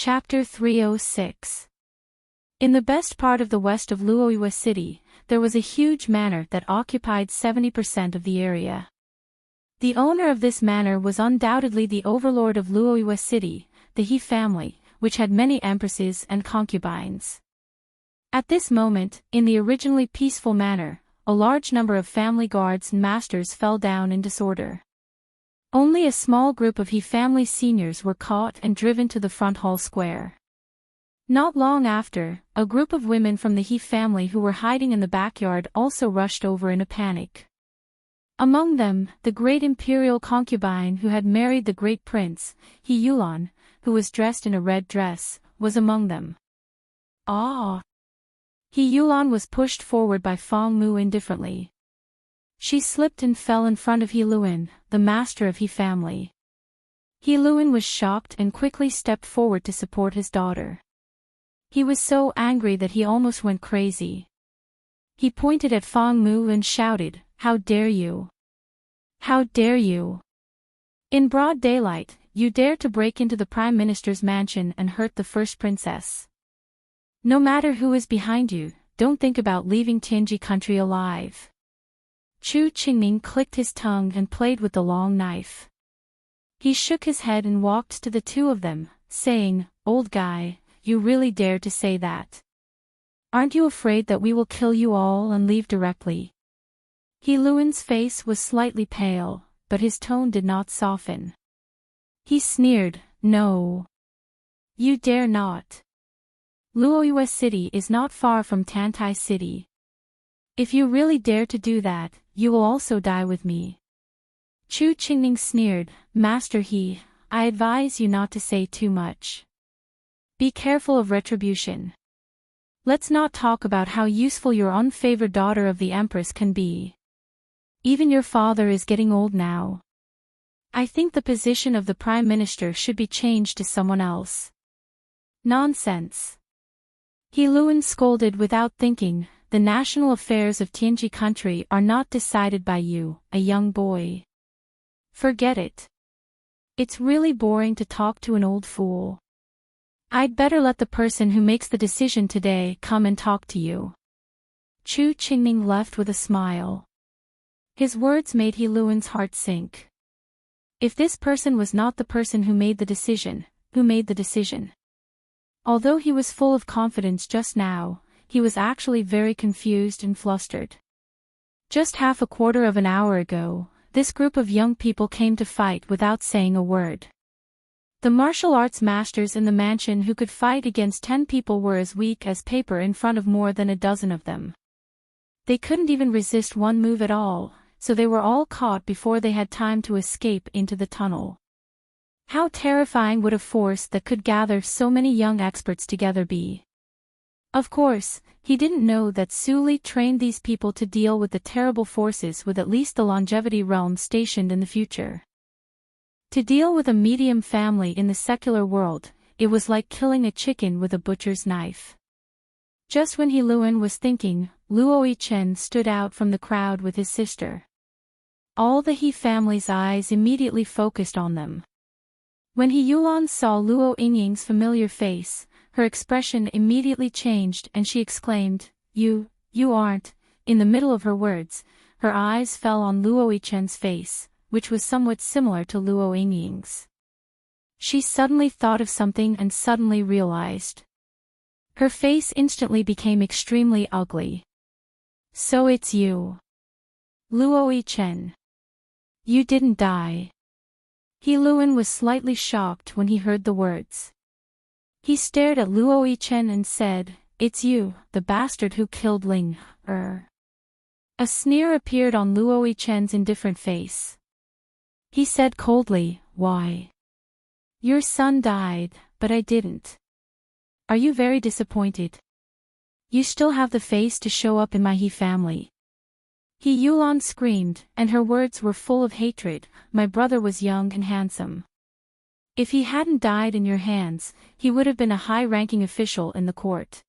Chapter 306. In the best part of the west of Luoyua City, there was a huge manor that occupied 70% of the area. The owner of this manor was undoubtedly the overlord of Luoyua City, the He family, which had many empresses and concubines. At this moment, in the originally peaceful manor, a large number of family guards and masters fell down in disorder. Only a small group of He family seniors were caught and driven to the front hall square. Not long after, a group of women from the He family who were hiding in the backyard also rushed over in a panic. Among them, the great imperial concubine who had married the great prince, He Yulan, who was dressed in a red dress, was among them. Ah! He Yulan was pushed forward by Fong Mu indifferently. She slipped and fell in front of He Luan, the master of He family. He Luan was shocked and quickly stepped forward to support his daughter. He was so angry that he almost went crazy. He pointed at Fong Mu and shouted, "How dare you? How dare you? In broad daylight, you dare to break into the Prime Minister's mansion and hurt the first princess. No matter who is behind you, don't think about leaving Tianji country alive." Chu Qingming clicked his tongue and played with the long knife. He shook his head and walked to the two of them, saying, "Old guy, you really dare to say that? Aren't you afraid that we will kill you all and leave directly?" He Luan's face was slightly pale, but his tone did not soften. He sneered, "No. You dare not. Luoyua City is not far from Tantai City. If you really dare to do that, you will also die with me." Chu Qingming sneered, "Master He, I advise you not to say too much. Be careful of retribution. Let's not talk about how useful your unfavored daughter of the Empress can be. Even your father is getting old now. I think the position of the Prime Minister should be changed to someone else." "Nonsense." He Luan scolded without thinking, "The national affairs of Tianji country are not decided by you, a young boy. Forget it. It's really boring to talk to an old fool. I'd better let the person who makes the decision today come and talk to you." Chu Qingming left with a smile. His words made He Luan's heart sink. If this person was not the person who made the decision, who made the decision? Although he was full of confidence just now, he was actually very confused and flustered. Just half a quarter of an hour ago, this group of young people came to fight without saying a word. The martial arts masters in the mansion who could fight against 10 people were as weak as paper in front of more than a dozen of them. They couldn't even resist one move at all, so they were all caught before they had time to escape into the tunnel. How terrifying would a force that could gather so many young experts together be? Of course, he didn't know that Su Li trained these people to deal with the terrible forces with at least the longevity realm stationed in the future. To deal with a medium family in the secular world, it was like killing a chicken with a butcher's knife. Just when He Luan was thinking, Luo Chen stood out from the crowd with his sister. All the He family's eyes immediately focused on them. When He Yulan saw Luo Yingying's familiar face, her expression immediately changed and she exclaimed, You aren't." In the middle of her words, her eyes fell on Luo Chen's face, which was somewhat similar to Luo Yingying's. She suddenly thought of something and suddenly realized. Her face instantly became extremely ugly. "So it's you, Luo Chen. You didn't die." He Luan was slightly shocked when he heard the words. He stared at Luo Chen and said, "It's you, the bastard who killed Ling Er." A sneer appeared on Luo Chen's indifferent face. He said coldly, "Why? Your son died, but I didn't. Are you very disappointed? You still have the face to show up in my He family." He Yulan screamed, and her words were full of hatred, "My brother was young and handsome. If he hadn't died in your hands, he would have been a high-ranking official in the court.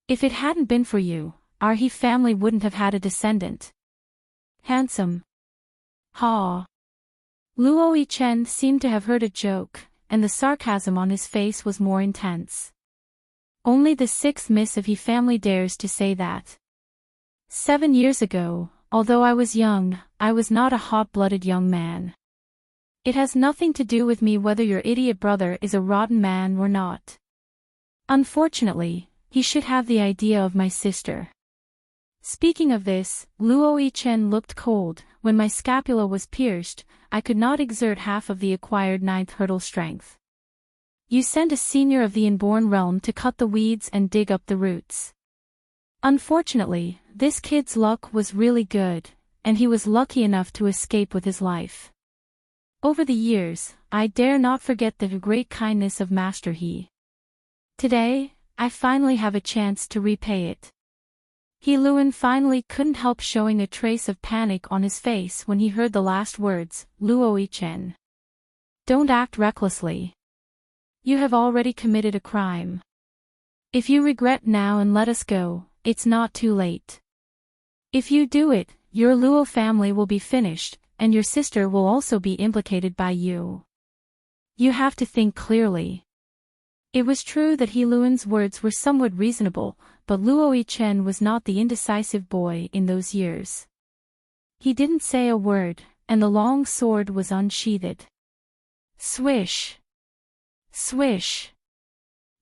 If it hadn't been for you, our He family wouldn't have had a descendant." "Handsome? Ha!" Luo Chen seemed to have heard a joke, and the sarcasm on his face was more intense. Only the sixth miss of he family dares to say that. 7 years ago, although I was young, I was not a hot-blooded young man. It has nothing to do with me whether your idiot brother is a rotten man or not. Unfortunately, he should have the idea of my sister. Speaking of this, Luo Chen looked cold. When my scapula was pierced, I could not exert half of the acquired 9th hurdle strength. You sent a senior of the inborn realm to cut the weeds and dig up the roots. Unfortunately, this kid's luck was really good, and he was lucky enough to escape with his life. Over the years, I dare not forget the great kindness of Master He. Today, I finally have a chance to repay it. He Luan finally couldn't help showing a trace of panic on his face when he heard the last words, Luo Chen. Don't act recklessly. You have already committed a crime. If you regret now and let us go, it's not too late. If you do it, your Luo family will be finished, and your sister will also be implicated by you. You have to think clearly. It was true that He Luan's words were somewhat reasonable, but Luo Chen was not the indecisive boy in those years. He didn't say a word, and the long sword was unsheathed. Swish! Swish!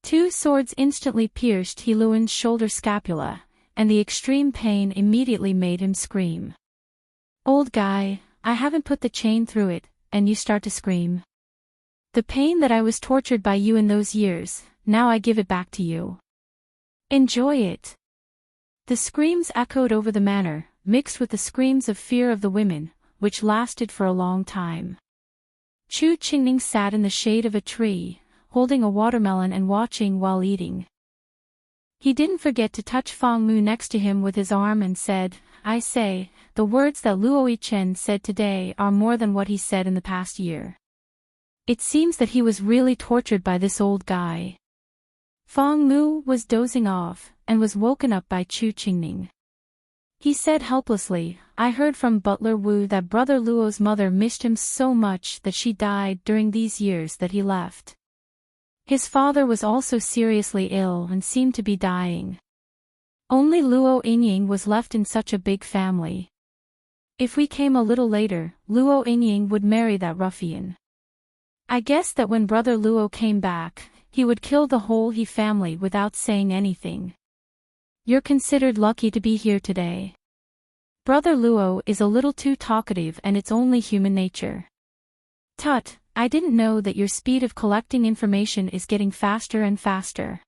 2 swords instantly pierced He Luan's shoulder scapula, and the extreme pain immediately made him scream. Old guy, I haven't put the chain through it, and you start to scream. The pain that I was tortured by you in those years, now I give it back to you. Enjoy it. The screams echoed over the manor, mixed with the screams of fear of the women, which lasted for a long time. Chu Qingning sat in the shade of a tree, holding a watermelon and watching while eating. He didn't forget to touch Fang Mu next to him with his arm and said, I say, the words that Luo Chen said today are more than what he said in the past year. It seems that he was really tortured by this old guy. Fang Mu was dozing off, and was woken up by Chu Qingning. He said helplessly, I heard from Butler Wu that Brother Luo's mother missed him so much that she died during these years that he left. His father was also seriously ill and seemed to be dying. Only Luo Yingying was left in such a big family. If we came a little later, Luo Yingying would marry that ruffian. I guess that when Brother Luo came back, he would kill the whole He family without saying anything. You're considered lucky to be here today. Brother Luo is a little too talkative and it's only human nature. Tut, I didn't know that your speed of collecting information is getting faster and faster.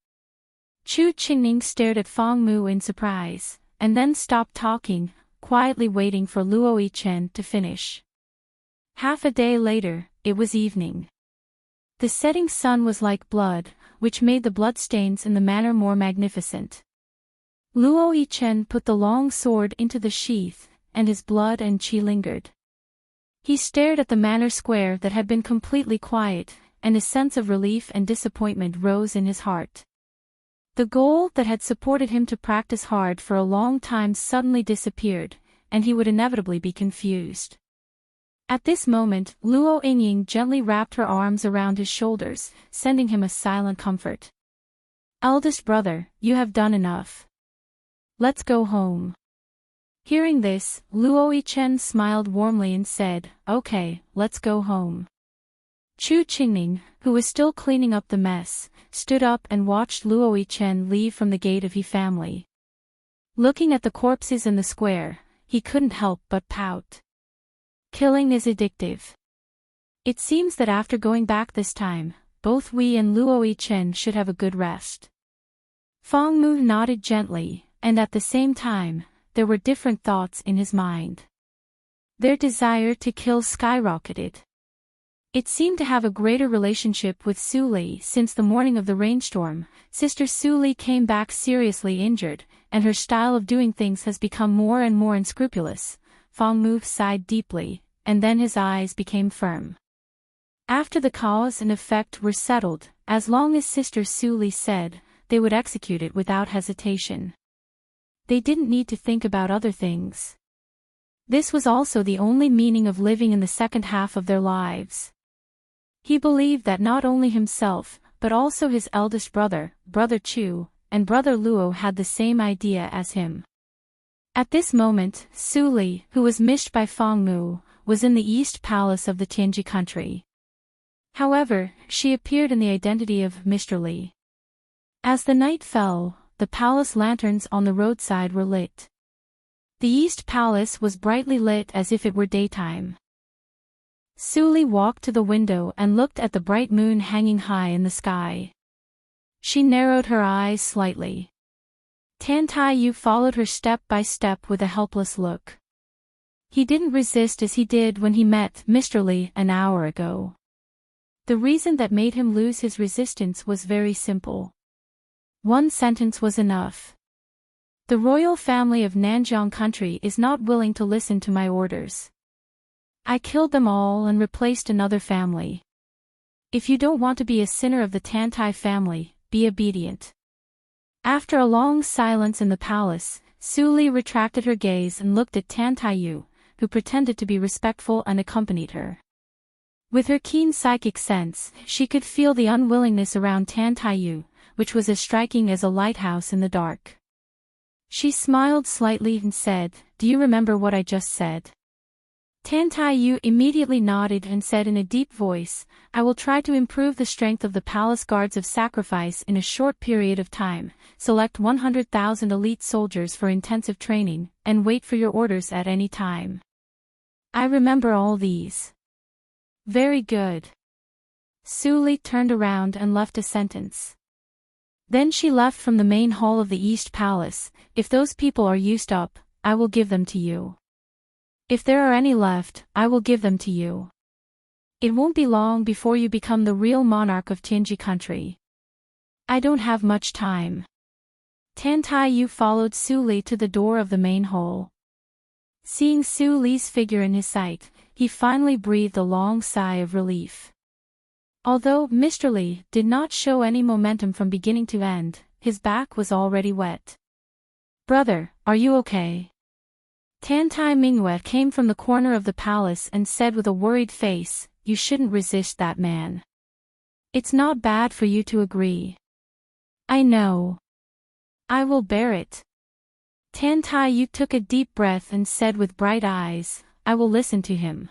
Chu Qingning stared at Fang Mu in surprise, and then stopped talking, quietly waiting for Luo Chen to finish. Half a day later, it was evening. The setting sun was like blood, which made the bloodstains in the manor more magnificent. Luo Chen put the long sword into the sheath, and his blood and qi lingered. He stared at the manor square that had been completely quiet, and a sense of relief and disappointment rose in his heart. The goal that had supported him to practice hard for a long time suddenly disappeared, and he would inevitably be confused. At this moment, Luo Yingying gently wrapped her arms around his shoulders, sending him a silent comfort. Eldest brother, you have done enough. Let's go home. Hearing this, Luo Chen smiled warmly and said, Okay, let's go home. Chu Qingning, who was still cleaning up the mess, stood up and watched Luo Chen leave from the gate of He family. Looking at the corpses in the square, he couldn't help but pout. Killing is addictive. It seems that after going back this time, both we and Luo Chen should have a good rest. Fang Mu nodded gently, and at the same time, there were different thoughts in his mind. Their desire to kill skyrocketed. It seemed to have a greater relationship with Su Li since the morning of the rainstorm. Sister Su Li came back seriously injured, and her style of doing things has become more and more unscrupulous. Fang Mu sighed deeply, and then his eyes became firm. After the cause and effect were settled, as long as Sister Su Li said, they would execute it without hesitation. They didn't need to think about other things. This was also the only meaning of living in the second half of their lives. He believed that not only himself, but also his eldest brother, Brother Chu, and Brother Luo had the same idea as him. At this moment, Su Li, who was missed by Feng Mu, was in the East Palace of the Tianji country. However, she appeared in the identity of Mr. Li. As the night fell, the palace lanterns on the roadside were lit. The East Palace was brightly lit as if it were daytime. Su Li walked to the window and looked at the bright moon hanging high in the sky. She narrowed her eyes slightly. Tan Taiyu followed her step by step with a helpless look. He didn't resist as he did when he met Mr. Li an hour ago. The reason that made him lose his resistance was very simple. One sentence was enough. The royal family of Nanjiang country is not willing to listen to my orders. I killed them all and replaced another family. If you don't want to be a sinner of the Tantai family, be obedient. After a long silence in the palace, Su Li retracted her gaze and looked at Tan Taiyu, who pretended to be respectful and accompanied her. With her keen psychic sense, she could feel the unwillingness around Tan Taiyu, which was as striking as a lighthouse in the dark. She smiled slightly and said, "Do you remember what I just said?" Tan Taiyu immediately nodded and said in a deep voice, "I will try to improve the strength of the palace guards of sacrifice in a short period of time, select 100,000 elite soldiers for intensive training, and wait for your orders at any time." "I remember all these." "Very good." Su Li turned around and left a sentence. Then she left from the main hall of the East Palace. "If those people are used up, I will give them to you. If there are any left, I will give them to you. It won't be long before you become the real monarch of Tianji country. I don't have much time." Tan Taiyu followed Su Li to the door of the main hall. Seeing Su Li's figure in his sight, he finally breathed a long sigh of relief. Although Mr. Li did not show any momentum from beginning to end, his back was already wet. "Brother, are you okay?" Tan Tai Mingwei came from the corner of the palace and said with a worried face, "You shouldn't resist that man. It's not bad for you to agree." "I know. I will bear it." Tan Taiyu took a deep breath and said with bright eyes, "I will listen to him.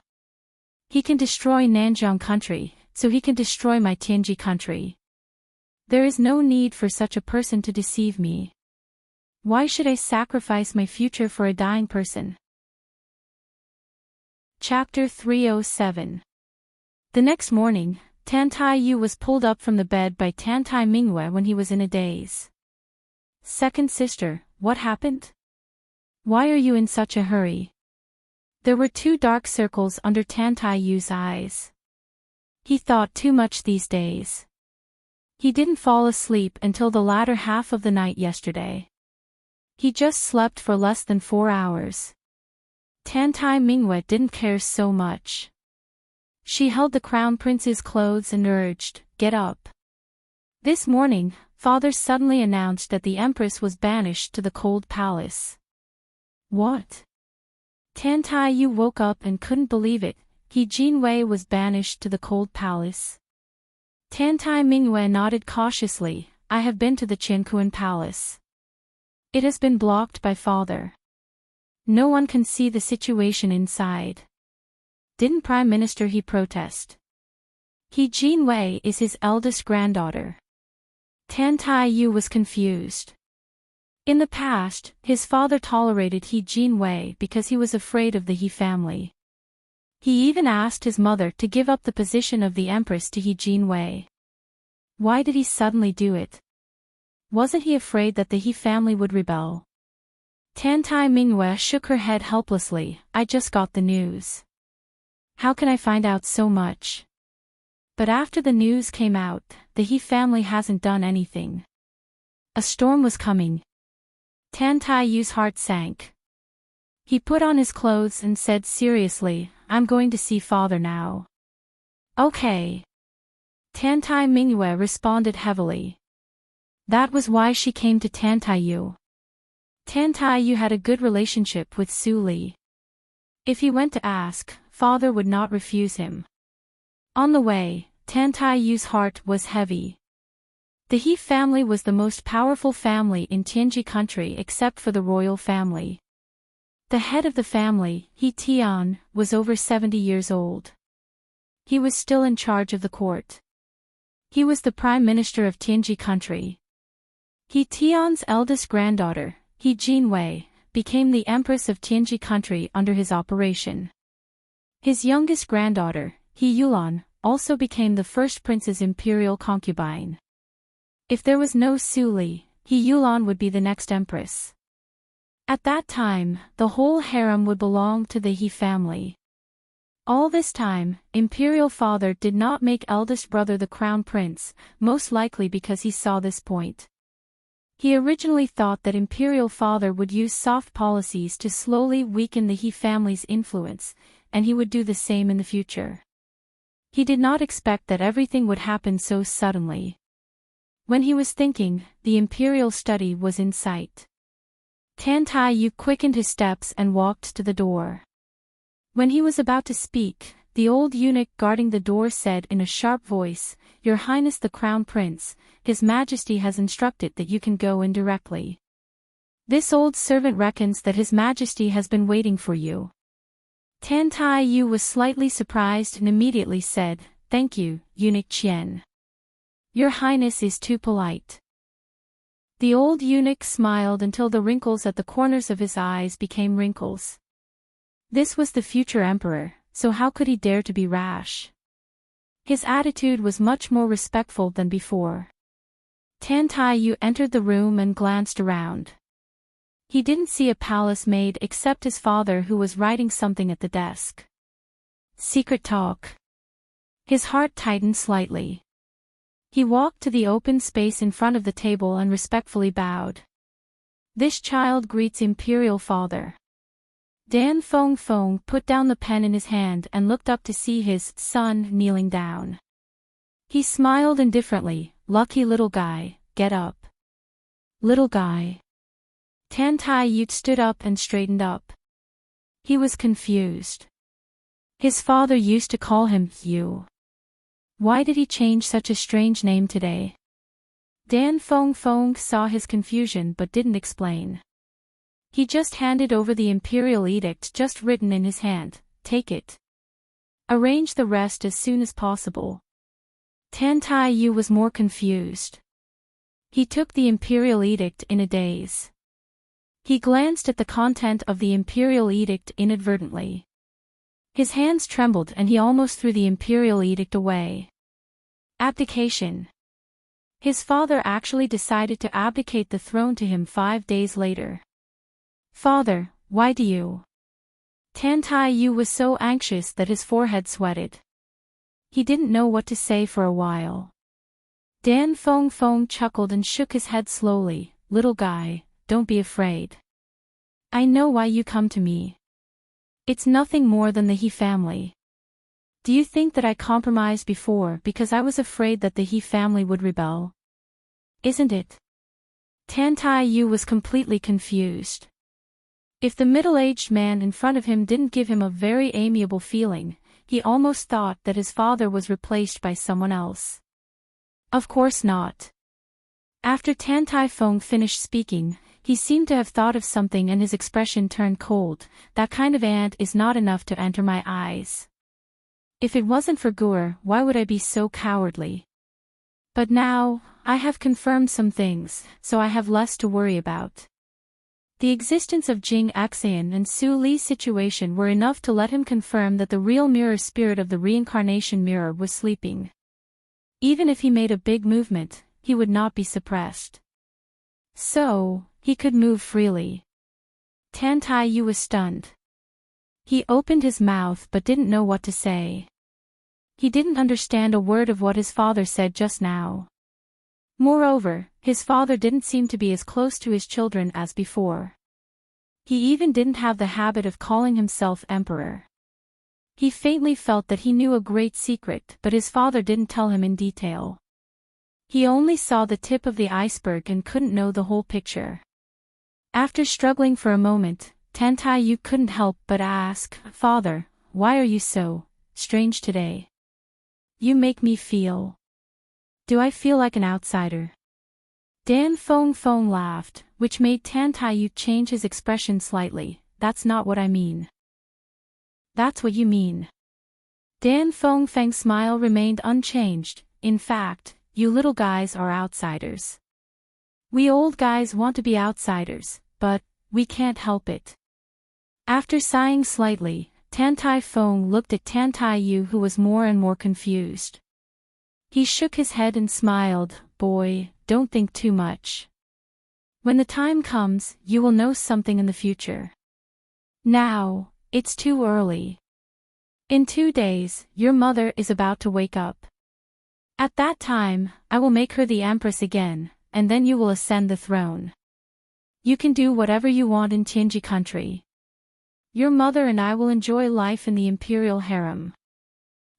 He can destroy Nanjiang country, so he can destroy my Tianji country. There is no need for such a person to deceive me. Why should I sacrifice my future for a dying person?" Chapter 307. The next morning, Tan Taiyu was pulled up from the bed by Tan Tai Mingwei when he was in a daze. "Second sister, what happened? Why are you in such a hurry?" There were 2 dark circles under Tan Taiyu's eyes. He thought too much these days. He didn't fall asleep until the latter half of the night yesterday. He just slept for less than 4 hours. Tan Tai Mingwei didn't care so much. She held the crown prince's clothes and urged, "Get up." This morning, father suddenly announced that the empress was banished to the cold palace. What? Tan Taiyu woke up and couldn't believe it. He Jinwei was banished to the cold palace. Tan Tai Mingwei nodded cautiously. "I have been to the Qiankuan palace. It has been blocked by father. No one can see the situation inside." "Didn't Prime Minister He protest?" "He Jinwei is his eldest granddaughter." Tan Taiyu was confused. In the past, his father tolerated He Jinwei because he was afraid of the He family. He even asked his mother to give up the position of the empress to He Jinwei. Why did he suddenly do it? Wasn't he afraid that the He family would rebel? Tan Tai Mingwei shook her head helplessly. "I just got the news. How can I find out so much?" But after the news came out, the He family hasn't done anything. A storm was coming. Tan Taiyu's heart sank. He put on his clothes and said seriously, "I'm going to see father now." "Okay." Tan Tai Mingwei responded heavily. That was why she came to Tan Taiyu. Tan Taiyu had a good relationship with Su Li. If he went to ask, father would not refuse him. On the way, Tantayu's heart was heavy. The He family was the most powerful family in Tianji country except for the royal family. The head of the family, He Tian, was over 70 years old. He was still in charge of the court. He was the prime minister of Tianji country. He Tian's eldest granddaughter, He Jinwei, became the empress of Tianji country under his operation. His youngest granddaughter, He Yulan, also became the first prince's imperial concubine. If there was no Su Li, He Yulan would be the next empress. At that time, the whole harem would belong to the He family. All this time, imperial father did not make eldest brother the crown prince, most likely because he saw this point. He originally thought that imperial father would use soft policies to slowly weaken the He family's influence, and he would do the same in the future. He did not expect that everything would happen so suddenly. When he was thinking, the imperial study was in sight. Tantayu quickened his steps and walked to the door. When he was about to speak, the old eunuch guarding the door said in a sharp voice, "Your Highness the Crown Prince, His Majesty has instructed that you can go in directly. This old servant reckons that His Majesty has been waiting for you." Tantayu was slightly surprised and immediately said, "Thank you, Eunuch Qian. Your Highness is too polite." The old eunuch smiled until the wrinkles at the corners of his eyes became wrinkles. This was the future emperor, so how could he dare to be rash? His attitude was much more respectful than before. Tantayu entered the room and glanced around. He didn't see a palace maid except his father who was writing something at the desk. Secret talk. His heart tightened slightly. He walked to the open space in front of the table and respectfully bowed. This child greets imperial father. Dan Feng Feng put down the pen in his hand and looked up to see his son kneeling down. He smiled indifferently. "Lucky little guy, get up." "Little guy." Tantayu stood up and straightened up. He was confused. His father used to call him Yu. Why did he change such a strange name today? Dan Feng Feng saw his confusion but didn't explain. He just handed over the imperial edict just written in his hand. "Take it. Arrange the rest as soon as possible." Tantayu was more confused. He took the imperial edict in a daze. He glanced at the content of the imperial edict inadvertently. His hands trembled and he almost threw the imperial edict away. Abdication. His father actually decided to abdicate the throne to him 5 days later. "Father, why do you?" Tantayu was so anxious that his forehead sweated. He didn't know what to say for a while. Dan Feng Feng chuckled and shook his head slowly. "Little guy, don't be afraid. I know why you come to me. It's nothing more than the He family. Do you think that I compromised before because I was afraid that the He family would rebel? Isn't it?" Tantayu was completely confused. If the middle-aged man in front of him didn't give him a very amiable feeling, he almost thought that his father was replaced by someone else. Of course not. After Tantai Feng finished speaking, he seemed to have thought of something and his expression turned cold. "That kind of ant is not enough to enter my eyes. If it wasn't for Gur, why would I be so cowardly? But now, I have confirmed some things, so I have less to worry about." The existence of Jing Xian and Su Li's situation were enough to let him confirm that the real mirror spirit of the reincarnation mirror was sleeping. Even if he made a big movement, he would not be suppressed. So, he could move freely. Tantayu was stunned. He opened his mouth but didn't know what to say. He didn't understand a word of what his father said just now. Moreover, his father didn't seem to be as close to his children as before. He even didn't have the habit of calling himself emperor. He faintly felt that he knew a great secret, but his father didn't tell him in detail. He only saw the tip of the iceberg and couldn't know the whole picture. After struggling for a moment, Tantayu couldn't help but ask, "Father, why are you so strange today?" You make me feel. Do I feel like an outsider? Dan Fong Fong laughed, which made Tan Taiyu change his expression slightly. That's not what I mean. That's what you mean. Dan Fong Feng's smile remained unchanged. In fact, you little guys are outsiders. We old guys want to be outsiders, but we can't help it. After sighing slightly, Tan Tai Fong looked at Tan Taiyu, who was more and more confused. He shook his head and smiled. Boy, don't think too much. When the time comes, you will know something in the future. Now, it's too early. In 2 days, your mother is about to wake up. At that time, I will make her the Empress again, and then you will ascend the throne. You can do whatever you want in Tianji country. Your mother and I will enjoy life in the imperial harem.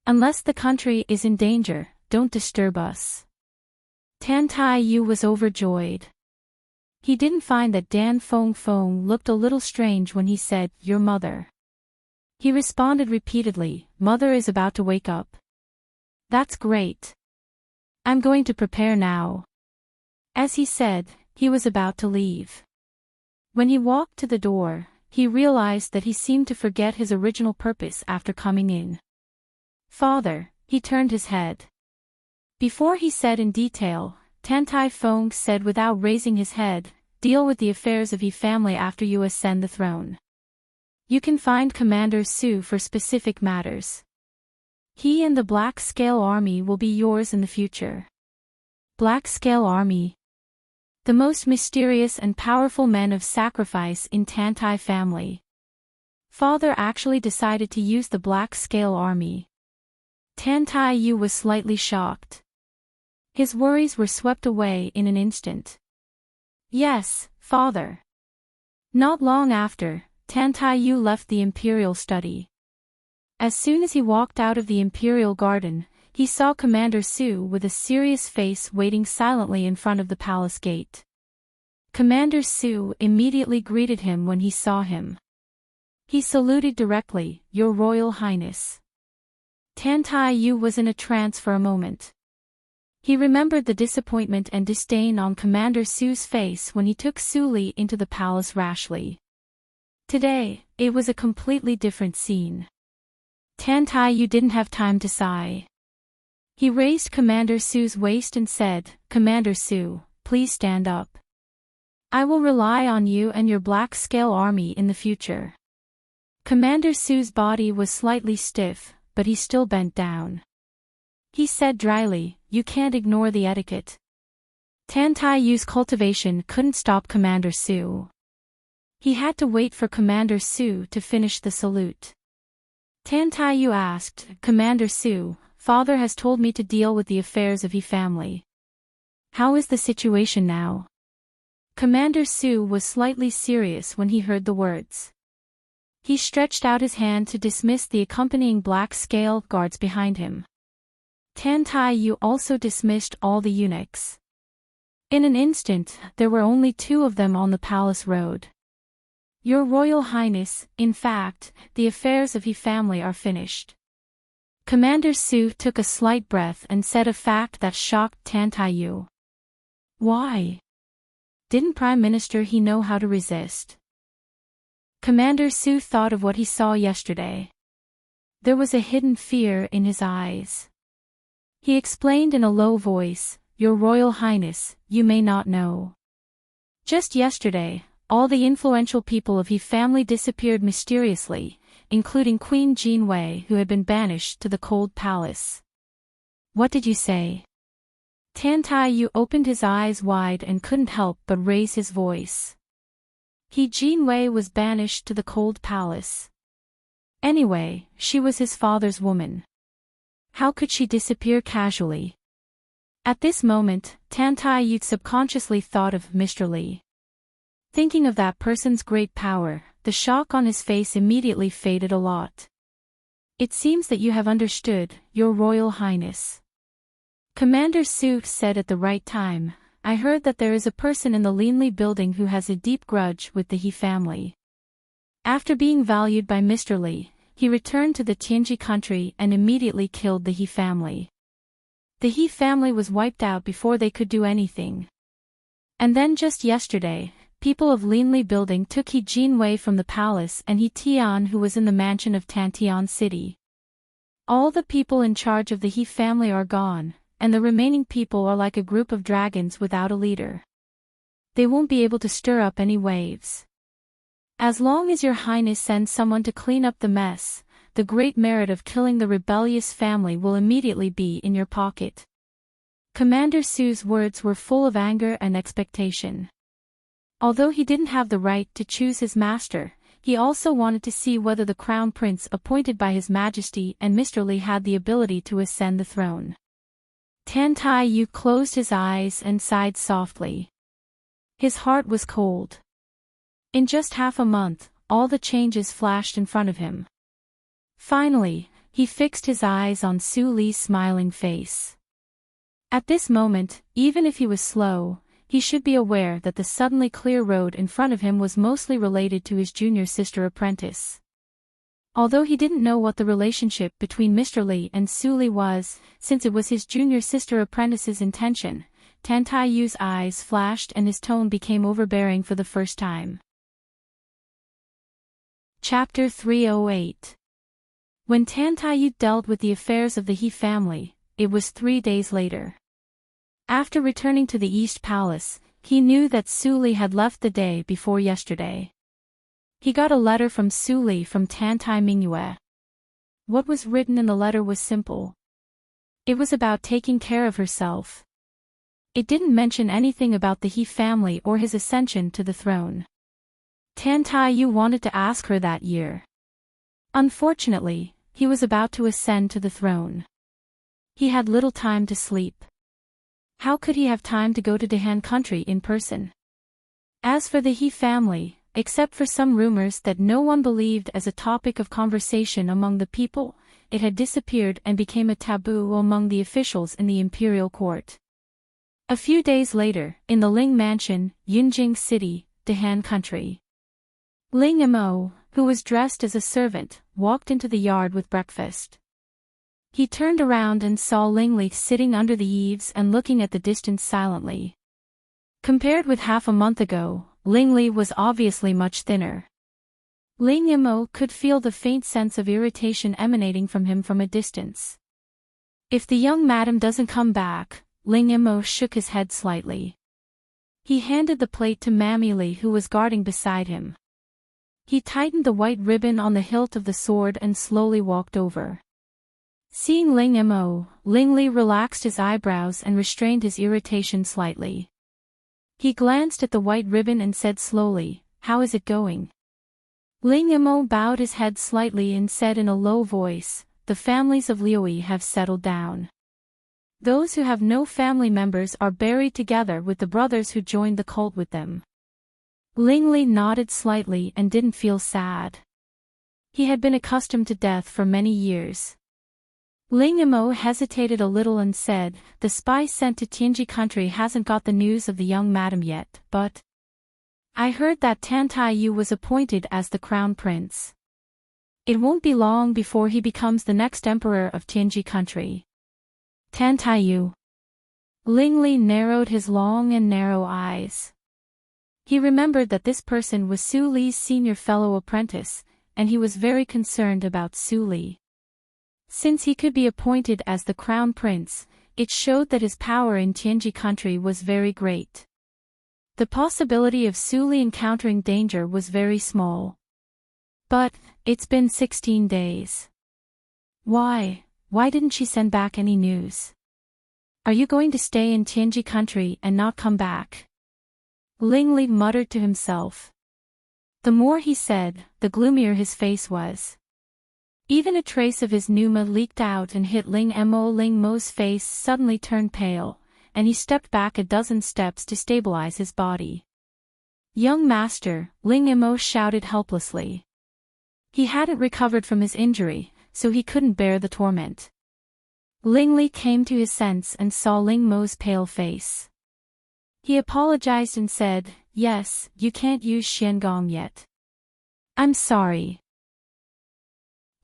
Unless the country is in danger, don't disturb us. Tan Taiyu was overjoyed. He didn't find that Dan Fong Fong looked a little strange when he said, your mother. He responded repeatedly, mother is about to wake up. That's great. I'm going to prepare now. As he said, he was about to leave. When he walked to the door, he realized that he seemed to forget his original purpose after coming in. Father, he turned his head. Before he said in detail, Tan Tai Fong said without raising his head, deal with the affairs of Yi family after you ascend the throne. You can find Commander Su for specific matters. He and the Black Scale Army will be yours in the future. Black Scale Army. The most mysterious and powerful men of sacrifice in Tan Tai family. Father actually decided to use the Black Scale Army. Tan Taiyu was slightly shocked. His worries were swept away in an instant. Yes, father. Not long after, Tan Taiyu left the imperial study. As soon as he walked out of the imperial garden, he saw Commander Su with a serious face waiting silently in front of the palace gate. Commander Su immediately greeted him when he saw him. He saluted directly, Your Royal Highness. Tan Taiyu was in a trance for a moment. He remembered the disappointment and disdain on Commander Su's face when he took Su Li into the palace rashly. Today, it was a completely different scene. Tan Taiyu didn't have time to sigh. He raised Commander Su's waist and said, Commander Su, please stand up. I will rely on you and your Black Scale Army in the future. Commander Su's body was slightly stiff, but he still bent down. He said dryly, you can't ignore the etiquette. Tan Taiyu's cultivation couldn't stop Commander Su. He had to wait for Commander Su to finish the salute. Tan Taiyu asked, Commander Su, father has told me to deal with the affairs of Yi family. How is the situation now? Commander Su was slightly serious when he heard the words. He stretched out his hand to dismiss the accompanying Black Scale guards behind him. Tan Taiyu also dismissed all the eunuchs. In an instant, there were only 2 of them on the palace road. Your Royal Highness, in fact, the affairs of Yi family are finished. Commander Su took a slight breath and said a fact that shocked Tan Taiyu. Why? Didn't Prime Minister he know how to resist? Commander Su thought of what he saw yesterday. There was a hidden fear in his eyes. He explained in a low voice, Your Royal Highness, you may not know. Just yesterday, all the influential people of Yi family disappeared mysteriously, including Queen Jinwei, who had been banished to the cold palace. What did you say? Tan Taiyu opened his eyes wide and couldn't help but raise his voice. Jinwei was banished to the cold palace. Anyway, she was his father's woman. How could she disappear casually? At this moment, Tan Taiyu subconsciously thought of Mr. Li. Thinking of that person's great power, the shock on his face immediately faded a lot. It seems that you have understood, Your Royal Highness. Commander Su said at the right time, I heard that there is a person in the Linli building who has a deep grudge with the He family. After being valued by Mr. Li, he returned to the Tianji country and immediately killed the He family. The He family was wiped out before they could do anything. And then just yesterday, people of Linli building took He Jinwei from the palace and He Tian who was in the mansion of Tantian City. All the people in charge of the He family are gone, and the remaining people are like a group of dragons without a leader. They won't be able to stir up any waves. As long as your highness sends someone to clean up the mess, the great merit of killing the rebellious family will immediately be in your pocket. Commander Su's words were full of anger and expectation. Although he didn't have the right to choose his master, he also wanted to see whether the crown prince appointed by His Majesty and Mr. Li had the ability to ascend the throne. Tan Tai Yu closed his eyes and sighed softly. His heart was cold. In just half a month, all the changes flashed in front of him. Finally, he fixed his eyes on Su Li's smiling face. At this moment, even if he was slow, he should be aware that the suddenly clear road in front of him was mostly related to his junior sister apprentice. Although he didn't know what the relationship between Mr. Li and Su Li was, since it was his junior sister apprentice's intention, Tan Tai Yu's eyes flashed and his tone became overbearing for the first time. Chapter 308. When Tan Tai Yu dealt with the affairs of the He family, it was 3 days later. After returning to the East Palace, he knew that Su Li had left the day before yesterday. He got a letter from Su Li from Tan Tai Mingyue. What was written in the letter was simple. It was about taking care of herself. It didn't mention anything about the He family or his ascension to the throne. Tan Tai Yu wanted to ask her that year. Unfortunately, he was about to ascend to the throne. He had little time to sleep. How could he have time to go to Dehan country in person? As for the He family, except for some rumors that no one believed as a topic of conversation among the people, it had disappeared and became a taboo among the officials in the imperial court. A few days later, in the Ling Mansion, Yunjing City, Dehan country. Ling Mo, who was dressed as a servant, walked into the yard with breakfast. He turned around and saw Ling Li sitting under the eaves and looking at the distance silently. Compared with half a month ago, Ling Li was obviously much thinner. Ling Mo could feel the faint sense of irritation emanating from him from a distance. If the young madam doesn't come back, Ling Mo shook his head slightly. He handed the plate to Mammy Li who was guarding beside him. He tightened the white ribbon on the hilt of the sword and slowly walked over. Seeing Ling Mo, Ling Li relaxed his eyebrows and restrained his irritation slightly. He glanced at the white ribbon and said slowly, "How is it going?" Ling Mo bowed his head slightly and said in a low voice, "The families of Liuyi have settled down. Those who have no family members are buried together with the brothers who joined the cult with them." Ling Li nodded slightly and didn't feel sad. He had been accustomed to death for many years. Ling Mo hesitated a little and said, "The spy sent to Tianji country hasn't got the news of the young madam yet, but I heard that Tan Tai Yu was appointed as the crown prince. It won't be long before he becomes the next emperor of Tianji country." Tan Tai Yu. Ling Li narrowed his long and narrow eyes. He remembered that this person was Su Li's senior fellow apprentice, and he was very concerned about Su Li. Since he could be appointed as the crown prince, it showed that his power in Tianji country was very great. The possibility of Su Li encountering danger was very small. But, it's been 16 days. Why didn't she send back any news? Are you going to stay in Tianji country and not come back? Ling Li muttered to himself. The more he said, the gloomier his face was. Even a trace of his pneuma leaked out and hit Ling Mo's face suddenly turned pale, and he stepped back a dozen steps to stabilize his body. "Young master," Ling Mo shouted helplessly. He hadn't recovered from his injury, so he couldn't bear the torment. Ling Li came to his sense and saw Ling Mo's pale face. He apologized and said, "Yes, you can't use Xiangong yet. I'm sorry."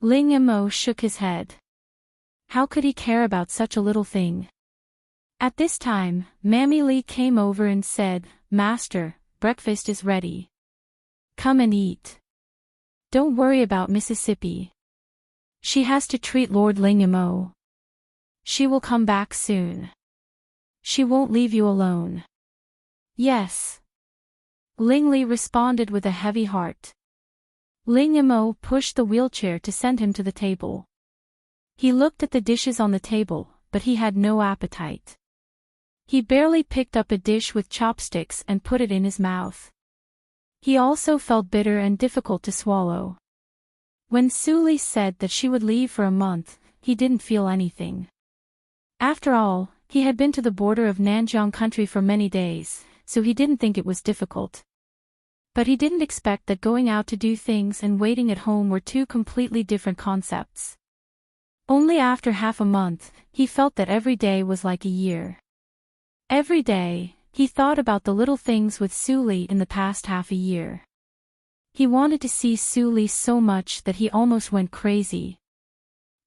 Ling Mo shook his head. How could he care about such a little thing? At this time, Mammy Lee came over and said, Master, breakfast is ready. Come and eat. Don't worry about Mississippi. She has to treat Lord Ling Mo. She will come back soon. She won't leave you alone. Yes. Ling Li responded with a heavy heart. Ling Mo pushed the wheelchair to send him to the table. He looked at the dishes on the table, but he had no appetite. He barely picked up a dish with chopsticks and put it in his mouth. He also felt bitter and difficult to swallow. When Su Li said that she would leave for a month, he didn't feel anything. After all, he had been to the border of Nanjiang country for many days, so he didn't think it was difficult. But he didn't expect that going out to do things and waiting at home were two completely different concepts. Only after half a month, he felt that every day was like a year. Every day, he thought about the little things with Su Li in the past half a year. He wanted to see Su Li so much that he almost went crazy.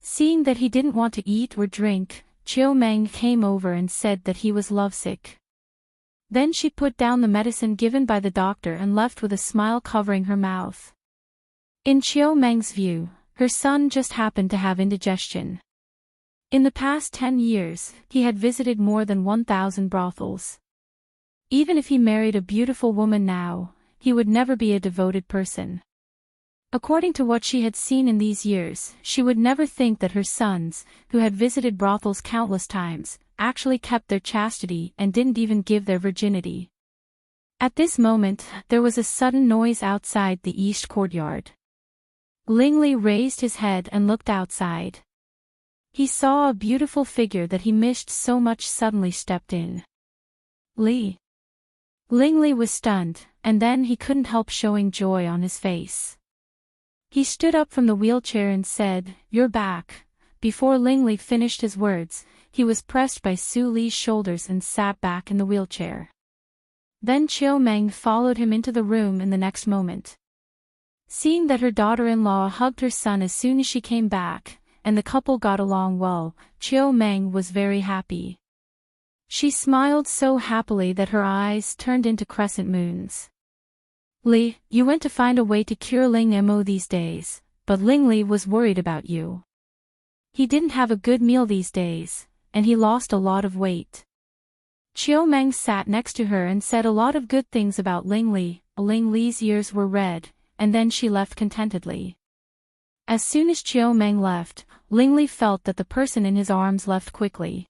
Seeing that he didn't want to eat or drink, Chiu Meng came over and said that he was lovesick. Then she put down the medicine given by the doctor and left with a smile covering her mouth. In Chiu Meng's view, her son just happened to have indigestion. In the past 10 years, he had visited more than 1,000 brothels. Even if he married a beautiful woman now, he would never be a devoted person. According to what she had seen in these years, she would never think that her sons, who had visited brothels countless times, actually kept their chastity and didn't even give their virginity. At this moment, there was a sudden noise outside the east courtyard. Ling Li raised his head and looked outside. He saw a beautiful figure that he missed so much suddenly stepped in. Ling Li was stunned, and then he couldn't help showing joy on his face. He stood up from the wheelchair and said, "You're back." Before Ling Li finished his words, he was pressed by Su Li's shoulders and sat back in the wheelchair. Then Chiu Meng followed him into the room in the next moment. Seeing that her daughter-in-law hugged her son as soon as she came back, and the couple got along well, Chiu Meng was very happy. She smiled so happily that her eyes turned into crescent moons. "Li, you went to find a way to cure Ling Mo these days, but Ling Li was worried about you. He didn't have a good meal these days, and he lost a lot of weight." Chiu Meng sat next to her and said a lot of good things about Ling Li. Ling Li's ears were red, and then she left contentedly. As soon as Chiu Meng left, Ling Li felt that the person in his arms left quickly.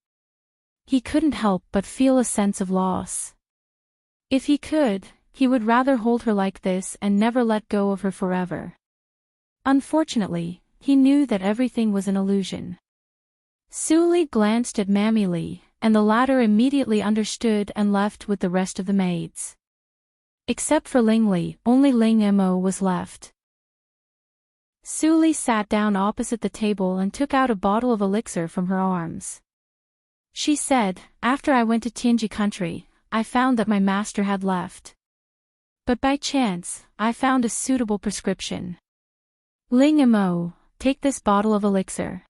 He couldn't help but feel a sense of loss. If he could, he would rather hold her like this and never let go of her forever. Unfortunately, he knew that everything was an illusion. Su Li glanced at Mammy Li, and the latter immediately understood and left with the rest of the maids. Except for Ling Li, only Ling Mo was left. Su Li sat down opposite the table and took out a bottle of elixir from her arms. She said, "After I went to Tianji country, I found that my master had left. But by chance, I found a suitable prescription. Ling Mo, take this bottle of elixir.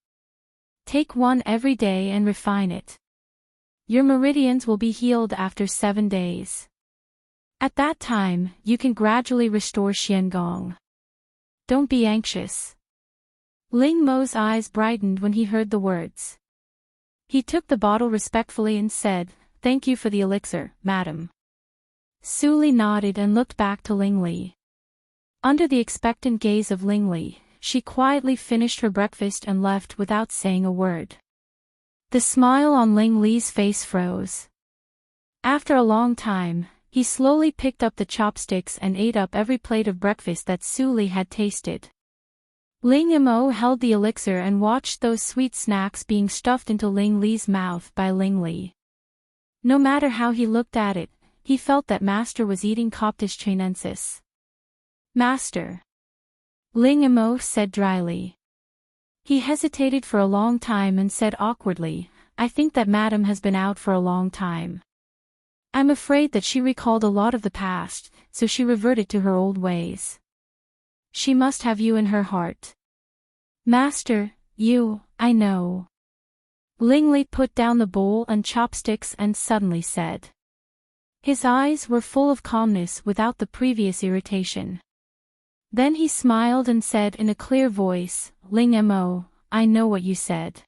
Take one every day and refine it. Your meridians will be healed after 7 days. At that time, you can gradually restore Xiangong. Don't be anxious." Ling Mo's eyes brightened when he heard the words. He took the bottle respectfully and said, "Thank you for the elixir, madam." Su Li nodded and looked back to Ling Li. Under the expectant gaze of Ling Li, she quietly finished her breakfast and left without saying a word. The smile on Ling Li's face froze. After a long time, he slowly picked up the chopsticks and ate up every plate of breakfast that Su Li had tasted. Ling Mo held the elixir and watched those sweet snacks being stuffed into Ling Li's mouth by Ling Li. No matter how he looked at it, he felt that Master was eating Coptis chinensis. "Master," Ling Mo said dryly. He hesitated for a long time and said awkwardly, "I think that Madam has been out for a long time. I'm afraid that she recalled a lot of the past, so she reverted to her old ways. She must have you in her heart." Master, I know. Lingli put down the bowl and chopsticks and suddenly said. His eyes were full of calmness without the previous irritation. Then he smiled and said in a clear voice, Ling Mo, I know what you said.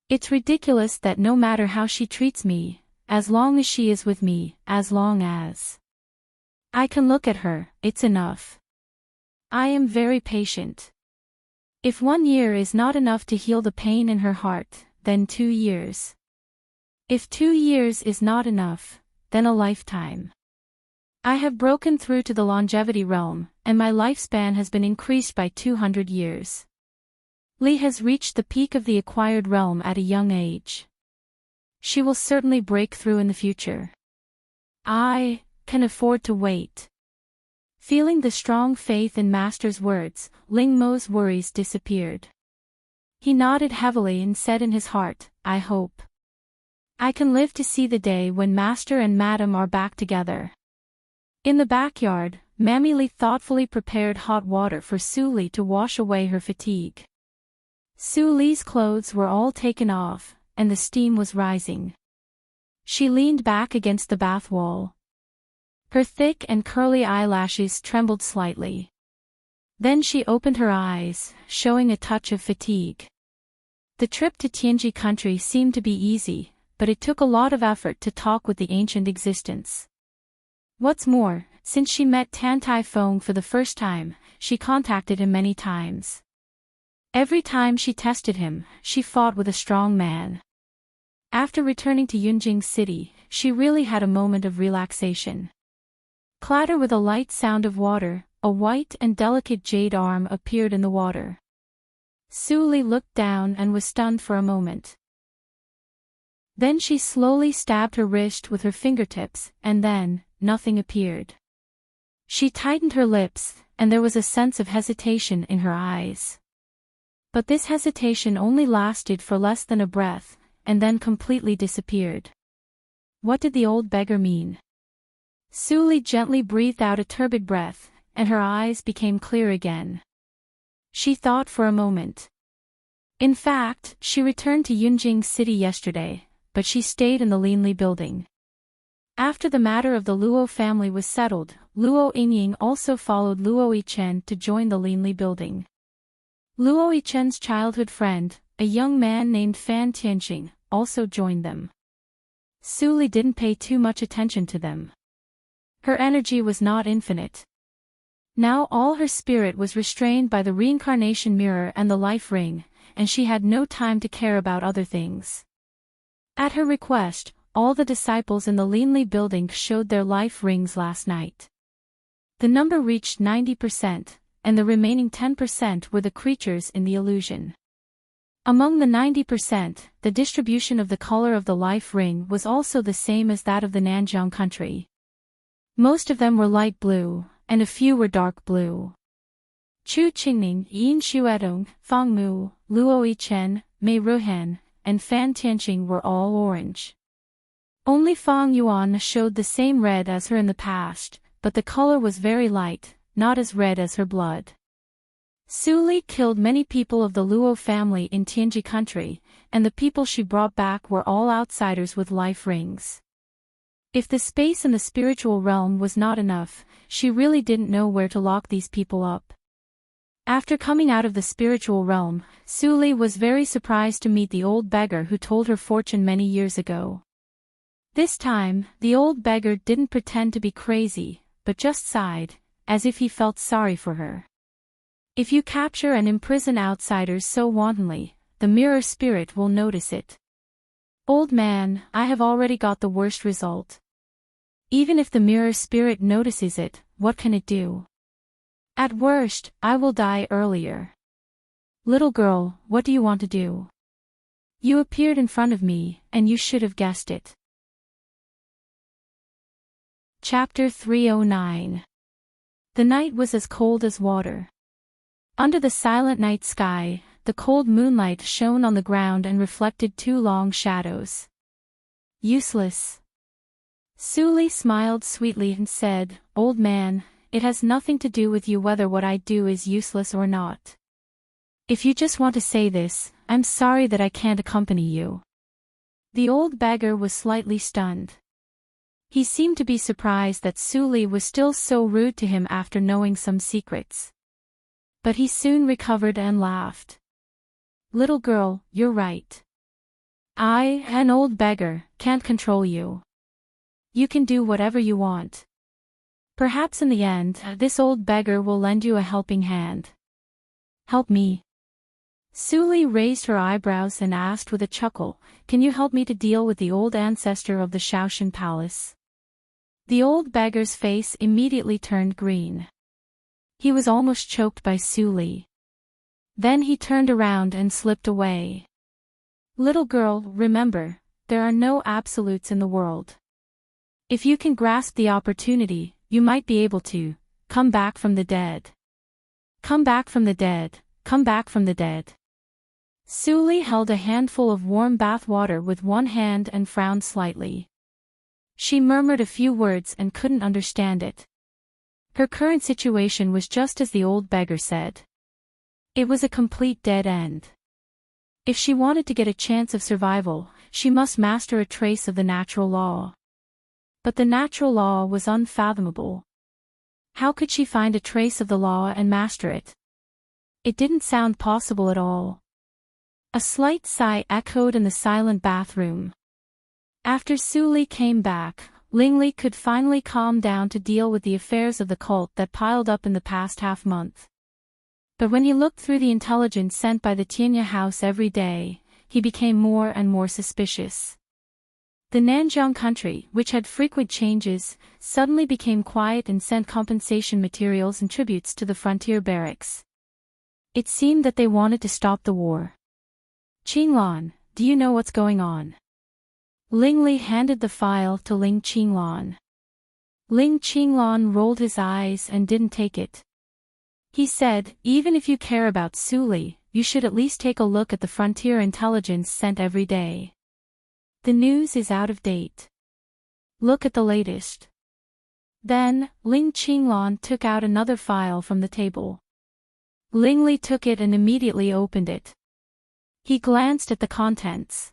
It's ridiculous that no matter how she treats me, as long as she is with me, as long as I can look at her, it's enough. I am very patient. If 1 year is not enough to heal the pain in her heart, then 2 years. If 2 years is not enough, then a lifetime. I have broken through to the longevity realm, and my lifespan has been increased by 200 years. Li has reached the peak of the acquired realm at a young age. She will certainly break through in the future. I can afford to wait. Feeling the strong faith in Master's words, Ling Mo's worries disappeared. He nodded heavily and said in his heart, I hope I can live to see the day when Master and Madam are back together. In the backyard, Mammy Li thoughtfully prepared hot water for Su Li to wash away her fatigue. Su Li's clothes were all taken off, and the steam was rising. She leaned back against the bath wall. Her thick and curly eyelashes trembled slightly. Then she opened her eyes, showing a touch of fatigue. The trip to Tianji country seemed to be easy, but it took a lot of effort to talk with the ancient existence. What's more, since she met Tan Tai Fong for the first time, she contacted him many times. Every time she tested him, she fought with a strong man. After returning to Yunjing City, she really had a moment of relaxation. Clatter with a light sound of water, a white and delicate jade arm appeared in the water. Su Li looked down and was stunned for a moment. Then she slowly stabbed her wrist with her fingertips, and then, nothing appeared. She tightened her lips, and there was a sense of hesitation in her eyes. But this hesitation only lasted for less than a breath, and then completely disappeared. What did the old beggar mean? Su Li gently breathed out a turbid breath, and her eyes became clear again. She thought for a moment. In fact, she returned to Yunjing City yesterday, but she stayed in the Linli building. After the matter of the Luo family was settled, Luo Yingying also followed Luo Yichen to join the Linli building. Luo Yichen's childhood friend, a young man named Fan Tianxing, also joined them. Su Li didn't pay too much attention to them. Her energy was not infinite. Now all her spirit was restrained by the reincarnation mirror and the life ring, and she had no time to care about other things. At her request, all the disciples in the Linli building showed their life rings last night. The number reached 90%, and the remaining 10% were the creatures in the illusion. Among the 90%, the distribution of the color of the life ring was also the same as that of the Nanjiang country. Most of them were light blue, and a few were dark blue. Chu Qingning, Yin Xuedong, Fang Mu, Luo Yichen, Mei Ruhan, and Fan Tianxing were all orange. Only Fang Yuan showed the same red as her in the past, but the color was very light, not as red as her blood. Su Li killed many people of the Luo family in Tianji country, and the people she brought back were all outsiders with life rings. If the space in the spiritual realm was not enough, she really didn't know where to lock these people up. After coming out of the spiritual realm, Su Li was very surprised to meet the old beggar who told her fortune many years ago. This time, the old beggar didn't pretend to be crazy, but just sighed, as if he felt sorry for her. If you capture and imprison outsiders so wantonly, the mirror spirit will notice it. Old man, I have already got the worst result. Even if the mirror spirit notices it, what can it do? At worst, I will die earlier. Little girl, what do you want to do? You appeared in front of me, and you should have guessed it. Chapter 309. The night was as cold as water. Under the silent night sky, the cold moonlight shone on the ground and reflected 2 long shadows. Useless. Su Li smiled sweetly and said, Old man, it has nothing to do with you whether what I do is useless or not. If you just want to say this, I'm sorry that I can't accompany you. The old beggar was slightly stunned. He seemed to be surprised that Suli was still so rude to him after knowing some secrets. But he soon recovered and laughed. Little girl, you're right. I, an old beggar, can't control you. You can do whatever you want. Perhaps in the end, this old beggar will lend you a helping hand. Help me. Suli raised her eyebrows and asked with a chuckle, can you help me to deal with the old ancestor of the Shaoshan Palace? The old beggar's face immediately turned green. He was almost choked by Suli. Then he turned around and slipped away. Little girl, remember, there are no absolutes in the world. If you can grasp the opportunity, you might be able to come back from the dead. Come back from the dead, come back from the dead. Suli held a handful of warm bath water with one hand and frowned slightly. She murmured a few words and couldn't understand it. Her current situation was just as the old beggar said. It was a complete dead end. If she wanted to get a chance of survival, she must master a trace of the natural law. But the natural law was unfathomable. How could she find a trace of the law and master it? It didn't sound possible at all. A slight sigh echoed in the silent bathroom. After Suli came back, Lingli could finally calm down to deal with the affairs of the cult that piled up in the past half-month. But when he looked through the intelligence sent by the Tianya house every day, he became more and more suspicious. The Nanjiang country, which had frequent changes, suddenly became quiet and sent compensation materials and tributes to the frontier barracks. It seemed that they wanted to stop the war. Qinglan, do you know what's going on? Ling Li handed the file to Ling Qinglan. Ling Qinglan rolled his eyes and didn't take it. He said, even if you care about Suli, you should at least take a look at the frontier intelligence sent every day. The news is out of date. Look at the latest. Then, Ling Qinglan took out another file from the table. Ling Li took it and immediately opened it. He glanced at the contents.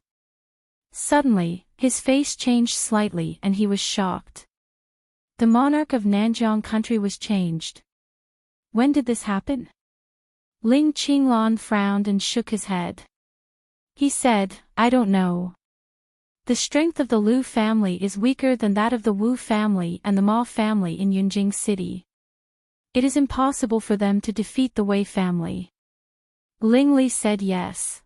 Suddenly, his face changed slightly and he was shocked. The monarch of Nanjiang country was changed. When did this happen? Ling Qinglan frowned and shook his head. He said, I don't know. The strength of the Lu family is weaker than that of the Wu family and the Ma family in Yunjing City. It is impossible for them to defeat the Wei family. Ling Li said yes.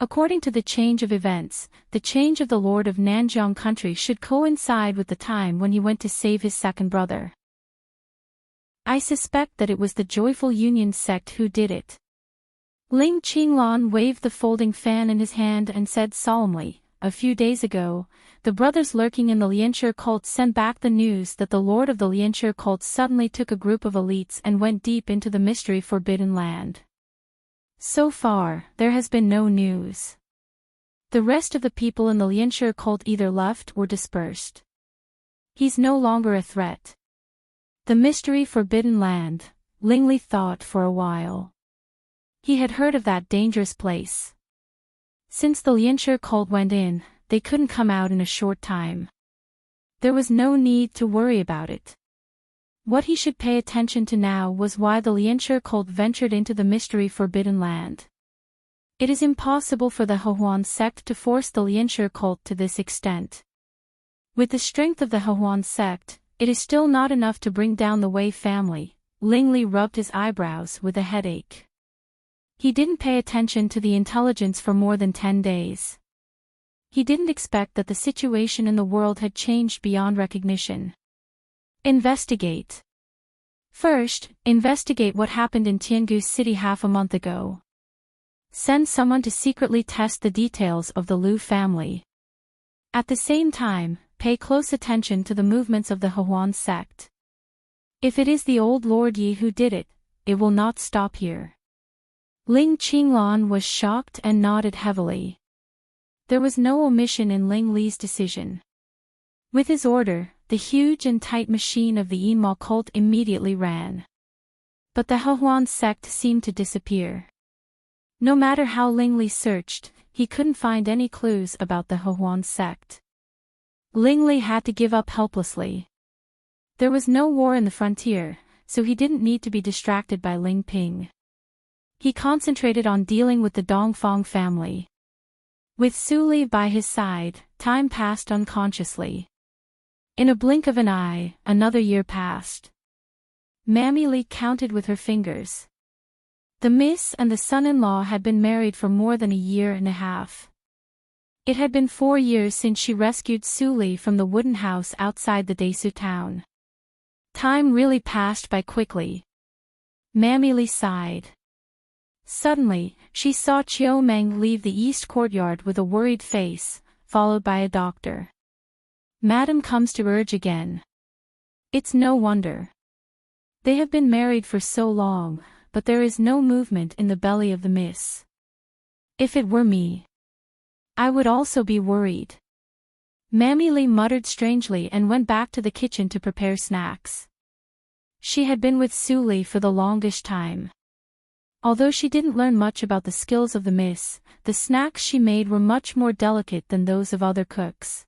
According to the change of events, the change of the Lord of Nanjiang country should coincide with the time when he went to save his second brother. I suspect that it was the Joyful Union sect who did it. Ling Qinglan waved the folding fan in his hand and said solemnly, a few days ago, the brothers lurking in the Lianshi cult sent back the news that the lord of the Lianshi cult suddenly took a group of elites and went deep into the mystery forbidden land. So far, there has been no news. The rest of the people in the Lianshi cult either left or dispersed. He's no longer a threat. The mystery forbidden land, Ling Li thought for a while. He had heard of that dangerous place. Since the Lianshi cult went in, they couldn't come out in a short time. There was no need to worry about it. What he should pay attention to now was why the Lianshi cult ventured into the mystery forbidden land. It is impossible for the Hehuan sect to force the Lianshi cult to this extent. With the strength of the Hehuan sect, it is still not enough to bring down the Wei family. Ling Li rubbed his eyebrows with a headache. He didn't pay attention to the intelligence for more than 10 days. He didn't expect that the situation in the world had changed beyond recognition. Investigate. First, investigate what happened in Tiangu City half a month ago. Send someone to secretly test the details of the Lu family. At the same time, pay close attention to the movements of the Hehuan sect. If it is the old Lord Yi who did it, it will not stop here. Ling Qinglan was shocked and nodded heavily. There was no omission in Ling Li's decision. With his order, the huge and tight machine of the Yinma cult immediately ran. But the Hehuan sect seemed to disappear. No matter how Ling Li searched, he couldn't find any clues about the Hehuan sect. Ling Li had to give up helplessly. There was no war in the frontier, so he didn't need to be distracted by Ling Ping. He concentrated on dealing with the Dongfang family. With Su Li by his side, time passed unconsciously. In a blink of an eye, another year passed. Mammy Li counted with her fingers. The miss and the son-in-law had been married for more than a year and a half. It had been 4 years since she rescued Su Li from the wooden house outside the Desu town. Time really passed by quickly. Mammy Li sighed. Suddenly, she saw Chiu Meng leave the east courtyard with a worried face, followed by a doctor. Madam comes to urge again. It's no wonder. They have been married for so long, but there is no movement in the belly of the miss. If it were me, I would also be worried. Mammy Li muttered strangely and went back to the kitchen to prepare snacks. She had been with Su Li for the longest time. Although she didn't learn much about the skills of the miss, the snacks she made were much more delicate than those of other cooks.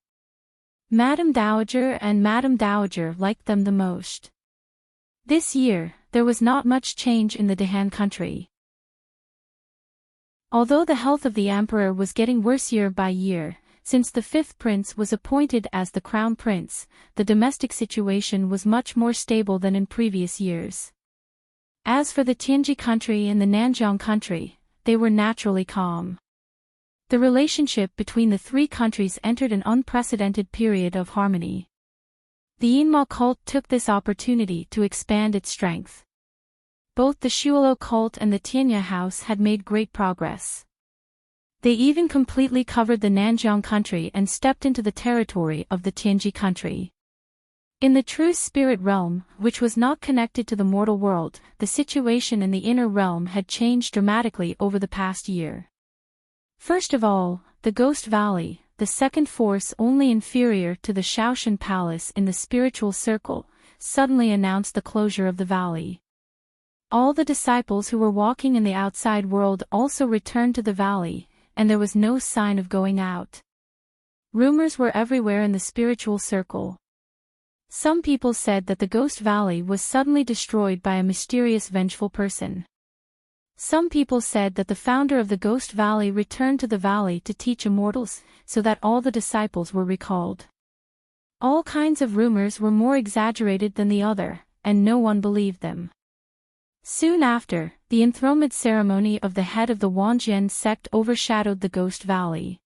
Madame Dowager liked them the most. This year, there was not much change in the Dehan country. Although the health of the emperor was getting worse year by year, since the fifth prince was appointed as the crown prince, the domestic situation was much more stable than in previous years. As for the Tianji country and the Nanjiang country, they were naturally calm. The relationship between the three countries entered an unprecedented period of harmony. The Yinma cult took this opportunity to expand its strength. Both the Shuolo cult and the Tianya house had made great progress. They even completely covered the Nanjiang country and stepped into the territory of the Tianji country. In the true spirit realm, which was not connected to the mortal world, the situation in the inner realm had changed dramatically over the past year. First of all, the Ghost Valley, the second force only inferior to the Shaoshan Palace in the spiritual circle, suddenly announced the closure of the valley. All the disciples who were walking in the outside world also returned to the valley, and there was no sign of going out. Rumors were everywhere in the spiritual circle. Some people said that the Ghost Valley was suddenly destroyed by a mysterious vengeful person. Some people said that the founder of the Ghost Valley returned to the valley to teach immortals, so that all the disciples were recalled. All kinds of rumors were more exaggerated than the other, and no one believed them. Soon after, the enthronement ceremony of the head of the Wanjian sect overshadowed the Ghost Valley.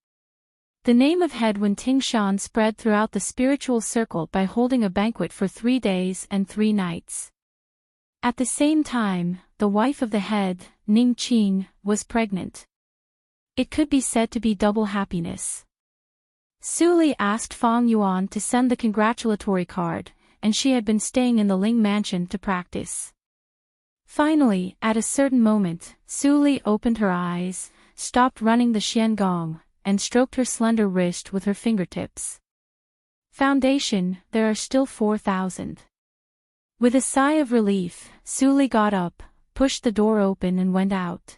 The name of head Wen Tingshan spread throughout the spiritual circle by holding a banquet for 3 days and 3 nights. At the same time, the wife of the head, Ning Qing, was pregnant. It could be said to be double happiness. Su Li asked Fang Yuan to send the congratulatory card, and she had been staying in the Ling mansion to practice. Finally, at a certain moment, Su Li opened her eyes, stopped running the Xian Gong, and stroked her slender wrist with her fingertips. Foundation, there are still 4,000. With a sigh of relief, Su Li got up, pushed the door open and went out.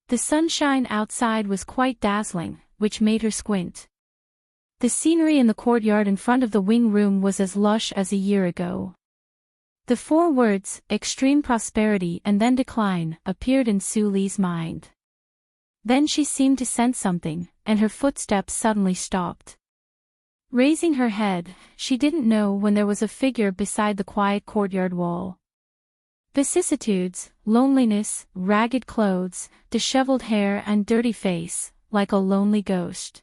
The sunshine outside was quite dazzling, which made her squint. The scenery in the courtyard in front of the wing room was as lush as a year ago. The 4 words, extreme prosperity and then decline, appeared in Su Li's mind. Then she seemed to sense something, and her footsteps suddenly stopped. Raising her head, she didn't know when there was a figure beside the quiet courtyard wall. Vicissitudes, loneliness, ragged clothes, disheveled hair and dirty face, like a lonely ghost.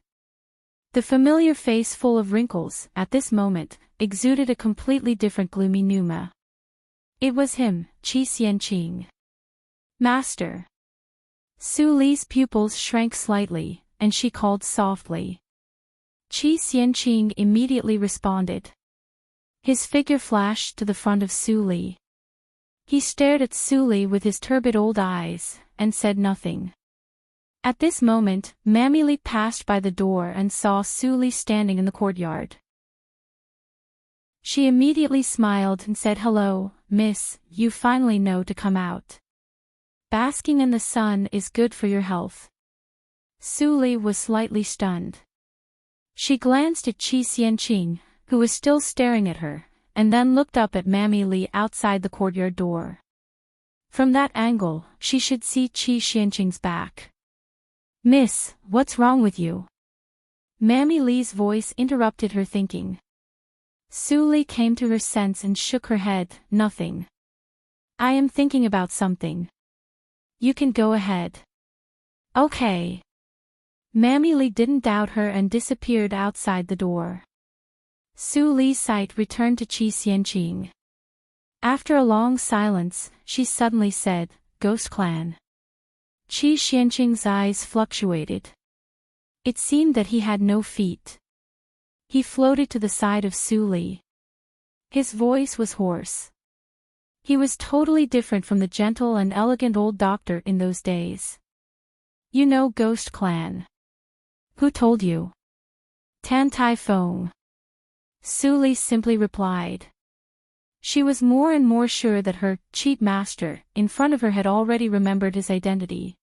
The familiar face full of wrinkles, at this moment, exuded a completely different gloomy pneuma. It was him, Qi Xianqing. Master. Su Li's pupils shrank slightly, and she called softly. Qi Xianqing immediately responded. His figure flashed to the front of Su Li. He stared at Su Li with his turbid old eyes, and said nothing. At this moment, Mammy Li passed by the door and saw Su Li standing in the courtyard. She immediately smiled and said, "Hello, miss, you finally know to come out." Basking in the sun is good for your health. Su Li was slightly stunned. She glanced at Qi Xianqing, who was still staring at her, and then looked up at Mammy Li outside the courtyard door. From that angle, she should see Qi Xianqing's back. "Miss, what's wrong with you?" Mammy Li's voice interrupted her thinking. Su Li came to her sense and shook her head. "Nothing. I am thinking about something. You can go ahead." "Okay." Mammy Li didn't doubt her and disappeared outside the door. Su Li's sight returned to Qi Xianqing. After a long silence, she suddenly said, "Ghost Clan." Qi Xianqing's eyes fluctuated. It seemed that he had no feet. He floated to the side of Su Li. His voice was hoarse. He was totally different from the gentle and elegant old doctor in those days. "You know Ghost Clan. Who told you?" "Tan Tai Fong." Su Li simply replied. She was more and more sure that her cheat master in front of her had already remembered his identity.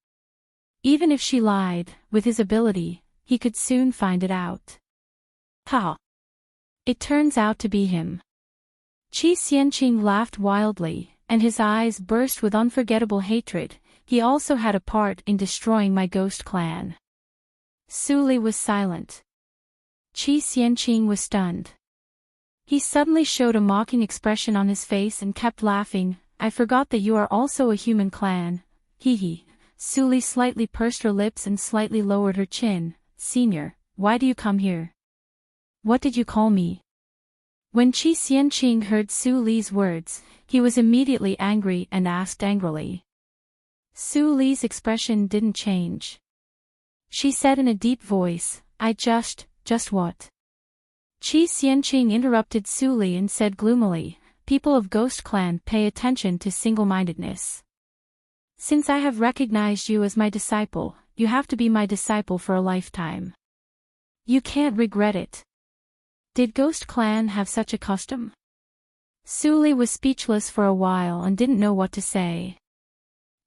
Even if she lied, with his ability, he could soon find it out. Ha! It turns out to be him. Qi Xianqing laughed wildly, and his eyes burst with unforgettable hatred. "He also had a part in destroying my ghost clan." Su Li was silent. Qi Xianqing was stunned. He suddenly showed a mocking expression on his face and kept laughing. "I forgot that you are also a human clan. Hee hee." Su Li slightly pursed her lips and slightly lowered her chin. "Senior, why do you come here? What did you call me?" When Qi Xianqing heard Su Li's words, he was immediately angry and asked angrily. Su Li's expression didn't change. She said in a deep voice, just what?" Qi Xianqing interrupted Su Li and said gloomily, "People of Ghost Clan pay attention to single-mindedness. Since I have recognized you as my disciple, you have to be my disciple for a lifetime. You can't regret it." Did Ghost Clan have such a custom? Su Li was speechless for a while and didn't know what to say.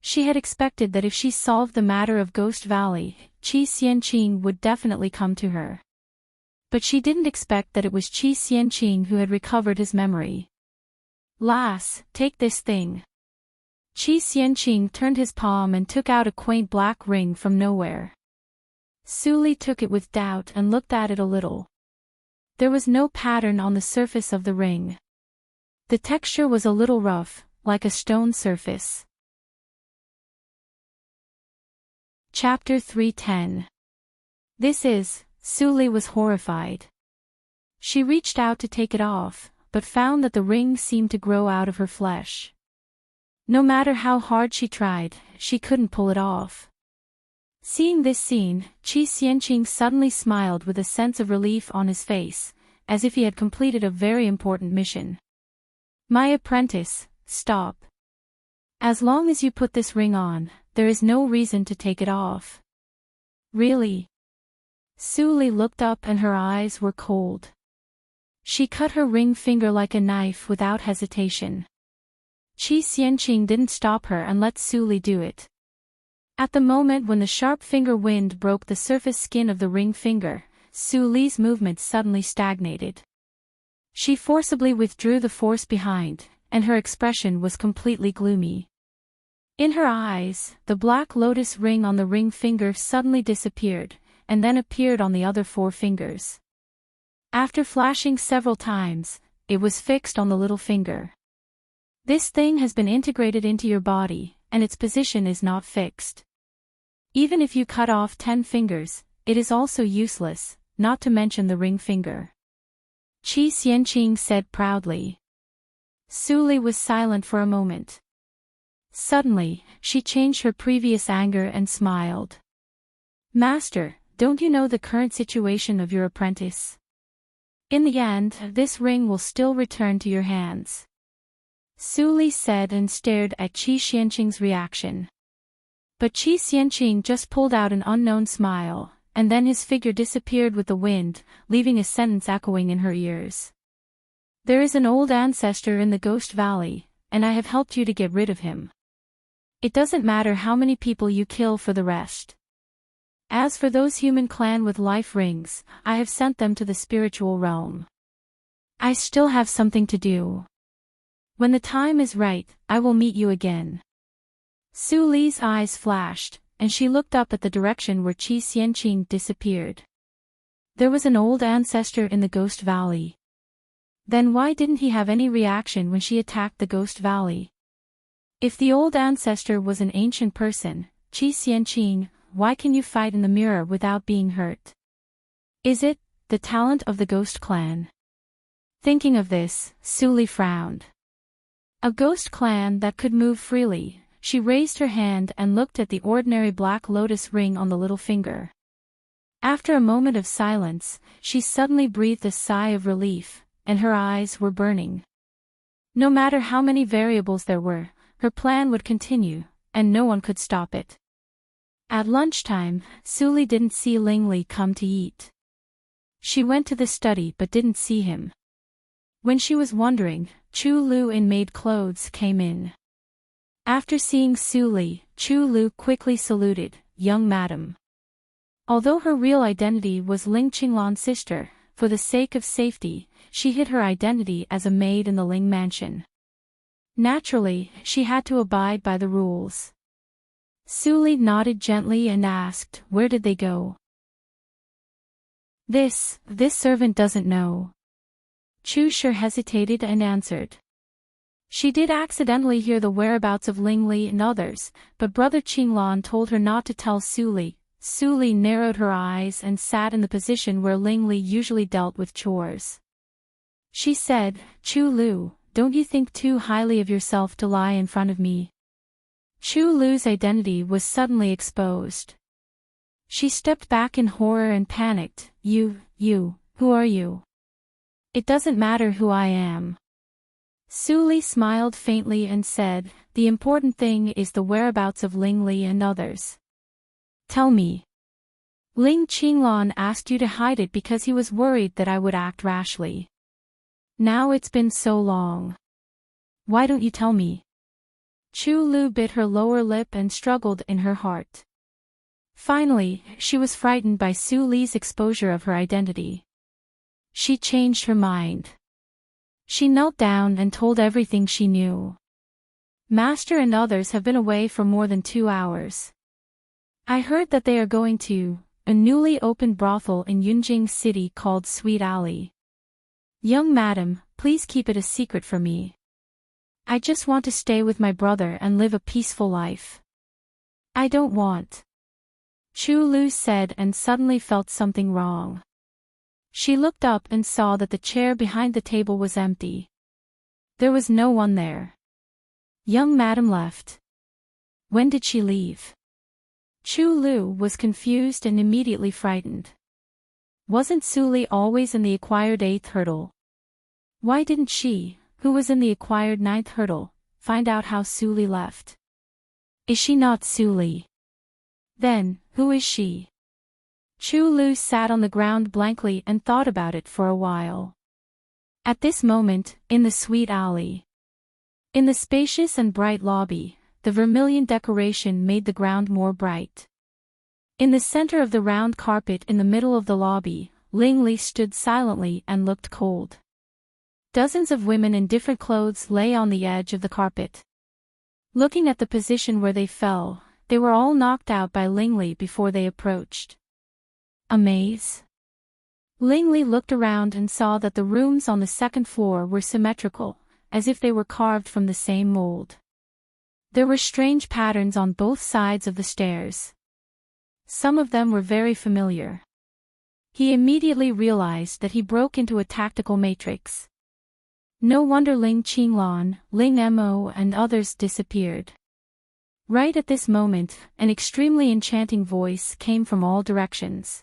She had expected that if she solved the matter of Ghost Valley, Qi Xianqing would definitely come to her. But she didn't expect that it was Qi Xianqing who had recovered his memory. "Lass, take this thing." Qi Xianqing turned his palm and took out a quaint black ring from nowhere. Su Li took it with doubt and looked at it a little. There was no pattern on the surface of the ring. The texture was a little rough, like a stone surface. Chapter 310. Su Li was horrified. She reached out to take it off, but found that the ring seemed to grow out of her flesh. No matter how hard she tried, she couldn't pull it off. Seeing this scene, Qi Xianqing suddenly smiled with a sense of relief on his face, as if he had completed a very important mission. "My apprentice, stop. As long as you put this ring on, there is no reason to take it off." "Really?" Su Li looked up and her eyes were cold. She cut her ring finger like a knife without hesitation. Qi Xianqing didn't stop her and let Su Li do it. At the moment when the sharp finger wind broke the surface skin of the ring finger, Su Li's movement suddenly stagnated. She forcibly withdrew the force behind, and her expression was completely gloomy. In her eyes, the black lotus ring on the ring finger suddenly disappeared, and then appeared on the other 4 fingers. After flashing several times, it was fixed on the little finger. "This thing has been integrated into your body, and its position is not fixed. Even if you cut off 10 fingers, it is also useless, not to mention the ring finger," Qi Xianqing said proudly. Su Li was silent for a moment. Suddenly, she changed her previous anger and smiled. "Master, don't you know the current situation of your apprentice? In the end, this ring will still return to your hands," Su Li said and stared at Qi Xianqing's reaction. But Qi Xianqing just pulled out an unknown smile, and then his figure disappeared with the wind, leaving a sentence echoing in her ears. "There is an old ancestor in the Ghost Valley, and I have helped you to get rid of him. It doesn't matter how many people you kill for the rest. As for those human clan with life rings, I have sent them to the spiritual realm. I still have something to do. When the time is right, I will meet you again. Su Li's eyes flashed, and she looked up at the direction where Qi Xianqing disappeared. There was an old ancestor in the Ghost Valley. Then why didn't he have any reaction when she attacked the Ghost Valley? If the old ancestor was an ancient person, Qi Xianqing, why can you fight in the mirror without being hurt? Is it the talent of the Ghost Clan? Thinking of this, Su Li frowned. A ghost clan that could move freely. She raised her hand and looked at the ordinary black lotus ring on the little finger. After a moment of silence, she suddenly breathed a sigh of relief, and her eyes were burning. No matter how many variables there were, her plan would continue, and no one could stop it. At lunchtime, Su Li didn't see Ling Li come to eat. She went to the study but didn't see him. When she was wondering, Chu Lu in maid clothes came in. After seeing Su Li, Chu Lu quickly saluted, "Young madam." Although her real identity was Ling Qinglan's sister, for the sake of safety, she hid her identity as a maid in the Ling mansion. Naturally, she had to abide by the rules. Su Li nodded gently and asked, "Where did they go?" This servant doesn't know." Chu Shi hesitated and answered. She did accidentally hear the whereabouts of Ling Li and others, but Brother Qinglan told her not to tell Su Li. Su Li narrowed her eyes and sat in the position where Ling Li usually dealt with chores. She said, "Chu Lu, don't you think too highly of yourself to lie in front of me?" Chu Lu's identity was suddenly exposed. She stepped back in horror and panicked. You, who are you?" "It doesn't matter who I am." Su Li smiled faintly and said, "The important thing is the whereabouts of Ling Li and others. Tell me." "Ling Qinglan asked you to hide it because he was worried that I would act rashly. Now it's been so long. Why don't you tell me?" Chu Lu bit her lower lip and struggled in her heart. Finally, she was frightened by Su Li's exposure of her identity. She changed her mind. She knelt down and told everything she knew. "Master and others have been away for more than 2 hours. I heard that they are going to a newly opened brothel in Yunjing City called Sweet Alley. Young madam, please keep it a secret from me. I just want to stay with my brother and live a peaceful life. I don't want." Chu Lu said and suddenly felt something wrong. She looked up and saw that the chair behind the table was empty. There was no one there. Young madam left. When did she leave? Chu Lu was confused and immediately frightened. Wasn't Su Li always in the acquired 8th hurdle? Why didn't she, who was in the acquired 9th hurdle, find out how Su Li left? Is she not Su Li? Then, who is she? Chu Lu sat on the ground blankly and thought about it for a while. At this moment, in the Sweet Alley. In the spacious and bright lobby, the vermilion decoration made the ground more bright. In the center of the round carpet in the middle of the lobby, Ling Li stood silently and looked cold. Dozens of women in different clothes lay on the edge of the carpet. Looking at the position where they fell, they were all knocked out by Ling Li before they approached. A maze? Ling Li looked around and saw that the rooms on the 2nd floor were symmetrical, as if they were carved from the same mold. There were strange patterns on both sides of the stairs. Some of them were very familiar. He immediately realized that he broke into a tactical matrix. No wonder Ling Qinglan, Ling Mo and others disappeared. Right at this moment, an extremely enchanting voice came from all directions.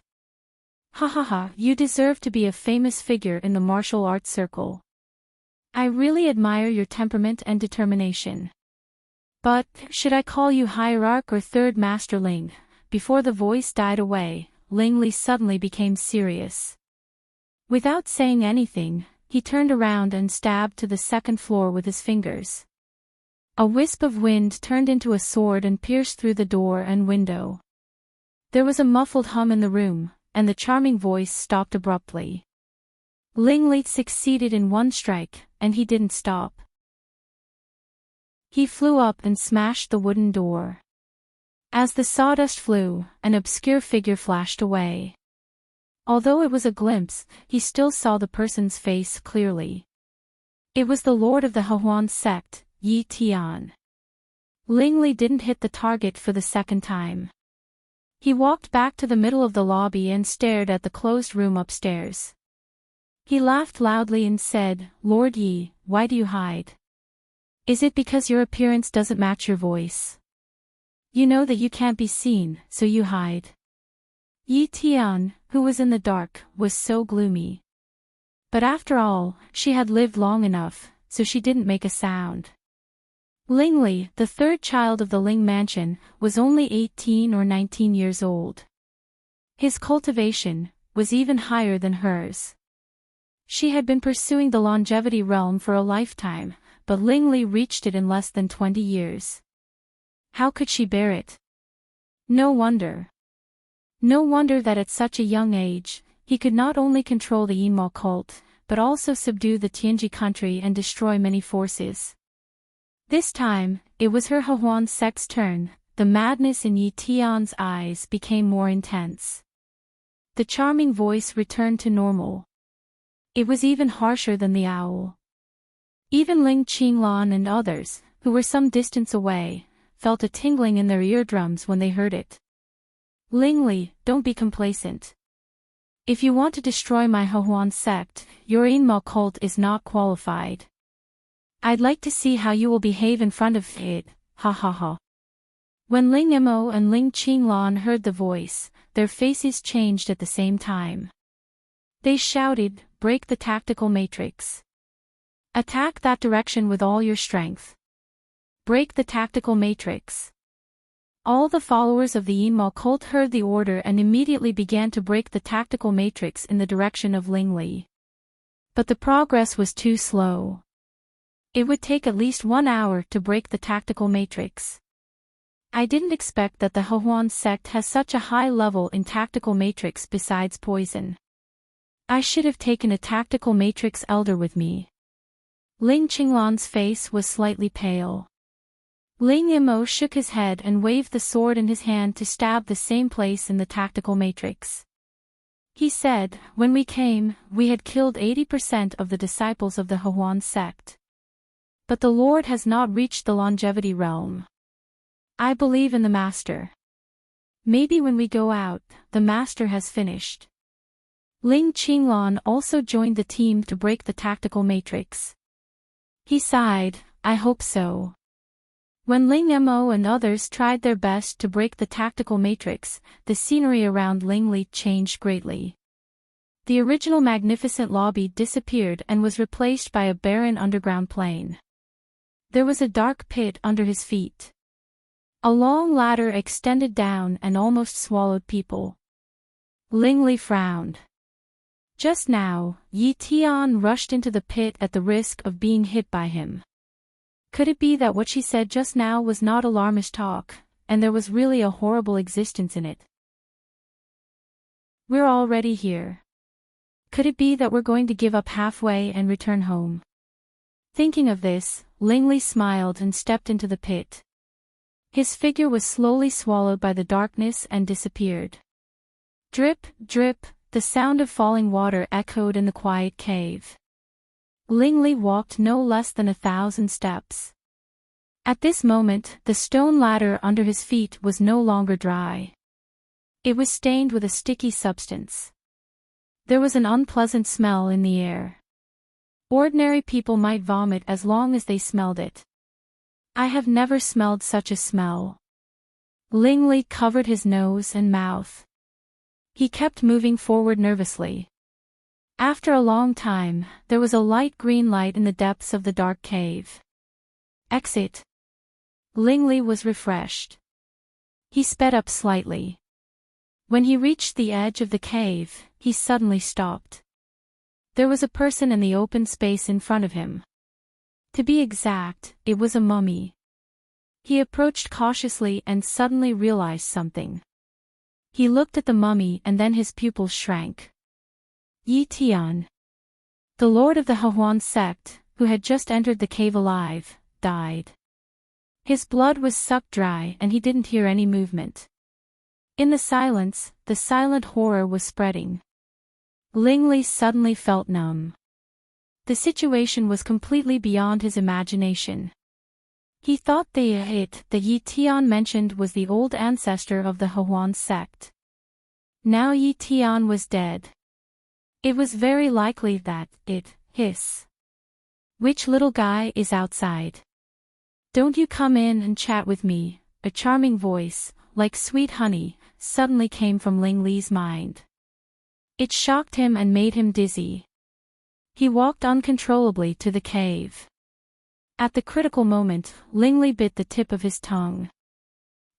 "Ha ha ha, you deserve to be a famous figure in the martial arts circle. I really admire your temperament and determination. But, should I call you Hierarch or 3rd Master Ling?" Before the voice died away, Ling Li suddenly became serious. Without saying anything, he turned around and stabbed to the 2nd floor with his fingers. A wisp of wind turned into a sword and pierced through the door and window. There was a muffled hum in the room, and the charming voice stopped abruptly. Lingley succeeded in one strike, and he didn't stop. He flew up and smashed the wooden door. As the sawdust flew, an obscure figure flashed away. Although it was a glimpse, he still saw the person's face clearly. It was the lord of the Heartwarming sect, Yi Tian. Lingley didn't hit the target for the second time. He walked back to the middle of the lobby and stared at the closed room upstairs. He laughed loudly and said, "Lord Yi, why do you hide? Is it because your appearance doesn't match your voice? You know that you can't be seen, so you hide." Yi Tian, who was in the dark, was so gloomy. But after all, she had lived long enough, so she didn't make a sound. Lingley, the third child of the Ling mansion, was only 18 or 19 years old. His cultivation was even higher than hers. She had been pursuing the longevity realm for a lifetime, but Lingley reached it in less than 20 years. How could she bear it? No wonder. No wonder that at such a young age, he could not only control the Yinmo cult, but also subdue the Tianji country and destroy many forces. This time, it was her Heartwarming sect's turn. The madness in Yi Tian's eyes became more intense. The charming voice returned to normal. It was even harsher than the owl. Even Ling Qinglan and others, who were some distance away, felt a tingling in their eardrums when they heard it. "Lingley, don't be complacent. If you want to destroy my Heartwarming sect, your Yinmo cult is not qualified. I'd like to see how you will behave in front of it, ha ha ha." When Ling Imo and Ling Qinglan heard the voice, their faces changed at the same time. They shouted, "Break the tactical matrix. Attack that direction with all your strength. Break the tactical matrix." All the followers of the Yinmo cult heard the order and immediately began to break the tactical matrix in the direction of Lingley. But the progress was too slow. It would take at least 1 hour to break the tactical matrix. I didn't expect that the Heartwarming sect has such a high level in tactical matrix besides poison. I should have taken a tactical matrix elder with me. Ling Qinglan's face was slightly pale. Ling Imo shook his head and waved the sword in his hand to stab the same place in the tactical matrix. He said, "When we came, we had killed 80% of the disciples of the Heartwarming sect. But the Lord has not reached the longevity realm. I believe in the Master. Maybe when we go out, the Master has finished." Ling Qinglan also joined the team to break the tactical matrix. He sighed, "I hope so." When Ling Mo and others tried their best to break the tactical matrix, the scenery around Lingley changed greatly. The original magnificent lobby disappeared and was replaced by a barren underground plain. There was a dark pit under his feet. A long ladder extended down and almost swallowed people. Lingley frowned. Just now, Yi Tian rushed into the pit at the risk of being hit by him. Could it be that what she said just now was not alarmist talk, and there was really a horrible existence in it? "We're already here. Could it be that we're going to give up halfway and return home?" Thinking of this, Lingley smiled and stepped into the pit. His figure was slowly swallowed by the darkness and disappeared. Drip, drip, the sound of falling water echoed in the quiet cave. Lingley walked no less than 1,000 steps. At this moment, the stone ladder under his feet was no longer dry. It was stained with a sticky substance. There was an unpleasant smell in the air. Ordinary people might vomit as long as they smelled it. I have never smelled such a smell. Lingley covered his nose and mouth. He kept moving forward nervously. After a long time, there was a light green light in the depths of the dark cave. Exit. Lingley was refreshed. He sped up slightly. When he reached the edge of the cave, he suddenly stopped. There was a person in the open space in front of him. To be exact, it was a mummy. He approached cautiously and suddenly realized something. He looked at the mummy and then his pupils shrank. Yi Tian, the lord of the Hehuan sect, who had just entered the cave alive, died. His blood was sucked dry and he didn't hear any movement. In the silence, the silent horror was spreading. Lingli suddenly felt numb. The situation was completely beyond his imagination. He thought that Yi Tian mentioned was the old ancestor of the Hehuan sect. Now Yi Tian was dead. It was very likely that which little guy is outside? Don't you come in and chat with me? A charming voice, like sweet honey, suddenly came from Lingli's mind. It shocked him and made him dizzy. He walked uncontrollably to the cave. At the critical moment, Lingli bit the tip of his tongue.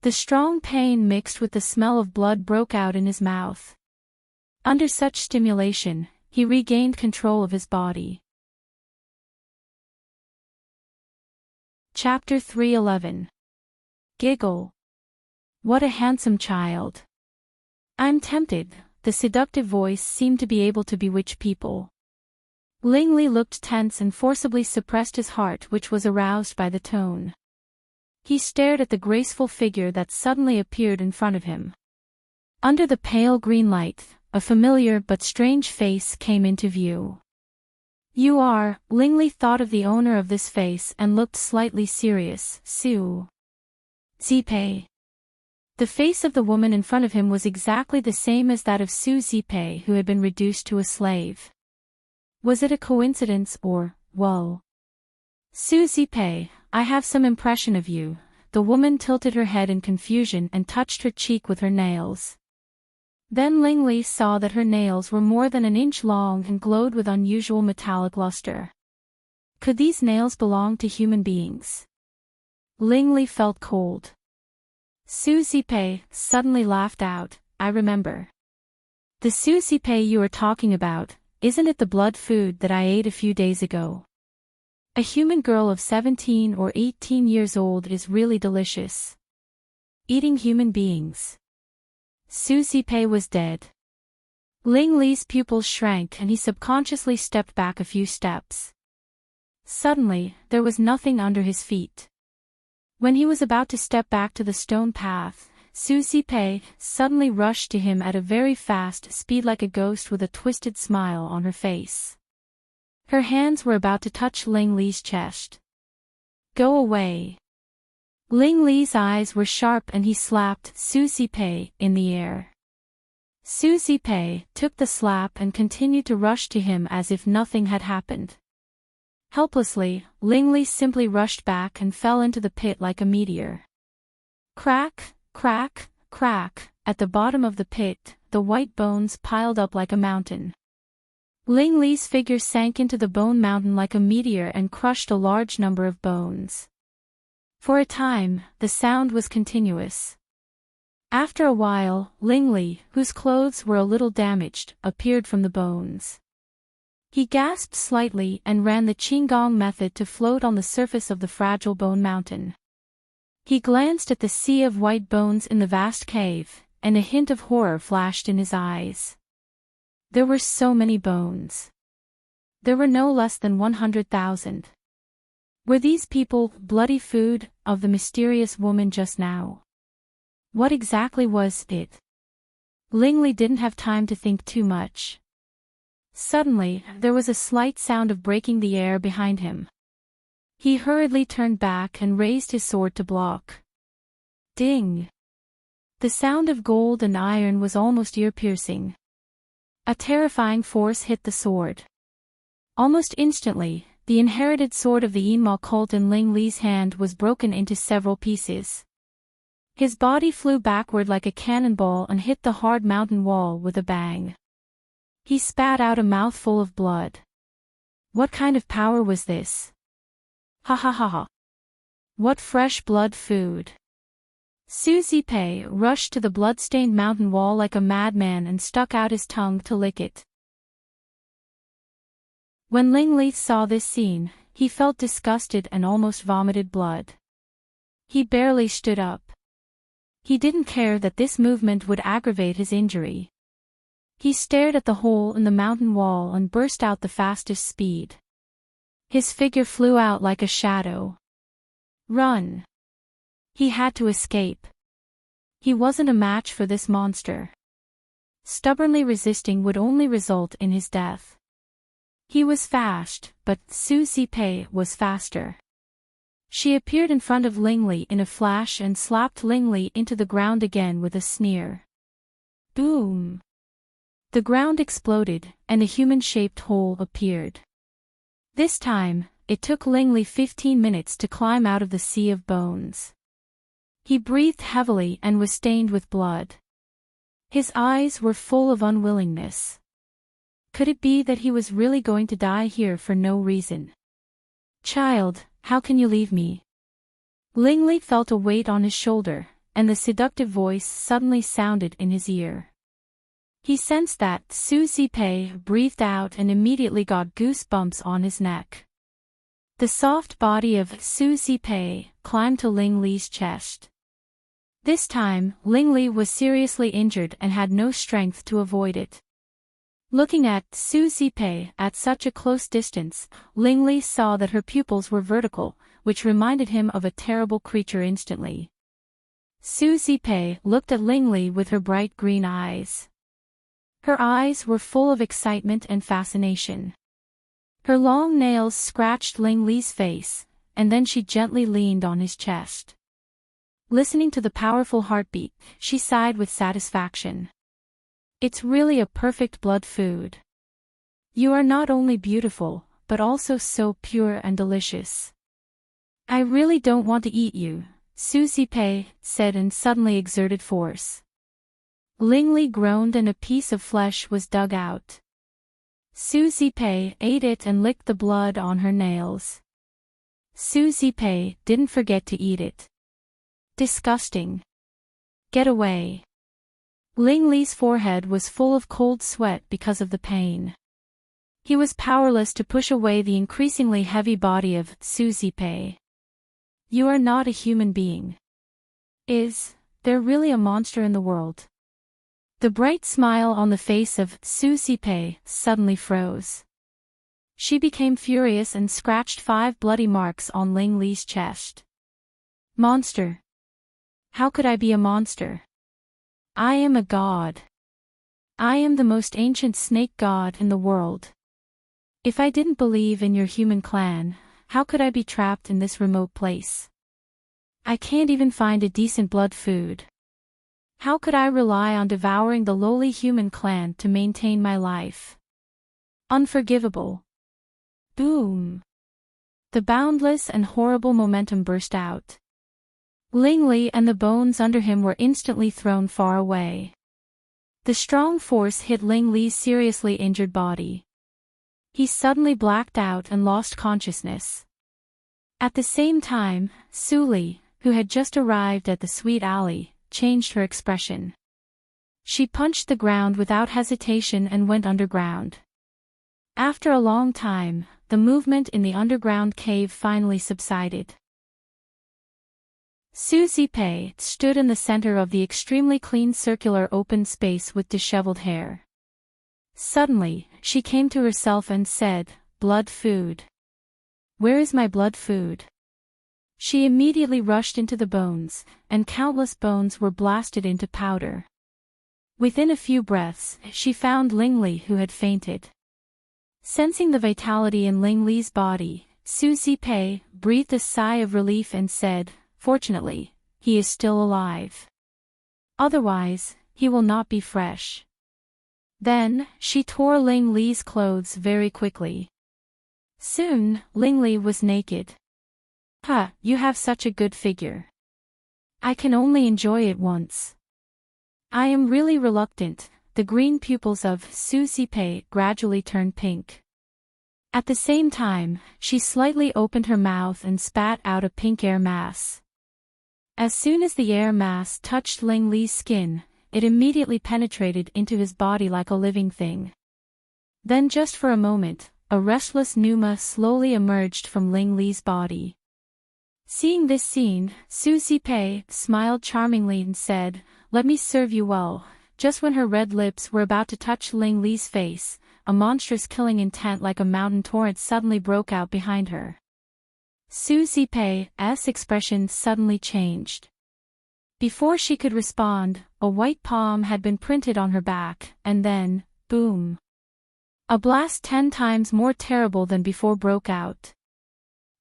The strong pain mixed with the smell of blood broke out in his mouth. Under such stimulation, he regained control of his body. Chapter 311. Giggle. What a handsome child. I'm tempted. The seductive voice seemed to be able to bewitch people. Lingli looked tense and forcibly suppressed his heart, which was aroused by the tone. He stared at the graceful figure that suddenly appeared in front of him. Under the pale green light, a familiar but strange face came into view. You are, Lingli thought of the owner of this face and looked slightly serious, Su Zipei. The face of the woman in front of him was exactly the same as that of Su Zipei, who had been reduced to a slave. Was it a coincidence or, woe? Su Zipei, I have some impression of you. The woman tilted her head in confusion and touched her cheek with her nails. Then Lingli saw that her nails were more than an inch long and glowed with unusual metallic luster. Could these nails belong to human beings? Lingli felt cold. Su Zipei suddenly laughed out, I remember. The Su Zipei you are talking about, isn't it the blood food that I ate a few days ago? A human girl of 17 or 18 years old is really delicious. Eating human beings. Su Zipei was dead. Lingli's pupils shrank and he subconsciously stepped back a few steps. Suddenly, there was nothing under his feet. When he was about to step back to the stone path, Su Zipei suddenly rushed to him at a very fast speed like a ghost with a twisted smile on her face. Her hands were about to touch Lingli's chest. Go away. Lingli's eyes were sharp and he slapped Su Zipei in the air. Su Zipei took the slap and continued to rush to him as if nothing had happened. Helplessly, Lingli simply rushed back and fell into the pit like a meteor. Crack, crack, crack, at the bottom of the pit, the white bones piled up like a mountain. Lingli's figure sank into the bone mountain like a meteor and crushed a large number of bones. For a time, the sound was continuous. After a while, Lingli, whose clothes were a little damaged, appeared from the bones. He gasped slightly and ran the Qigong method to float on the surface of the fragile bone mountain. He glanced at the sea of white bones in the vast cave, and a hint of horror flashed in his eyes. There were so many bones. There were no less than 100,000. Were these people bloody food of the mysterious woman just now? What exactly was it? Lingli didn't have time to think too much. Suddenly, there was a slight sound of breaking the air behind him. He hurriedly turned back and raised his sword to block. Ding! The sound of gold and iron was almost ear-piercing. A terrifying force hit the sword. Almost instantly, the inherited sword of the Yinma cult in Lingli's hand was broken into several pieces. His body flew backward like a cannonball and hit the hard mountain wall with a bang. He spat out a mouthful of blood. What kind of power was this? Ha ha ha ha. What fresh blood food. Su Zipei rushed to the blood-stained mountain wall like a madman and stuck out his tongue to lick it. When Lingli saw this scene, he felt disgusted and almost vomited blood. He barely stood up. He didn't care that this movement would aggravate his injury. He stared at the hole in the mountain wall and burst out the fastest speed. His figure flew out like a shadow. Run! He had to escape. He wasn't a match for this monster. Stubbornly resisting would only result in his death. He was fast, but Susie Pei was faster. She appeared in front of Lingli in a flash and slapped Lingli into the ground again with a sneer. Boom! The ground exploded, and a human-shaped hole appeared. This time, it took Lingli 15 minutes to climb out of the sea of bones. He breathed heavily and was stained with blood. His eyes were full of unwillingness. Could it be that he was really going to die here for no reason? Child, how can you leave me? Lingli felt a weight on his shoulder, and the seductive voice suddenly sounded in his ear. He sensed that Susie Pei breathed out and immediately got goosebumps on his neck. The soft body of Susie Pei climbed to Lingli's chest. This time, Lingli was seriously injured and had no strength to avoid it. Looking at Susie Pei at such a close distance, Lingli saw that her pupils were vertical, which reminded him of a terrible creature instantly. Susie Pei looked at Lingli with her bright green eyes. Her eyes were full of excitement and fascination. Her long nails scratched Lingli's face, and then she gently leaned on his chest. Listening to the powerful heartbeat, she sighed with satisfaction. It's really a perfect blood food. You are not only beautiful, but also so pure and delicious. I really don't want to eat you, Susie Pei said and suddenly exerted force. Lingli groaned and a piece of flesh was dug out. Susie Pei ate it and licked the blood on her nails. Susie Pei didn't forget to eat it. Disgusting. Get away. Lingli's forehead was full of cold sweat because of the pain. He was powerless to push away the increasingly heavy body of Susie Pei. You are not a human being. Is there really a monster in the world? The bright smile on the face of Susie Pei suddenly froze. She became furious and scratched 5 bloody marks on Lingli's chest. Monster. How could I be a monster? I am a god. I am the most ancient snake god in the world. If I didn't believe in your human clan, how could I be trapped in this remote place? I can't even find a decent blood food. How could I rely on devouring the lowly human clan to maintain my life? Unforgivable. Boom. The boundless and horrible momentum burst out. Lingli and the bones under him were instantly thrown far away. The strong force hit Lingli's seriously injured body. He suddenly blacked out and lost consciousness. At the same time, Suli, who had just arrived at the sweet alley, changed her expression. She punched the ground without hesitation and went underground. After a long time, the movement in the underground cave finally subsided. Susie Pei stood in the center of the extremely clean circular open space with disheveled hair. Suddenly, she came to herself and said, "Blood food. Where is my blood food?" She immediately rushed into the bones, and countless bones were blasted into powder. Within a few breaths, she found Lingli who had fainted. Sensing the vitality in Lingli's body, Susie Pei breathed a sigh of relief and said, "Fortunately, he is still alive. Otherwise, he will not be fresh." Then, she tore Lingli's clothes very quickly. Soon, Lingli was naked. You have such a good figure. I can only enjoy it once. I am really reluctant." The green pupils of Susie Pei gradually turned pink. At the same time, she slightly opened her mouth and spat out a pink air mass. As soon as the air mass touched Lingli's skin, it immediately penetrated into his body like a living thing. Then just for a moment, a restless pneuma slowly emerged from Lingli's body. Seeing this scene, Susie Pei smiled charmingly and said, "Let me serve you well." Just when her red lips were about to touch Ling Li's face, a monstrous killing intent like a mountain torrent suddenly broke out behind her. Susie Pei's expression suddenly changed. Before she could respond, a white palm had been printed on her back, and then, boom! A blast 10 times more terrible than before broke out.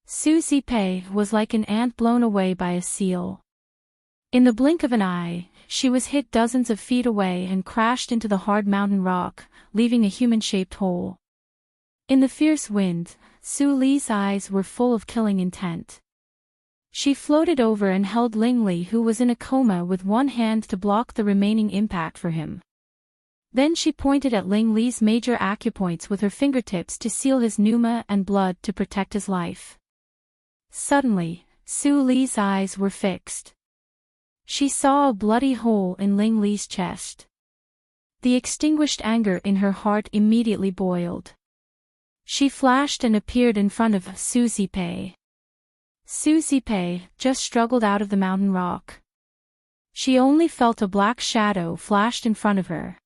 Susie Pei was like an ant blown away by a seal. In the blink of an eye, she was hit dozens of feet away and crashed into the hard mountain rock, leaving a human-shaped hole. In the fierce wind, Su Li's eyes were full of killing intent. She floated over and held Ling Li, who was in a coma, with one hand to block the remaining impact for him. Then she pointed at Ling Li's major acupoints with her fingertips to seal his pneuma and blood to protect his life. Suddenly, Su Li's eyes were fixed. She saw a bloody hole in Ling Li's chest. The extinguished anger in her heart immediately boiled. She flashed and appeared in front of Susie Pei. Susie Pei just struggled out of the mountain rock. She only felt a black shadow flashed in front of her.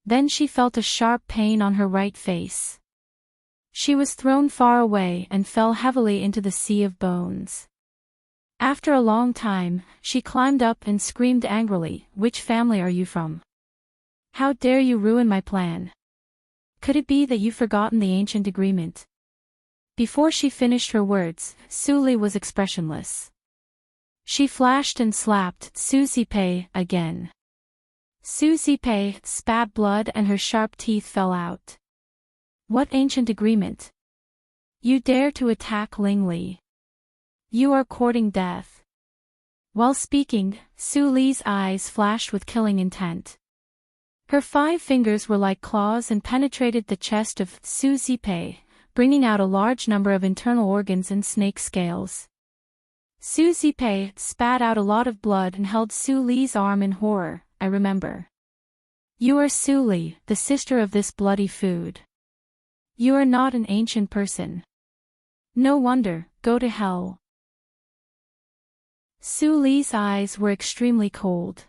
Then she felt a sharp pain on her right face. She was thrown far away and fell heavily into the sea of bones. After a long time, she climbed up and screamed angrily, "Which family are you from? How dare you ruin my plan? Could it be that you've forgotten the ancient agreement?" Before she finished her words, Su Li was expressionless. She flashed and slapped Susie Pei again. Susie Pei spat blood and her sharp teeth fell out. "What ancient agreement? You dare to attack Ling Li? You are courting death." While speaking, Su Li's eyes flashed with killing intent. Her 5 fingers were like claws and penetrated the chest of Susie Pei, bringing out a large number of internal organs and snake scales. Susie Pei spat out a lot of blood and held Su Li's arm in horror. "I remember. You are Su Li, the sister of this bloody food. You are not an ancient person. No wonder, go to hell." Su Li's eyes were extremely cold.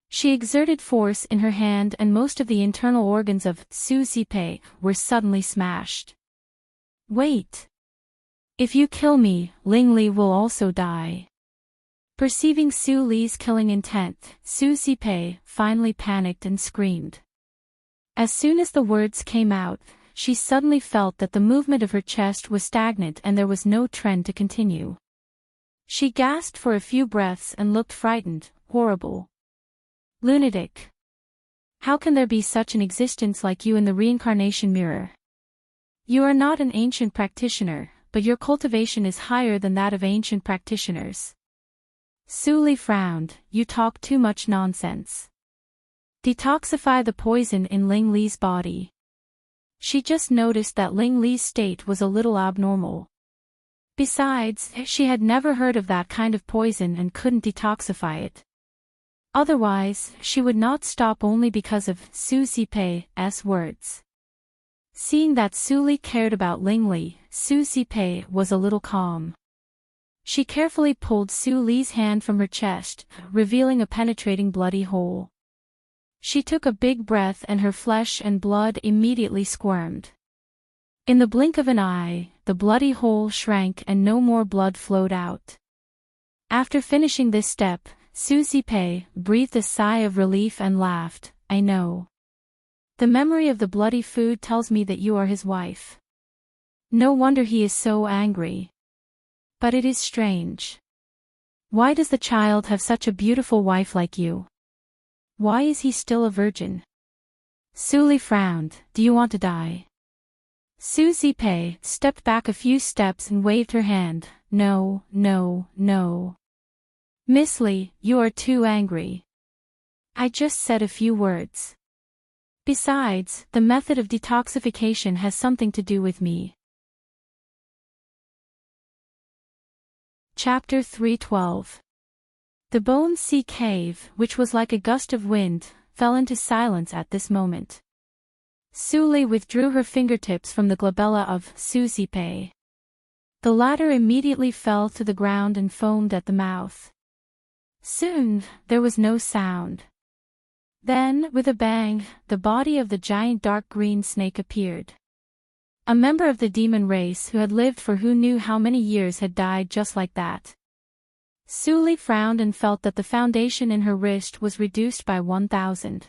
She exerted force in her hand and most of the internal organs of Susie Pei were suddenly smashed. "Wait! If you kill me, Ling Li will also die." Perceiving Su Li's killing intent, Susie Pei finally panicked and screamed. As soon as the words came out, she suddenly felt that the movement of her chest was stagnant and there was no trend to continue. She gasped for a few breaths and looked frightened, horrible. "Lunatic! How can there be such an existence like you in the reincarnation mirror? You are not an ancient practitioner, but your cultivation is higher than that of ancient practitioners." Su Li frowned. "You talk too much nonsense. Detoxify the poison in Ling Li's body." She just noticed that Ling Li's state was a little abnormal. Besides, she had never heard of that kind of poison and couldn't detoxify it. Otherwise, she would not stop only because of Susie Pei's words. Seeing that Su Li cared about Ling Li, Susie Pei was a little calm. She carefully pulled Su Li's hand from her chest, revealing a penetrating bloody hole. She took a big breath and her flesh and blood immediately squirmed. In the blink of an eye, the bloody hole shrank and no more blood flowed out. After finishing this step, Susie Pei breathed a sigh of relief and laughed. "I know. The memory of the bloody food tells me that you are his wife. No wonder he is so angry. But it is strange. Why does the child have such a beautiful wife like you? Why is he still a virgin?" Su Li frowned. "Do you want to die?" Susie Pei stepped back a few steps and waved her hand. "No, no, no. Miss Li, you are too angry. I just said a few words. Besides, the method of detoxification has something to do with me." Chapter 312. The Bone Sea Cave, which was like a gust of wind, fell into silence at this moment. Su Li withdrew her fingertips from the glabella of Susie Pei. The latter immediately fell to the ground and foamed at the mouth. Soon, there was no sound. Then, with a bang, the body of the giant dark green snake appeared. A member of the demon race who had lived for who knew how many years had died just like that. Suli frowned and felt that the foundation in her wrist was reduced by 1,000.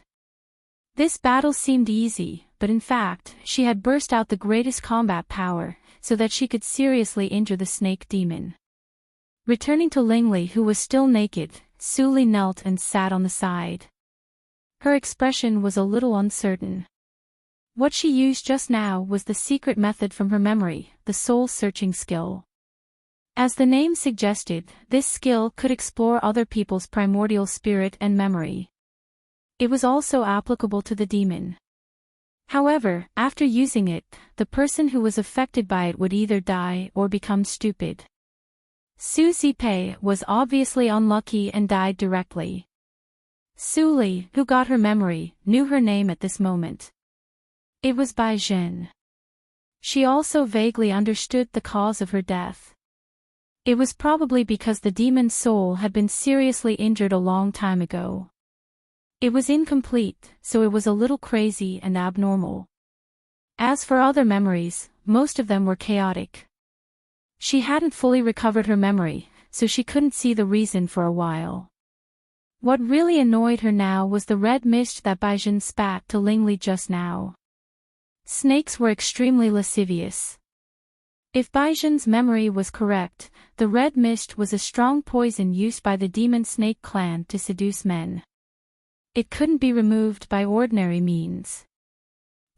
This battle seemed easy, but in fact, she had burst out the greatest combat power, so that she could seriously injure the snake demon. Returning to Lingli, who was still naked, Suli knelt and sat on the side. Her expression was a little uncertain. What she used just now was the secret method from her memory, the soul-searching skill. As the name suggested, this skill could explore other people's primordial spirit and memory. It was also applicable to the demon. However, after using it, the person who was affected by it would either die or become stupid. Su Zipei was obviously unlucky and died directly. Suli, who got her memory, knew her name at this moment. It was Bai Zhen. She also vaguely understood the cause of her death. It was probably because the demon's soul had been seriously injured a long time ago. It was incomplete, so it was a little crazy and abnormal. As for other memories, most of them were chaotic. She hadn't fully recovered her memory, so she couldn't see the reason for a while. What really annoyed her now was the red mist that Baizhen spat to Lingli just now. Snakes were extremely lascivious. If Baizhen's memory was correct, the red mist was a strong poison used by the demon snake clan to seduce men. It couldn't be removed by ordinary means.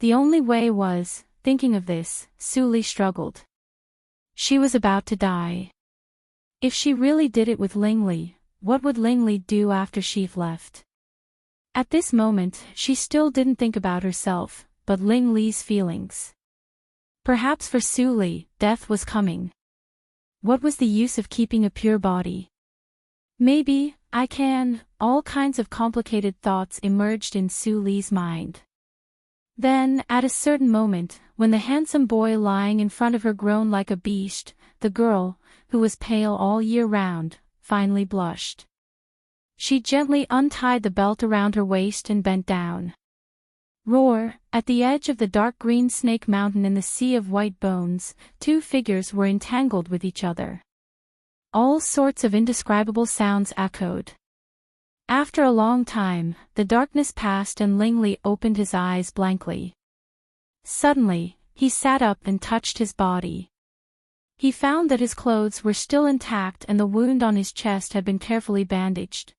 The only way was, thinking of this, Suli struggled. She was about to die. If she really did it with Lingli, what would Lingli do after she left? At this moment, she still didn't think about herself, but Lingli's feelings. Perhaps for Suli, death was coming. What was the use of keeping a pure body? Maybe, I can. All kinds of complicated thoughts emerged in Suli's mind. Then, at a certain moment, when the handsome boy lying in front of her groaned like a beast, the girl, who was pale all year round, finally blushed. She gently untied the belt around her waist and bent down. Roar! At the edge of the dark green snake mountain in the sea of white bones, two figures were entangled with each other. All sorts of indescribable sounds echoed. After a long time, the darkness passed and Lingli opened his eyes blankly. Suddenly, he sat up and touched his body. He found that his clothes were still intact and the wound on his chest had been carefully bandaged.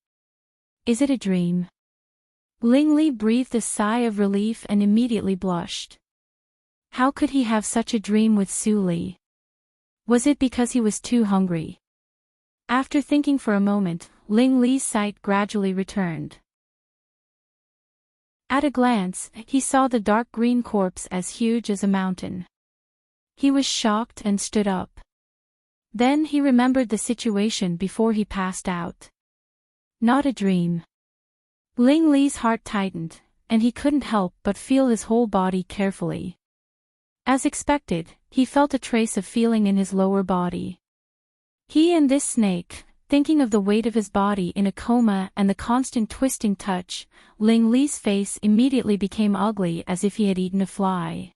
Is it a dream? Lingli breathed a sigh of relief and immediately blushed. How could he have such a dream with Suli? Was it because he was too hungry? After thinking for a moment, Lingli's sight gradually returned. At a glance, he saw the dark green corpse as huge as a mountain. He was shocked and stood up. Then he remembered the situation before he passed out. Not a dream. Lingli's heart tightened, and he couldn't help but feel his whole body carefully. As expected, he felt a trace of feeling in his lower body. He and this snake, thinking of the weight of his body in a coma and the constant twisting touch, Lingli's face immediately became ugly as if he had eaten a fly.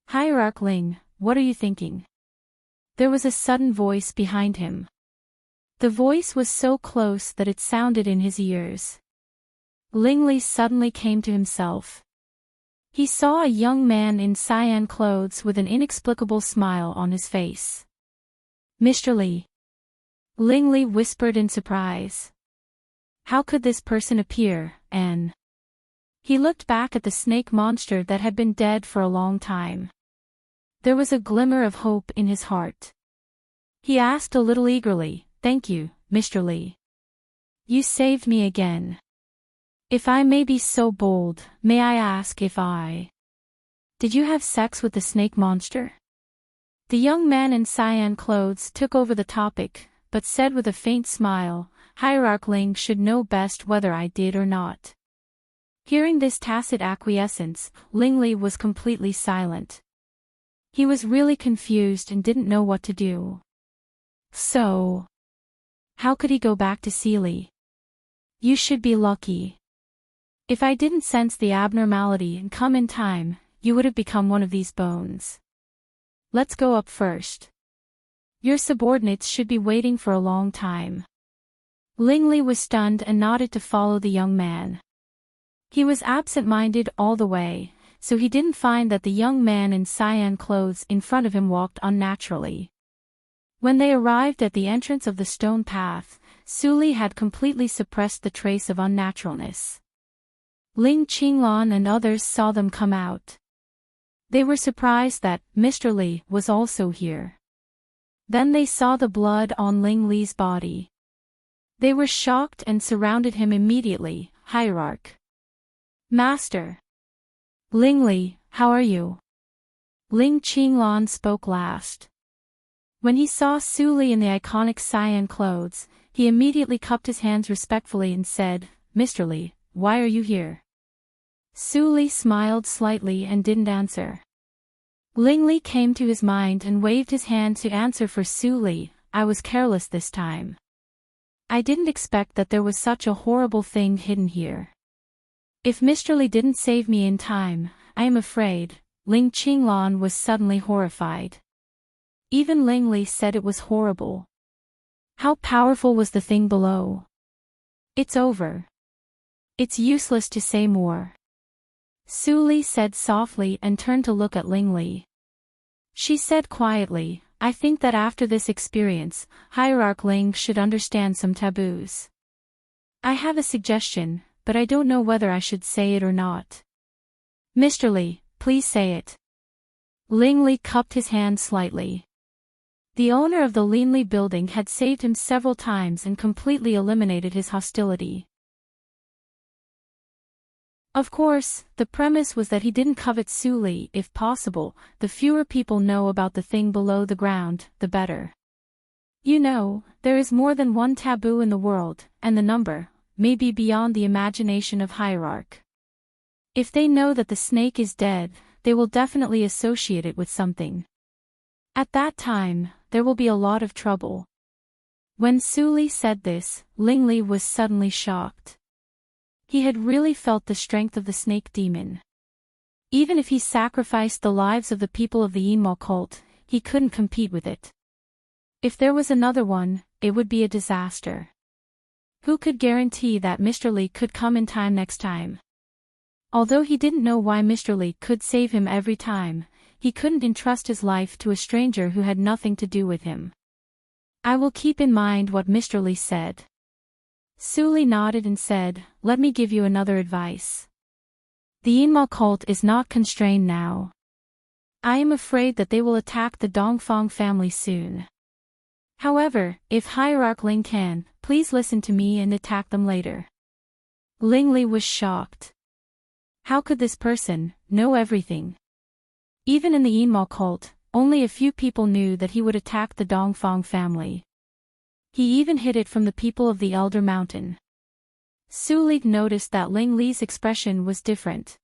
Hierarch Ling, what are you thinking? There was a sudden voice behind him. The voice was so close that it sounded in his ears. Lingli suddenly came to himself. He saw a young man in cyan clothes with an inexplicable smile on his face. Mr. Li. Lingli whispered in surprise. How could this person appear, and... He looked back at the snake monster that had been dead for a long time. There was a glimmer of hope in his heart. He asked a little eagerly, "Thank you, Mr. Li. You saved me again. If I may be so bold, may I ask if Did you have sex with the snake monster?" The young man in cyan clothes took over the topic, but said with a faint smile, "Hierarch Ling should know best whether I did or not." Hearing this tacit acquiescence, Lingli was completely silent. He was really confused and didn't know what to do. So, how could he go back to Sealy? You should be lucky. If I didn't sense the abnormality and come in time, you would have become one of these bones. Let's go up first. Your subordinates should be waiting for a long time. Lingley was stunned and nodded to follow the young man. He was absent-minded all the way, so he didn't find that the young man in cyan clothes in front of him walked unnaturally. When they arrived at the entrance of the stone path, Suli had completely suppressed the trace of unnaturalness. Ling Qinglan and others saw them come out. They were surprised that Mr. Li was also here. Then they saw the blood on Ling Li's body. They were shocked and surrounded him immediately. Hierarch. Master. Ling Li, how are you? Ling Qinglan spoke last. When he saw Su Li in the iconic cyan clothes, he immediately cupped his hands respectfully and said, Mr. Li, why are you here? Su Li smiled slightly and didn't answer. Ling Li came to his mind and waved his hand to answer for Su Li. I was careless this time. I didn't expect that there was such a horrible thing hidden here. If Mr. Li didn't save me in time, I am afraid. Ling Qinglan was suddenly horrified. Even Ling Li said it was horrible. How powerful was the thing below? It's over. It's useless to say more. Su Li said softly and turned to look at Ling Li. She said quietly, I think that after this experience, Hierarch Ling should understand some taboos. I have a suggestion, but I don't know whether I should say it or not. Mr. Li, please say it. Ling Li cupped his hand slightly. The owner of the Linli building had saved him several times and completely eliminated his hostility. Of course, the premise was that he didn't covet Su Li. If possible, the fewer people know about the thing below the ground, the better. You know, there is more than one taboo in the world, and the number may be beyond the imagination of Hierarch. If they know that the snake is dead, they will definitely associate it with something. At that time, there will be a lot of trouble. When Su Li said this, Ling Li was suddenly shocked. He had really felt the strength of the snake demon. Even if he sacrificed the lives of the people of the Yinmo cult, he couldn't compete with it. If there was another one, it would be a disaster. Who could guarantee that Mr. Li could come in time next time? Although he didn't know why Mr. Li could save him every time, he couldn't entrust his life to a stranger who had nothing to do with him. I will keep in mind what Mr. Li said. Su Li nodded and said, let me give you another advice. The Yinmo cult is not constrained now. I am afraid that they will attack the Dongfang family soon. However, if Hierarch Ling can, please listen to me and attack them later. Ling Li was shocked. How could this person know everything? Even in the Yinmo cult, only a few people knew that he would attack the Dongfang family. He even hid it from the people of the Elder Mountain. Su Li noticed that Ling Li's expression was different.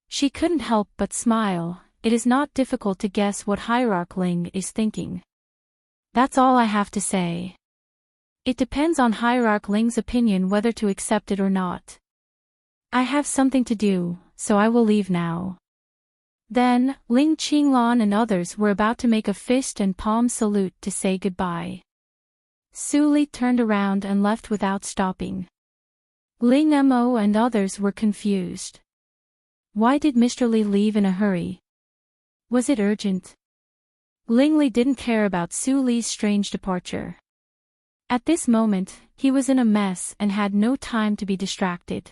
She couldn't help but smile. It is not difficult to guess what Hierarch Ling is thinking. That's all I have to say. It depends on Hierarch Ling's opinion whether to accept it or not. I have something to do, so I will leave now. Then, Ling Qinglan and others were about to make a fist and palm salute to say goodbye. Su Li turned around and left without stopping. Ling Mo and others were confused. Why did Mr. Li leave in a hurry? Was it urgent? Ling Li didn't care about Su Li's strange departure. At this moment, he was in a mess and had no time to be distracted.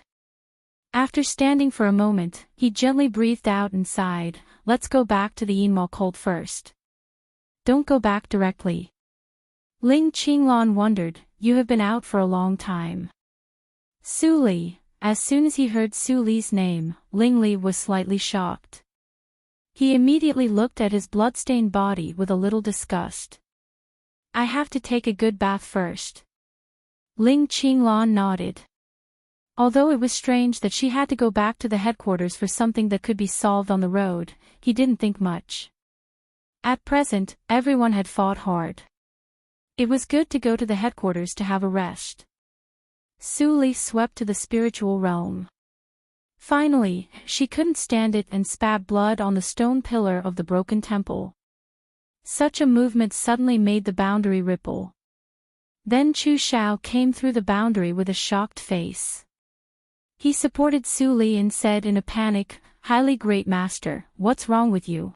After standing for a moment, he gently breathed out and sighed, let's go back to the Yinmo cult first. Don't go back directly. Ling Qinglan wondered, you have been out for a long time. Su Li. As soon as he heard Su Li's name, Ling Li was slightly shocked. He immediately looked at his bloodstained body with a little disgust. I have to take a good bath first. Ling Qinglan nodded. Although it was strange that she had to go back to the headquarters for something that could be solved on the road, he didn't think much. At present, everyone had fought hard. It was good to go to the headquarters to have a rest. Su Li swept to the spiritual realm. Finally, she couldn't stand it and spat blood on the stone pillar of the broken temple. Such a movement suddenly made the boundary ripple. Then Chu Xiao came through the boundary with a shocked face. He supported Su Li and said in a panic, "Highly great master, what's wrong with you?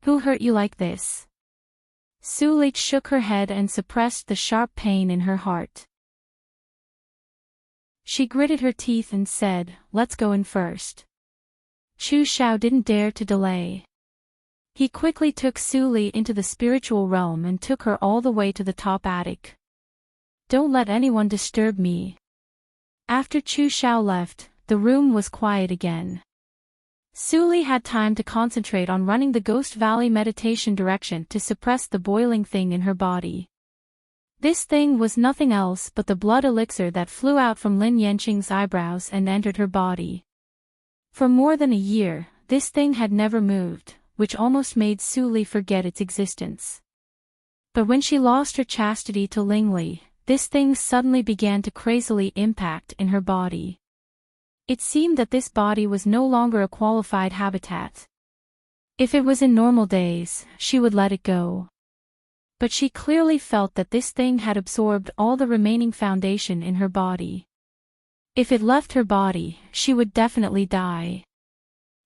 Who hurt you like this?" Su Li shook her head and suppressed the sharp pain in her heart. She gritted her teeth and said, "Let's go in first." Chu Xiao didn't dare to delay. He quickly took Su Li into the spiritual realm and took her all the way to the top attic. "Don't let anyone disturb me." After Chu Xiao left, the room was quiet again. Su Li had time to concentrate on running the Ghost Valley meditation direction to suppress the boiling thing in her body. This thing was nothing else but the blood elixir that flew out from Lin Yanqing's eyebrows and entered her body. For more than a year, this thing had never moved, which almost made Su Li forget its existence. But when she lost her chastity to Ling Li, this thing suddenly began to crazily impact in her body. It seemed that this body was no longer a qualified habitat. If it was in normal days, she would let it go. But she clearly felt that this thing had absorbed all the remaining foundation in her body. If it left her body, she would definitely die.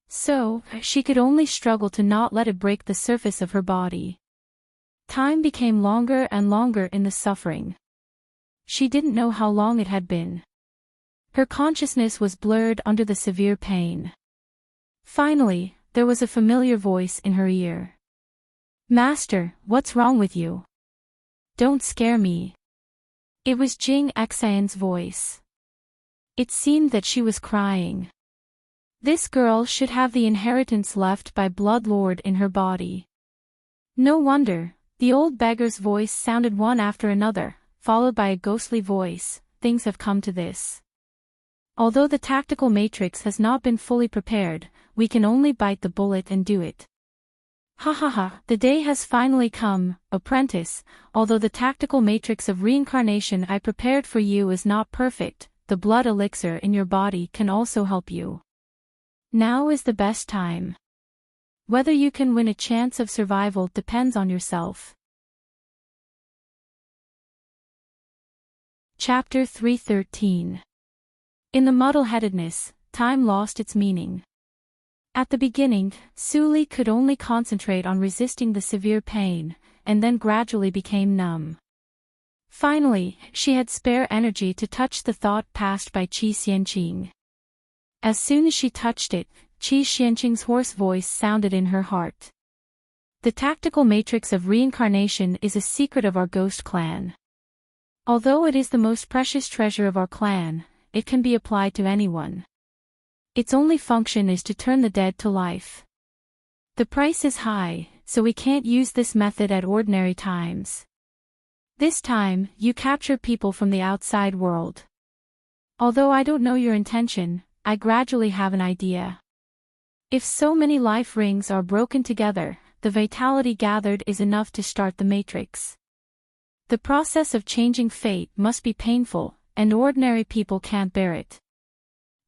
So, she could only struggle to not let it break the surface of her body. Time became longer and longer in the suffering. She didn't know how long it had been. Her consciousness was blurred under the severe pain. Finally, there was a familiar voice in her ear. "Master, what's wrong with you? Don't scare me." It was Jing Xian's voice. It seemed that she was crying. This girl should have the inheritance left by Blood Lord in her body. No wonder, the old beggar's voice sounded one after another, followed by a ghostly voice. Things have come to this. Although the tactical matrix has not been fully prepared, we can only bite the bullet and do it. Ha ha ha, the day has finally come, apprentice. Although the tactical matrix of reincarnation I prepared for you is not perfect, the blood elixir in your body can also help you. Now is the best time. Whether you can win a chance of survival depends on yourself. Chapter 313. In the muddle-headedness, time lost its meaning. At the beginning, Su Li could only concentrate on resisting the severe pain, and then gradually became numb. Finally, she had spare energy to touch the thought passed by Qi Xianqing. As soon as she touched it, Qi Xianqing's hoarse voice sounded in her heart. The tactical matrix of reincarnation is a secret of our ghost clan. Although it is the most precious treasure of our clan, it can be applied to anyone. Its only function is to turn the dead to life. The price is high, so we can't use this method at ordinary times. This time, you capture people from the outside world. Although I don't know your intention, I gradually have an idea. If so many life rings are broken together, the vitality gathered is enough to start the matrix. The process of changing fate must be painful, and ordinary people can't bear it.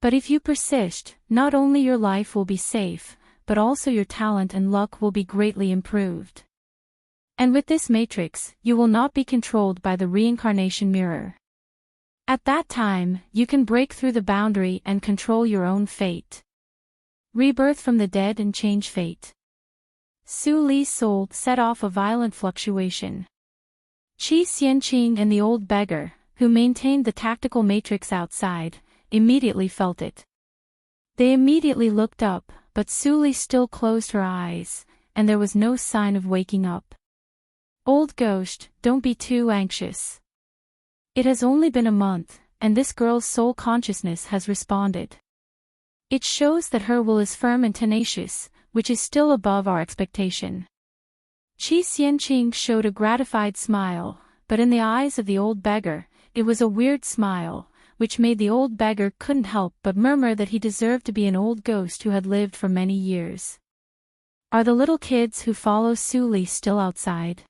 But if you persist, not only your life will be safe, but also your talent and luck will be greatly improved. And with this matrix, you will not be controlled by the reincarnation mirror. At that time, you can break through the boundary and control your own fate. Rebirth from the dead and change fate. Su Li's soul set off a violent fluctuation. Qi Xianqing and the old beggar, who maintained the tactical matrix outside, immediately felt it. They immediately looked up, but Su Li still closed her eyes, and there was no sign of waking up. "Old ghost, don't be too anxious. It has only been a month, and this girl's soul consciousness has responded. It shows that her will is firm and tenacious, which is still above our expectation." Qi Xianqing showed a gratified smile, but in the eyes of the old beggar, it was a weird smile, which made the old beggar couldn't help but murmur that he deserved to be an old ghost who had lived for many years. Are the little kids who follow Su Li still outside?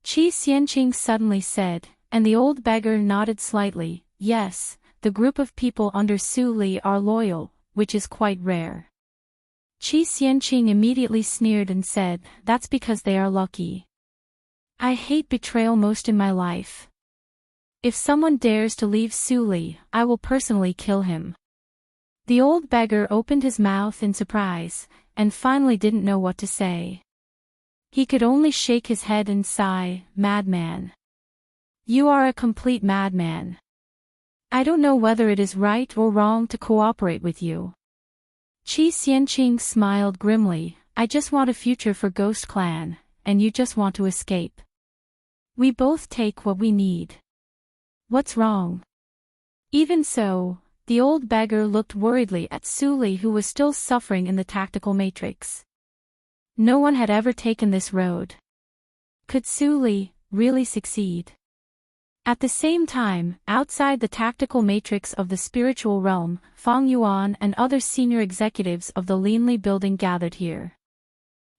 Qi Xianqing suddenly said, and the old beggar nodded slightly. Yes, the group of people under Su Li are loyal, which is quite rare. Qi Xianqing immediately sneered and said, that's because they are lucky. I hate betrayal most in my life. If someone dares to leave Su Li, I will personally kill him. The old beggar opened his mouth in surprise, and finally didn't know what to say. He could only shake his head and sigh, madman. You are a complete madman. I don't know whether it is right or wrong to cooperate with you. Qi Xianqing smiled grimly. I just want a future for Ghost Clan, and you just want to escape. We both take what we need. What's wrong? Even so, the old beggar looked worriedly at Su Li, who was still suffering in the tactical matrix. No one had ever taken this road. Could Su Li really succeed? At the same time, outside the tactical matrix of the spiritual realm, Fang Yuan and other senior executives of the Linli building gathered here.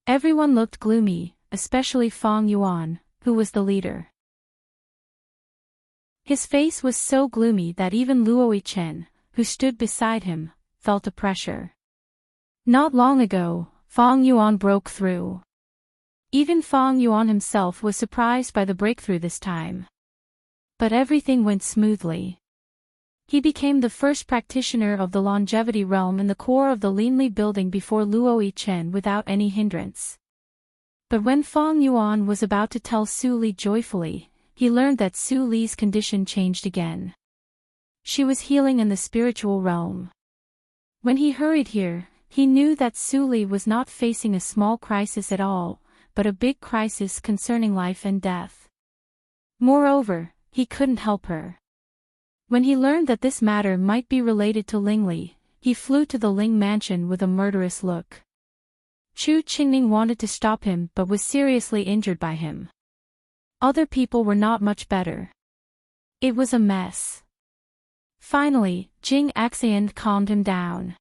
Everyone looked gloomy, especially Fang Yuan, who was the leader. His face was so gloomy that even Luo Chen, who stood beside him, felt a pressure. Not long ago, Fang Yuan broke through. Even Fang Yuan himself was surprised by the breakthrough this time. But everything went smoothly. He became the first practitioner of the longevity realm in the core of the Linli building before Luo Chen without any hindrance. But when Fang Yuan was about to tell Su Li joyfully, he learned that Su Li's condition changed again. She was healing in the spiritual realm. When he hurried here, he knew that Su Li was not facing a small crisis at all, but a big crisis concerning life and death. Moreover, he couldn't help her. When he learned that this matter might be related to Lingli, he flew to the Ling mansion with a murderous look. Chu Qingning wanted to stop him but was seriously injured by him. Other people were not much better. It was a mess. Finally, Jing Axian calmed him down.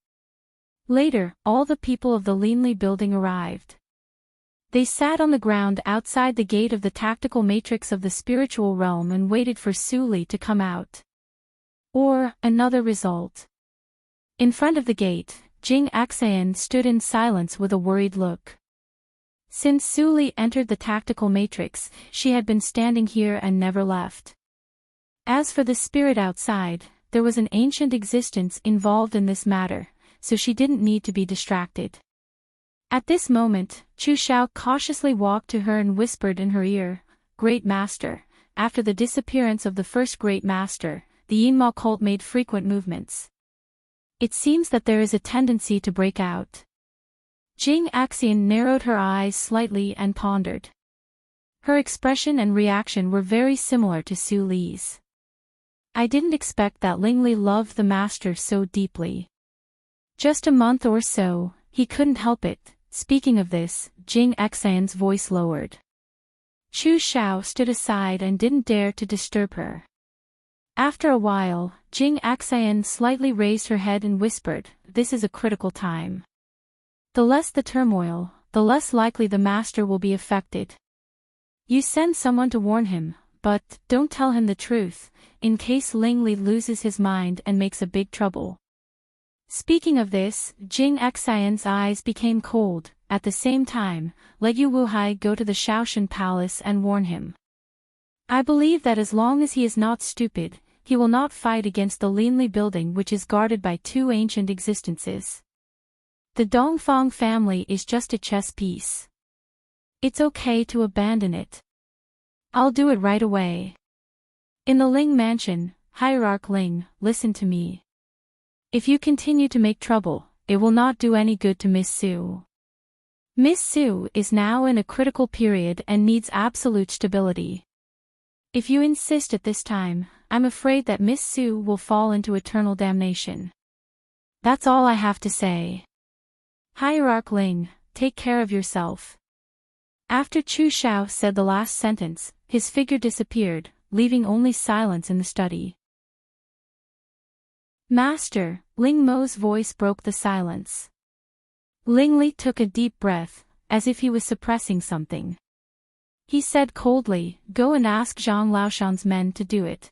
Later, all the people of the Linli building arrived. They sat on the ground outside the gate of the tactical matrix of the spiritual realm and waited for Su Li to come out. Or, another result. In front of the gate, Jing Axian stood in silence with a worried look. Since Su Li entered the tactical matrix, she had been standing here and never left. As for the spirit outside, there was an ancient existence involved in this matter, so she didn't need to be distracted. At this moment, Chu Xiao cautiously walked to her and whispered in her ear, Great Master, after the disappearance of the first Great Master, the Yinma cult made frequent movements. It seems that there is a tendency to break out. Jing Axian narrowed her eyes slightly and pondered. Her expression and reaction were very similar to Su Li's. I didn't expect that Lingli loved the master so deeply. Just a month or so, he couldn't help it. Speaking of this, Jing Axian's voice lowered. Chu Xiao stood aside and didn't dare to disturb her. After a while, Jing Axian slightly raised her head and whispered, This is a critical time. The less the turmoil, the less likely the master will be affected. You send someone to warn him, but don't tell him the truth, in case Lingli loses his mind and makes a big trouble. Speaking of this, Jing Axian's eyes became cold. At the same time, let Yu Wuhai go to the Shaoshan Palace and warn him. I believe that as long as he is not stupid, he will not fight against the Linli building, which is guarded by two ancient existences. The Dongfang family is just a chess piece. It's okay to abandon it. I'll do it right away. In the Ling mansion, Hierarch Ling, listen to me. If you continue to make trouble, it will not do any good to Miss Su. Miss Su is now in a critical period and needs absolute stability. If you insist at this time, I'm afraid that Miss Su will fall into eternal damnation. That's all I have to say. Hierarch Ling, take care of yourself. After Chu Xiao said the last sentence, his figure disappeared, leaving only silence in the study. Master, Ling Mo's voice broke the silence. Ling Li took a deep breath, as if he was suppressing something. He said coldly, "Go and ask Zhang Laoshan's men to do it.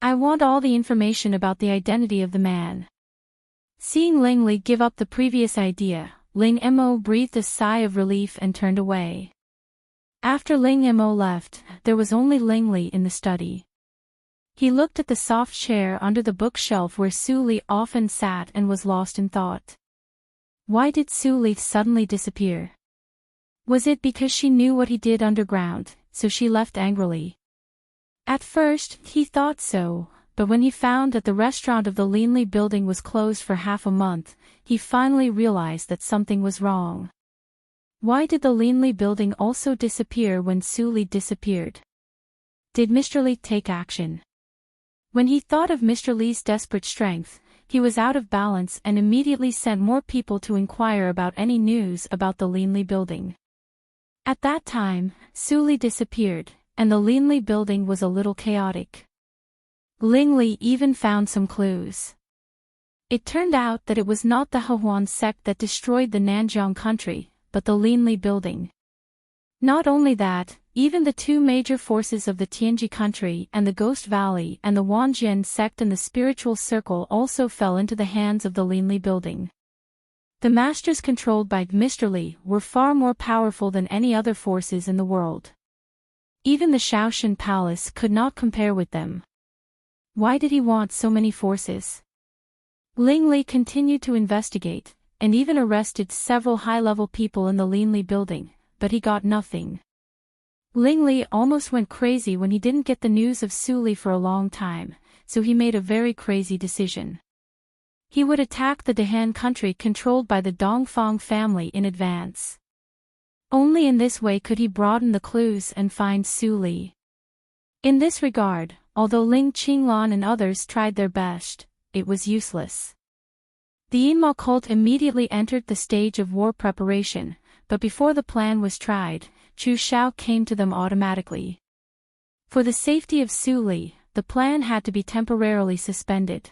I want all the information about the identity of the man." Seeing Ling Li give up the previous idea, Ling Mo breathed a sigh of relief and turned away. After Ling Mo left, there was only Ling Li in the study. He looked at the soft chair under the bookshelf where Su Li often sat and was lost in thought. Why did Su Li suddenly disappear? Was it because she knew what he did underground, so she left angrily? At first, he thought so, but when he found that the restaurant of the Linley building was closed for half a month, he finally realized that something was wrong. Why did the Linley building also disappear when Su Li disappeared? Did Mr. Li take action? When he thought of Mr. Li's desperate strength, he was out of balance and immediately sent more people to inquire about any news about the Linley building. At that time, Su Li disappeared, and the Linley building was a little chaotic. Ling Li even found some clues. It turned out that it was not the Hehuan sect that destroyed the Nanjiang country, but the Linley building. Not only that, even the two major forces of the Tianji country and the Ghost Valley and the Wanjian sect and the spiritual circle also fell into the hands of the Linley building. The masters controlled by Mr. Li were far more powerful than any other forces in the world. Even the Shaoshan Palace could not compare with them. Why did he want so many forces? Ling Li continued to investigate, and even arrested several high-level people in the Linley building, but he got nothing. Ling Li almost went crazy when he didn't get the news of Su Li for a long time, so he made a very crazy decision. He would attack the Dehan country controlled by the Dongfang family in advance. Only in this way could he broaden the clues and find Su Li. In this regard, although Ling Qinglan and others tried their best, it was useless. The Yinma cult immediately entered the stage of war preparation, but before the plan was tried, Chu Xiao came to them automatically. For the safety of Su Li, the plan had to be temporarily suspended.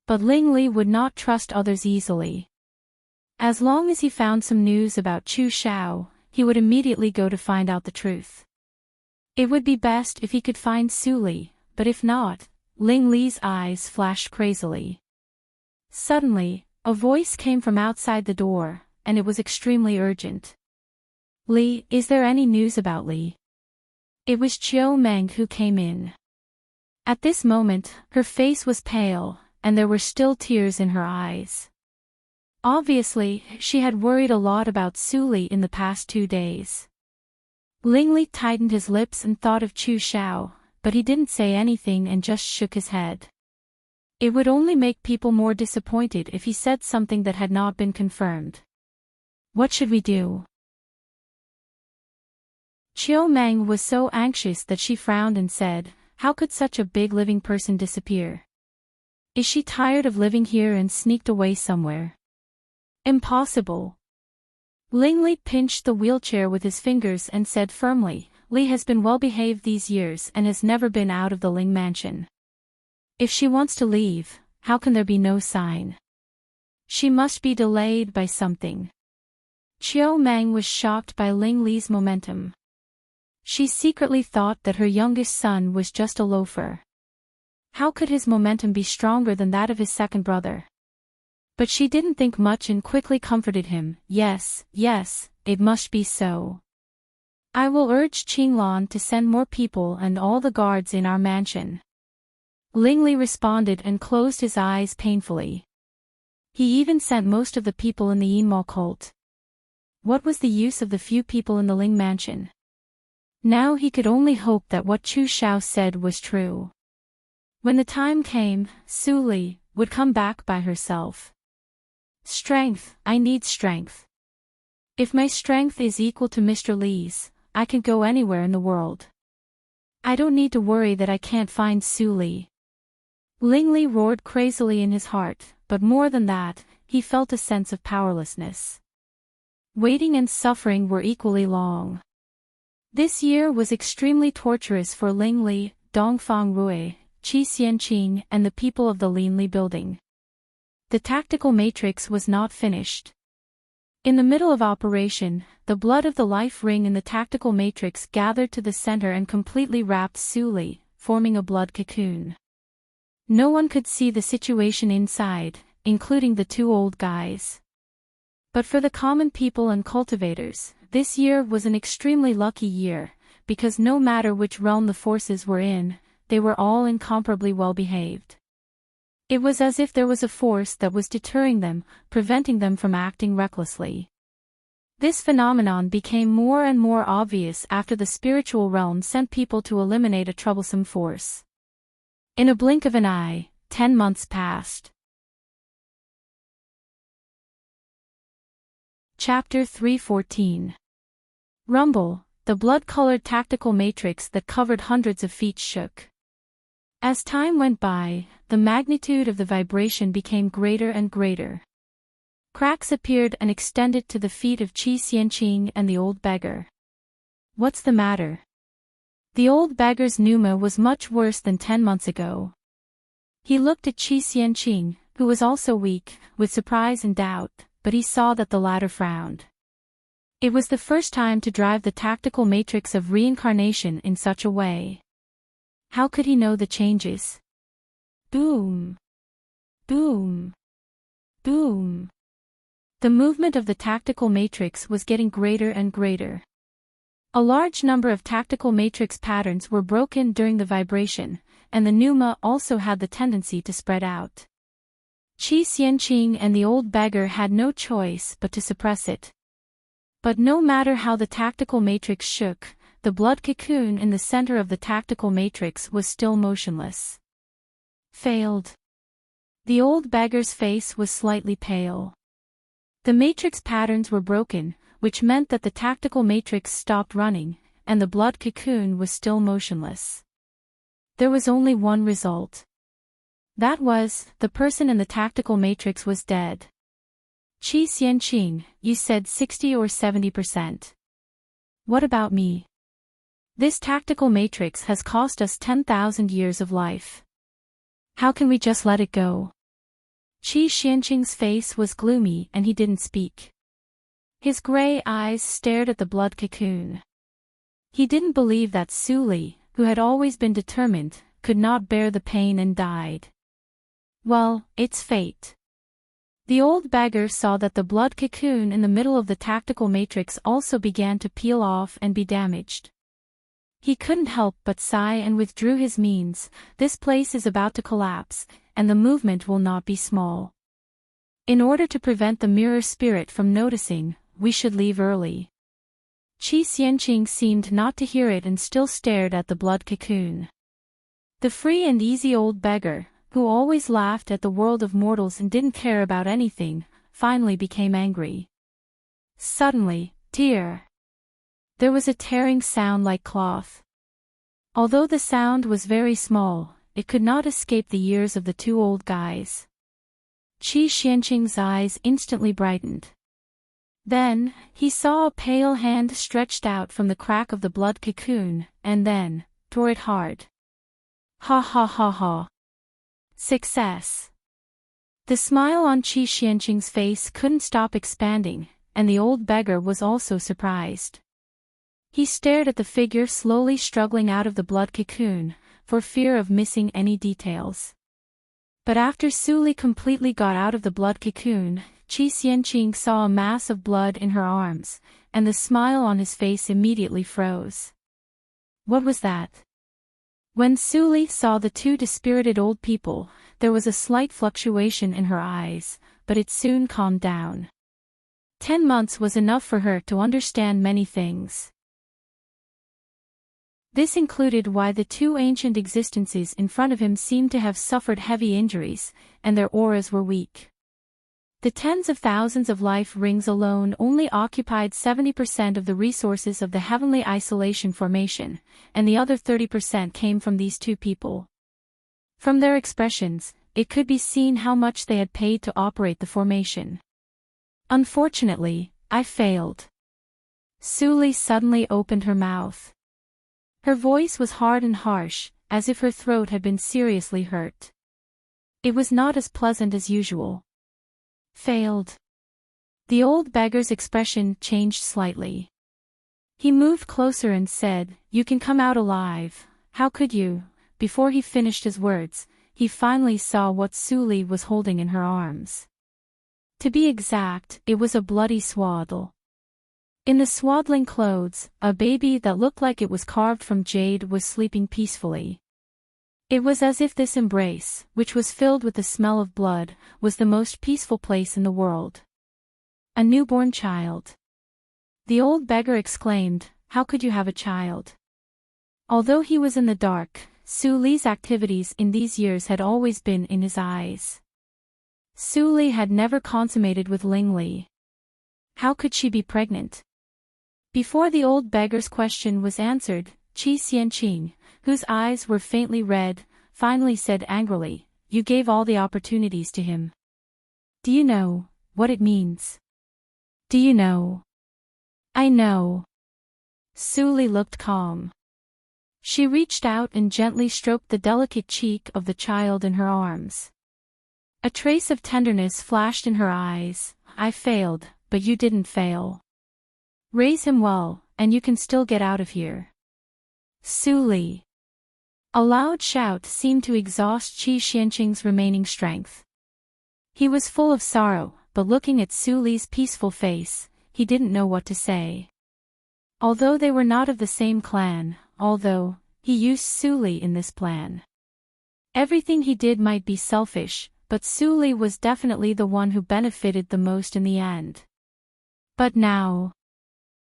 But Ling Li would not trust others easily. As long as he found some news about Chu Xiao, he would immediately go to find out the truth. It would be best if he could find Su Li, but if not, Ling Li's eyes flashed crazily. Suddenly, a voice came from outside the door, and it was extremely urgent. "Li, is there any news about Li?" It was Chiu Meng who came in. At this moment, her face was pale, and there were still tears in her eyes. Obviously, she had worried a lot about Su Li in the past 2 days. Ling Li tightened his lips and thought of Chu Xiao, but he didn't say anything and just shook his head. It would only make people more disappointed if he said something that had not been confirmed. "What should we do?" Chiu Meng was so anxious that she frowned and said, "How could such a big living person disappear? Is she tired of living here and sneaked away somewhere?" "Impossible." Ling Li pinched the wheelchair with his fingers and said firmly, "Li has been well behaved these years and has never been out of the Ling mansion. If she wants to leave, how can there be no sign? She must be delayed by something." Chiu Meng was shocked by Ling Li's momentum. She secretly thought that her youngest son was just a loafer. How could his momentum be stronger than that of his second brother? But she didn't think much and quickly comforted him. Yes, it must be so. I will urge Qinglan to send more people and all the guards in our mansion." Ling Li responded and closed his eyes painfully. He even sent most of the people in the Yinma cult. What was the use of the few people in the Ling mansion? Now he could only hope that what Chu Xiao said was true. When the time came, Su Li would come back by herself. "Strength, I need strength. If my strength is equal to Mr. Li's, I can go anywhere in the world. I don't need to worry that I can't find Su Li." Ling Li roared crazily in his heart, but more than that, he felt a sense of powerlessness. Waiting and suffering were equally long. This year was extremely torturous for Ling Li, Dongfang Rui, Qi Xianqing and the people of the Linley building. The tactical matrix was not finished. In the middle of operation, the blood of the life ring in the tactical matrix gathered to the center and completely wrapped Sully, forming a blood cocoon. No one could see the situation inside, including the two old guys. But for the common people and cultivators, this year was an extremely lucky year, because no matter which realm the forces were in, they were all incomparably well behaved. It was as if there was a force that was deterring them, preventing them from acting recklessly. This phenomenon became more and more obvious after the spiritual realm sent people to eliminate a troublesome force. In a blink of an eye, 10 months passed. Chapter 3:14. Rumble, the blood-colored tactical matrix that covered hundreds of feet shook. As time went by, the magnitude of the vibration became greater and greater. Cracks appeared and extended to the feet of Qi Xianqing and the old beggar. What's the matter? The old beggar's pneuma was much worse than 10 months ago. He looked at Qi Xianqing, who was also weak, with surprise and doubt, but he saw that the latter frowned. It was the first time to drive the tactical matrix of reincarnation in such a way. How could he know the changes? Boom! Boom! Boom! The movement of the tactical matrix was getting greater and greater. A large number of tactical matrix patterns were broken during the vibration, and the pneuma also had the tendency to spread out. Qi Xianqing and the old beggar had no choice but to suppress it. But no matter how the tactical matrix shook, the blood cocoon in the center of the tactical matrix was still motionless. Failed. The old beggar's face was slightly pale. The matrix patterns were broken, which meant that the tactical matrix stopped running, and the blood cocoon was still motionless. There was only one result. That was, the person in the tactical matrix was dead. Qi Xianqing, you said 60 or 70%. What about me? This tactical matrix has cost us 10,000 years of life. How can we just let it go? Qi Xianqing's face was gloomy and he didn't speak. His gray eyes stared at the blood cocoon. He didn't believe that Sully, who had always been determined, could not bear the pain and died. Well, it's fate. The old beggar saw that the blood cocoon in the middle of the tactical matrix also began to peel off and be damaged. He couldn't help but sigh and withdrew his means. This place is about to collapse, and the movement will not be small. In order to prevent the mirror spirit from noticing, we should leave early. Qi Xianqing seemed not to hear it and still stared at the blood cocoon. The free and easy old beggar, who always laughed at the world of mortals and didn't care about anything, finally became angry. Suddenly, tear! There was a tearing sound like cloth. Although the sound was very small, it could not escape the ears of the two old guys. Qi Xianqing's eyes instantly brightened. Then, he saw a pale hand stretched out from the crack of the blood cocoon, and then, tore it hard. Ha ha ha ha. Success! The smile on Qi Xianqing's face couldn't stop expanding, and the old beggar was also surprised. He stared at the figure slowly struggling out of the blood cocoon, for fear of missing any details. But after Sully completely got out of the blood cocoon, Qi Xianqing saw a mass of blood in her arms, and the smile on his face immediately froze. What was that? When Sully saw the two dispirited old people, there was a slight fluctuation in her eyes, but it soon calmed down. 10 months was enough for her to understand many things. This included why the two ancient existences in front of him seemed to have suffered heavy injuries, and their auras were weak. The tens of thousands of life rings alone only occupied 70% of the resources of the heavenly isolation formation, and the other 30% came from these two people. From their expressions, it could be seen how much they had paid to operate the formation. Unfortunately, I failed. Sully suddenly opened her mouth. Her voice was hard and harsh, as if her throat had been seriously hurt. It was not as pleasant as usual. Failed. The old beggar's expression changed slightly. He moved closer and said, "You can come out alive. How could you?" Before he finished his words, he finally saw what Suli was holding in her arms. To be exact, it was a bloody swaddle. In the swaddling clothes, a baby that looked like it was carved from jade was sleeping peacefully. It was as if this embrace, which was filled with the smell of blood, was the most peaceful place in the world. A newborn child. The old beggar exclaimed, "How could you have a child?" Although he was in the dark, Suli's activities in these years had always been in his eyes. Suli had never consummated with Lingli. How could she be pregnant? Before the old beggar's question was answered, Qi Xianqing, whose eyes were faintly red, finally said angrily, "You gave all the opportunities to him. Do you know what it means? Do you know?" "I know." Suli looked calm. She reached out and gently stroked the delicate cheek of the child in her arms. A trace of tenderness flashed in her eyes. "I failed, but you didn't fail. Raise him well, and you can still get out of here." Suli. A loud shout seemed to exhaust Qi Xianqing's remaining strength. He was full of sorrow, but looking at Suli's peaceful face, he didn't know what to say. Although they were not of the same clan, although he used Suli in this plan. Everything he did might be selfish, but Suli was definitely the one who benefited the most in the end. But now,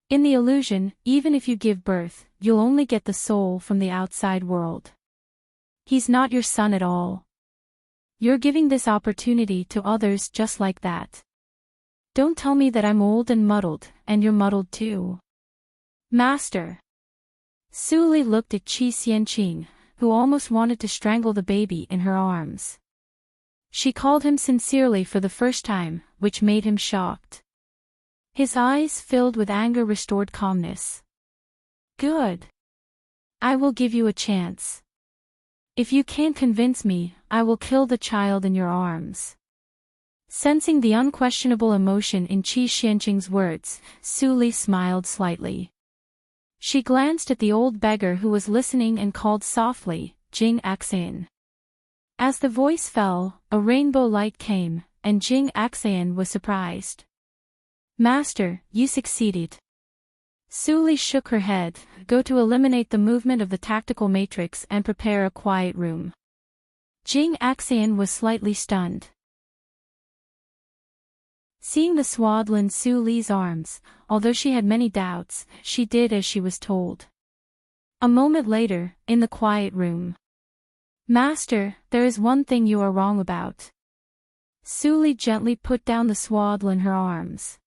in the illusion, even if you give birth, you'll only get the soul from the outside world. He's not your son at all. You're giving this opportunity to others just like that. Don't tell me that I'm old and muddled, and you're muddled too. Master. Suli looked at Qi Xianqing, who almost wanted to strangle the baby in her arms. She called him sincerely for the first time, which made him shocked. His eyes filled with anger restored calmness. "Good. I will give you a chance. If you can't convince me, I will kill the child in your arms." Sensing the unquestionable emotion in Qi Xianqing's words, Suli smiled slightly. She glanced at the old beggar who was listening and called softly, "Jing Axayan." As the voice fell, a rainbow light came, and Jing Axayan was surprised. "Master, you succeeded." Suli shook her head. "Go to eliminate the movement of the tactical matrix and prepare a quiet room." Jing Axayan was slightly stunned. Seeing the swaddle in Suli's arms, although she had many doubts, she did as she was told. A moment later, in the quiet room. "Master, there is one thing you are wrong about." Suli gently put down the swaddle in her arms.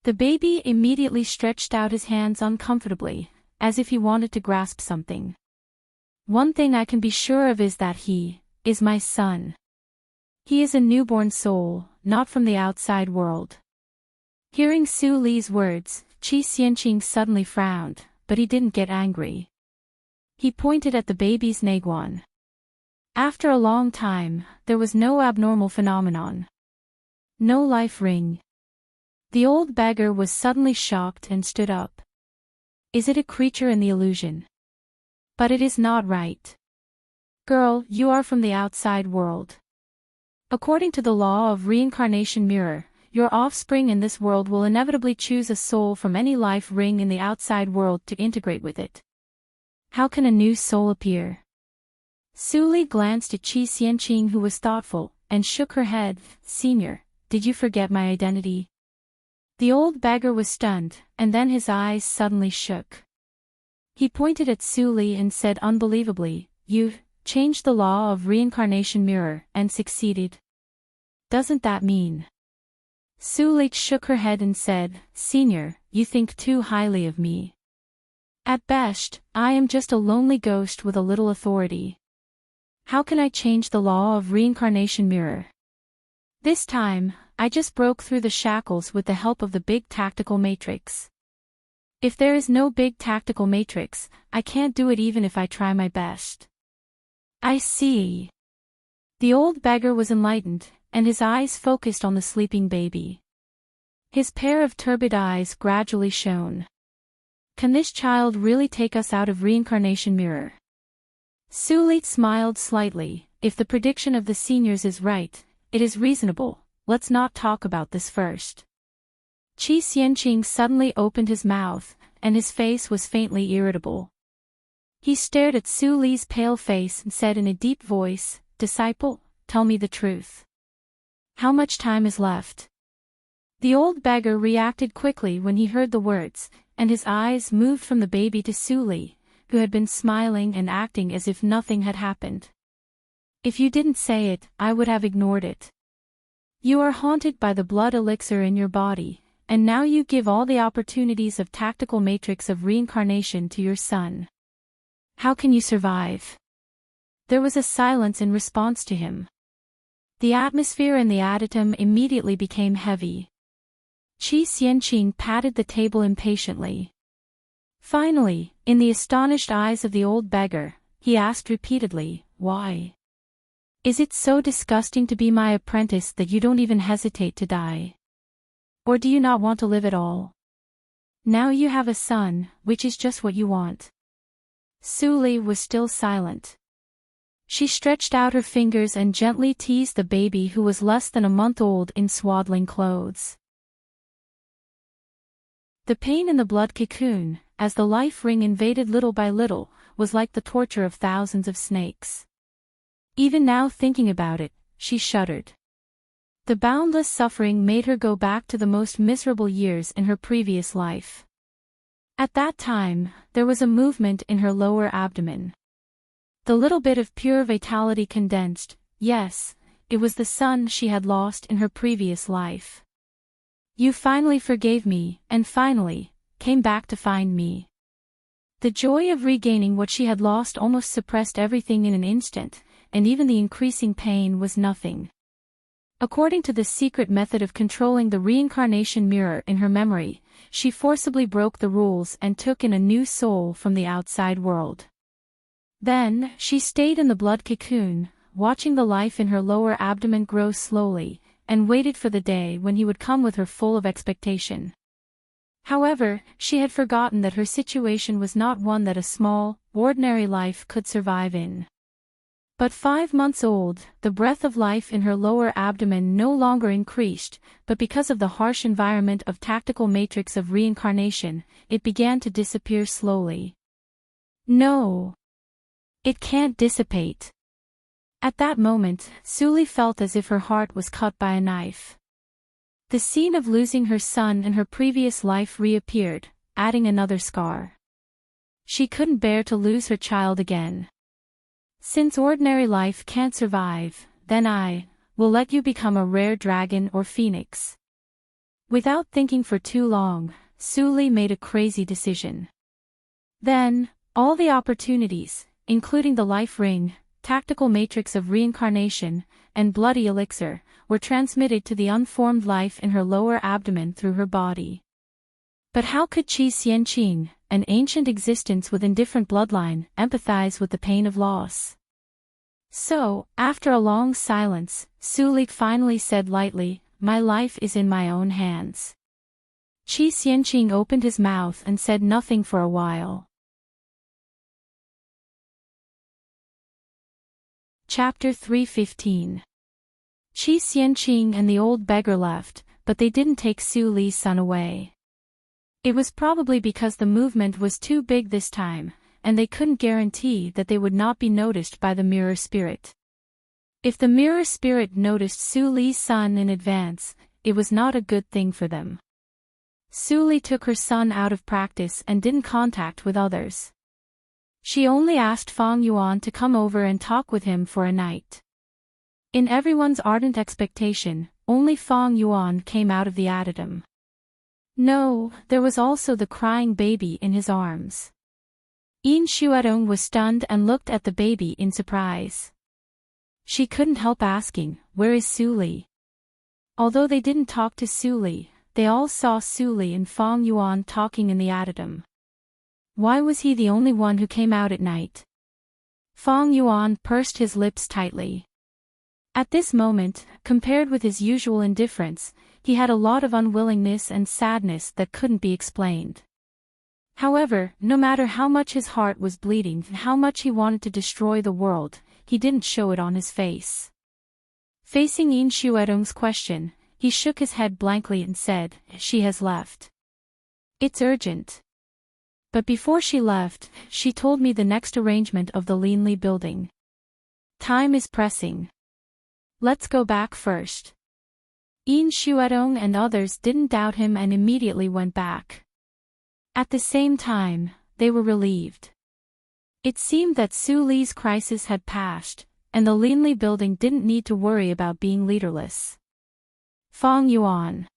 The baby immediately stretched out his hands uncomfortably, as if he wanted to grasp something. "One thing I can be sure of is that he is my son. He is a newborn soul, not from the outside world." Hearing Suli's words, Qi Xianqing suddenly frowned, but he didn't get angry. He pointed at the baby's naguan. After a long time, there was no abnormal phenomenon. No life ring. The old beggar was suddenly shocked and stood up. "Is it a creature in the illusion? But it is not right. Girl, you are from the outside world. According to the law of reincarnation mirror, your offspring in this world will inevitably choose a soul from any life ring in the outside world to integrate with it. How can a new soul appear?" Suli glanced at Qi Xianqing, who was thoughtful, and shook her head. "Senior, did you forget my identity?" The old beggar was stunned, and then his eyes suddenly shook. He pointed at Suli and said unbelievably, "You've changed the law of reincarnation mirror and succeeded. Doesn't that mean?" Suli shook her head and said, "Senior, you think too highly of me. At best, I am just a lonely ghost with a little authority. How can I change the law of reincarnation mirror? This time, I just broke through the shackles with the help of the big tactical matrix. If there is no big tactical matrix, I can't do it even if I try my best." "I see." The old beggar was enlightened, and his eyes focused on the sleeping baby. His pair of turbid eyes gradually shone. Can this child really take us out of reincarnation mirror? Sulit smiled slightly. If the prediction of the seniors is right, it is reasonable. Let's not talk about this first. Qi Xianqing suddenly opened his mouth, and his face was faintly irritable. He stared at Su Li's pale face and said in a deep voice, "Disciple, tell me the truth. How much time is left?" The old beggar reacted quickly when he heard the words, and his eyes moved from the baby to Su Li, who had been smiling and acting as if nothing had happened. "If you didn't say it, I would have ignored it. You are haunted by the blood elixir in your body, and now you give all the opportunities of tactical matrix of reincarnation to your son. How can you survive?" There was a silence in response to him. The atmosphere in the adytum immediately became heavy. Qi Xianqing patted the table impatiently. Finally, in the astonished eyes of the old beggar, he asked repeatedly, "Why? Is it so disgusting to be my apprentice that you don't even hesitate to die? Or do you not want to live at all? Now you have a son, which is just what you want." Su Li was still silent. She stretched out her fingers and gently teased the baby who was less than a month old in swaddling clothes. The pain in the blood cocoon, as the life ring invaded little by little, was like the torture of thousands of snakes. Even now thinking about it, she shuddered. The boundless suffering made her go back to the most miserable years in her previous life. At that time, there was a movement in her lower abdomen. The little bit of pure vitality condensed, yes, it was the son she had lost in her previous life. "You finally forgave me, and finally, came back to find me." The joy of regaining what she had lost almost suppressed everything in an instant, and even the increasing pain was nothing. According to the secret method of controlling the reincarnation mirror in her memory, she forcibly broke the rules and took in a new soul from the outside world. Then, she stayed in the blood cocoon, watching the life in her lower abdomen grow slowly, and waited for the day when he would come with her full of expectation. However, she had forgotten that her situation was not one that a small, ordinary life could survive in. But 5 months old, the breath of life in her lower abdomen no longer increased, but because of the harsh environment of tactical matrix of reincarnation, it began to disappear slowly. No! It can't dissipate. At that moment, Su Li felt as if her heart was cut by a knife. The scene of losing her son in her previous life reappeared, adding another scar. She couldn't bear to lose her child again. "Since ordinary life can't survive, then I will let you become a rare dragon or phoenix." Without thinking for too long, Su Li made a crazy decision. Then, all the opportunities, including the life ring, tactical matrix of reincarnation, and bloody elixir, were transmitted to the unformed life in her lower abdomen through her body. But how could Qi Xianqing, an ancient existence with indifferent bloodline, empathize with the pain of loss? So, after a long silence, Su Li finally said lightly, "My life is in my own hands." Qi Xianqing opened his mouth and said nothing for a while. Chapter 315. Qi Xianqing and the old beggar left, but they didn't take Su Li's son away. It was probably because the movement was too big this time, and they couldn't guarantee that they would not be noticed by the mirror spirit. If the mirror spirit noticed Su Li's son in advance, it was not a good thing for them. Su Li took her son out of practice and didn't contact with others. She only asked Fang Yuan to come over and talk with him for a night. In everyone's ardent expectation, only Fang Yuan came out of the adytum. No, there was also the crying baby in his arms. Yin Xuedong was stunned and looked at the baby in surprise. She couldn't help asking, "Where is Su Li?" Although they didn't talk to Su Li, they all saw Su Li and Fang Yuan talking in the adytum. Why was he the only one who came out at night? Fang Yuan pursed his lips tightly. At this moment, compared with his usual indifference, he had a lot of unwillingness and sadness that couldn't be explained. However, no matter how much his heart was bleeding and how much he wanted to destroy the world, he didn't show it on his face. Facing Yin Shuedong's question, he shook his head blankly and said, "She has left. It's urgent." But before she left, she told me the next arrangement of the Linli building. "Time is pressing. Let's go back first." Yin Shuedong and others didn't doubt him and immediately went back. At the same time, they were relieved. It seemed that Su Li's crisis had passed, and the Linli building didn't need to worry about being leaderless. Fang Yuan.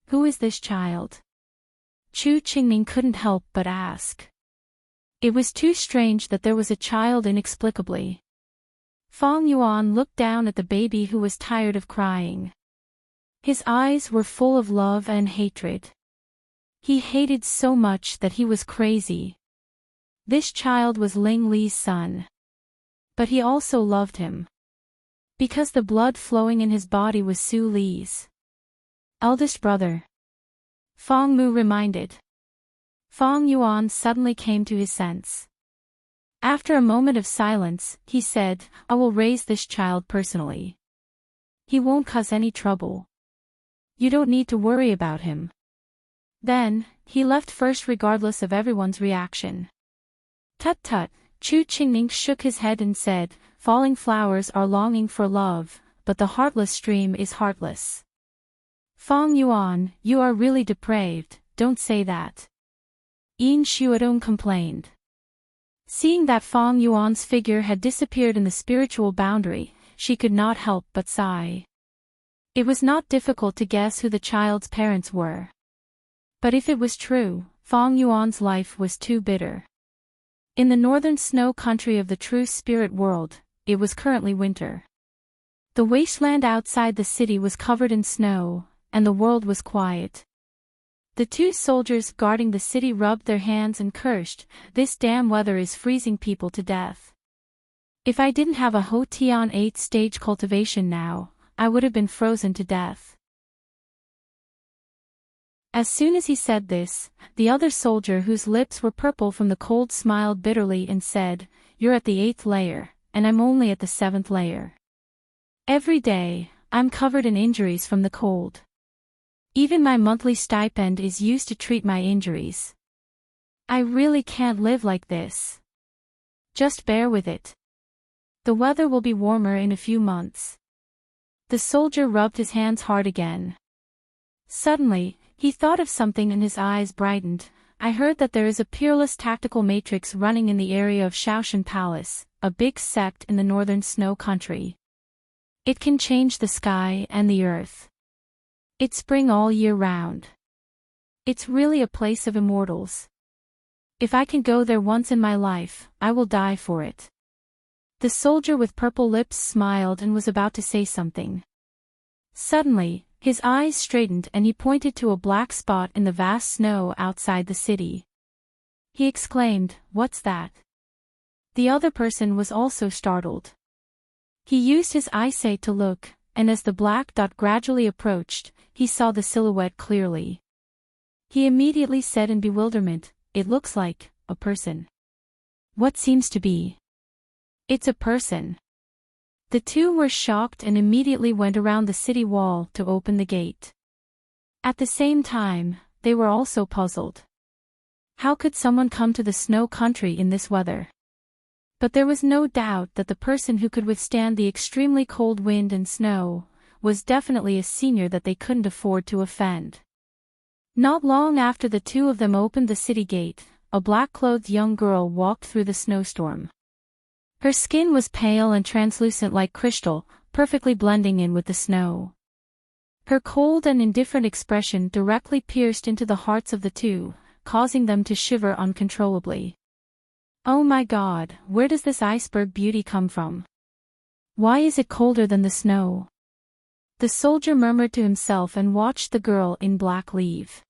Who is this child? Chu Qingming couldn't help but ask. It was too strange that there was a child inexplicably. Fang Yuan looked down at the baby who was tired of crying. His eyes were full of love and hatred. He hated so much that he was crazy. This child was Ling Li's son. But he also loved him. Because the blood flowing in his body was Su Li's eldest brother. Fang Mu reminded. Fang Yuan suddenly came to his sense. After a moment of silence, he said, "I will raise this child personally. He won't cause any trouble. You don't need to worry about him." Then, he left first regardless of everyone's reaction. "Tut tut," Chu Qingming shook his head and said, "Falling flowers are longing for love, but the heartless stream is heartless." "Fang Yuan, you are really depraved, don't say that." Yin Shuedong complained. Seeing that Fang Yuan's figure had disappeared in the spiritual boundary, she could not help but sigh. It was not difficult to guess who the child's parents were. But if it was true, Fang Yuan's life was too bitter. In the northern snow country of the true spirit world, it was currently winter. The wasteland outside the city was covered in snow, and the world was quiet. The two soldiers guarding the city rubbed their hands and cursed, "This damn weather is freezing people to death. If I didn't have a Hotian 8th-stage cultivation now, I would have been frozen to death." As soon as he said this, the other soldier whose lips were purple from the cold smiled bitterly and said, "You're at the 8th layer, and I'm only at the 7th layer. Every day, I'm covered in injuries from the cold. Even my monthly stipend is used to treat my injuries. I really can't live like this. Just bear with it. The weather will be warmer in a few months." The soldier rubbed his hands hard again. Suddenly, he thought of something and his eyes brightened. "I heard that there is a peerless tactical matrix running in the area of Shaoshan Palace, a big sect in the northern snow country. It can change the sky and the earth. It's spring all year round. It's really a place of immortals. If I can go there once in my life, I will die for it." The soldier with purple lips smiled and was about to say something. Suddenly, his eyes straightened and he pointed to a black spot in the vast snow outside the city. He exclaimed, "What's that?" The other person was also startled. He used his eyesight to look, and as the black dot gradually approached, he saw the silhouette clearly. He immediately said in bewilderment, "It looks like a person." "What seems to be?" "It's a person." The two were shocked and immediately went around the city wall to open the gate. At the same time, they were also puzzled. How could someone come to the snow country in this weather? But there was no doubt that the person who could withstand the extremely cold wind and snow was definitely a senior that they couldn't afford to offend. Not long after the two of them opened the city gate, a black-clothed young girl walked through the snowstorm. Her skin was pale and translucent like crystal, perfectly blending in with the snow. Her cold and indifferent expression directly pierced into the hearts of the two, causing them to shiver uncontrollably. "Oh my God, where does this iceberg beauty come from? Why is it colder than the snow?" The soldier murmured to himself and watched the girl in black leave.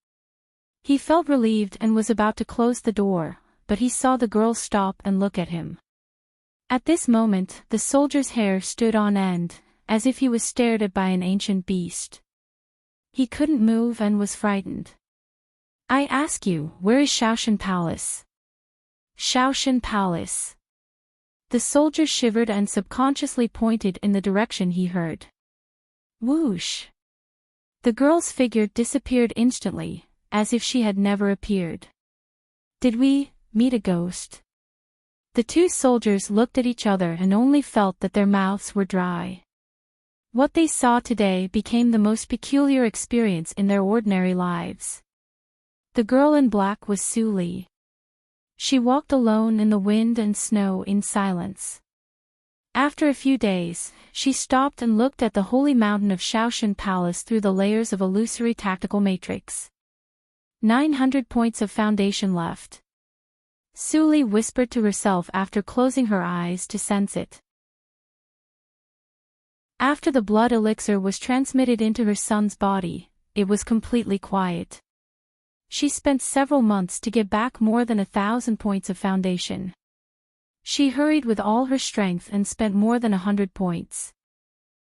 He felt relieved and was about to close the door, but he saw the girl stop and look at him. At this moment, the soldier's hair stood on end, as if he was stared at by an ancient beast. He couldn't move and was frightened. I ask you, where is Shaoshan Palace? Shaoshan Palace. The soldier shivered and subconsciously pointed in the direction he heard. Whoosh. The girl's figure disappeared instantly, as if she had never appeared. Did we meet a ghost? The two soldiers looked at each other and only felt that their mouths were dry. What they saw today became the most peculiar experience in their ordinary lives. The girl in black was Su Li. She walked alone in the wind and snow in silence. After a few days, she stopped and looked at the holy mountain of Shaoshan Palace through the layers of illusory tactical matrix. 900 points of foundation left. Su Li whispered to herself after closing her eyes to sense it. After the blood elixir was transmitted into her son's body, it was completely quiet. She spent several months to get back more than 1,000 points of foundation. She hurried with all her strength and spent more than 100 points.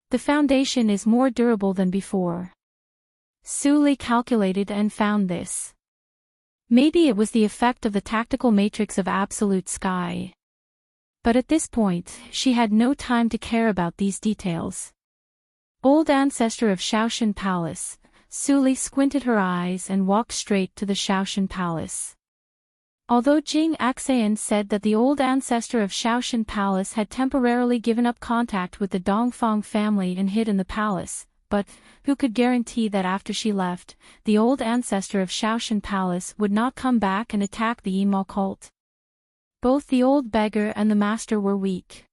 The foundation is more durable than before. Su Li calculated and found this. Maybe it was the effect of the tactical matrix of absolute sky. But at this point, she had no time to care about these details. Old ancestor of Shaoshan Palace, Su Li squinted her eyes and walked straight to the Shaoshan Palace. Although Jing Axayan said that the old ancestor of Shaoshan Palace had temporarily given up contact with the Dongfang family and hid in the palace, but who could guarantee that after she left, the old ancestor of Shaoshan Palace would not come back and attack the Yimal cult? Both the old beggar and the master were weak.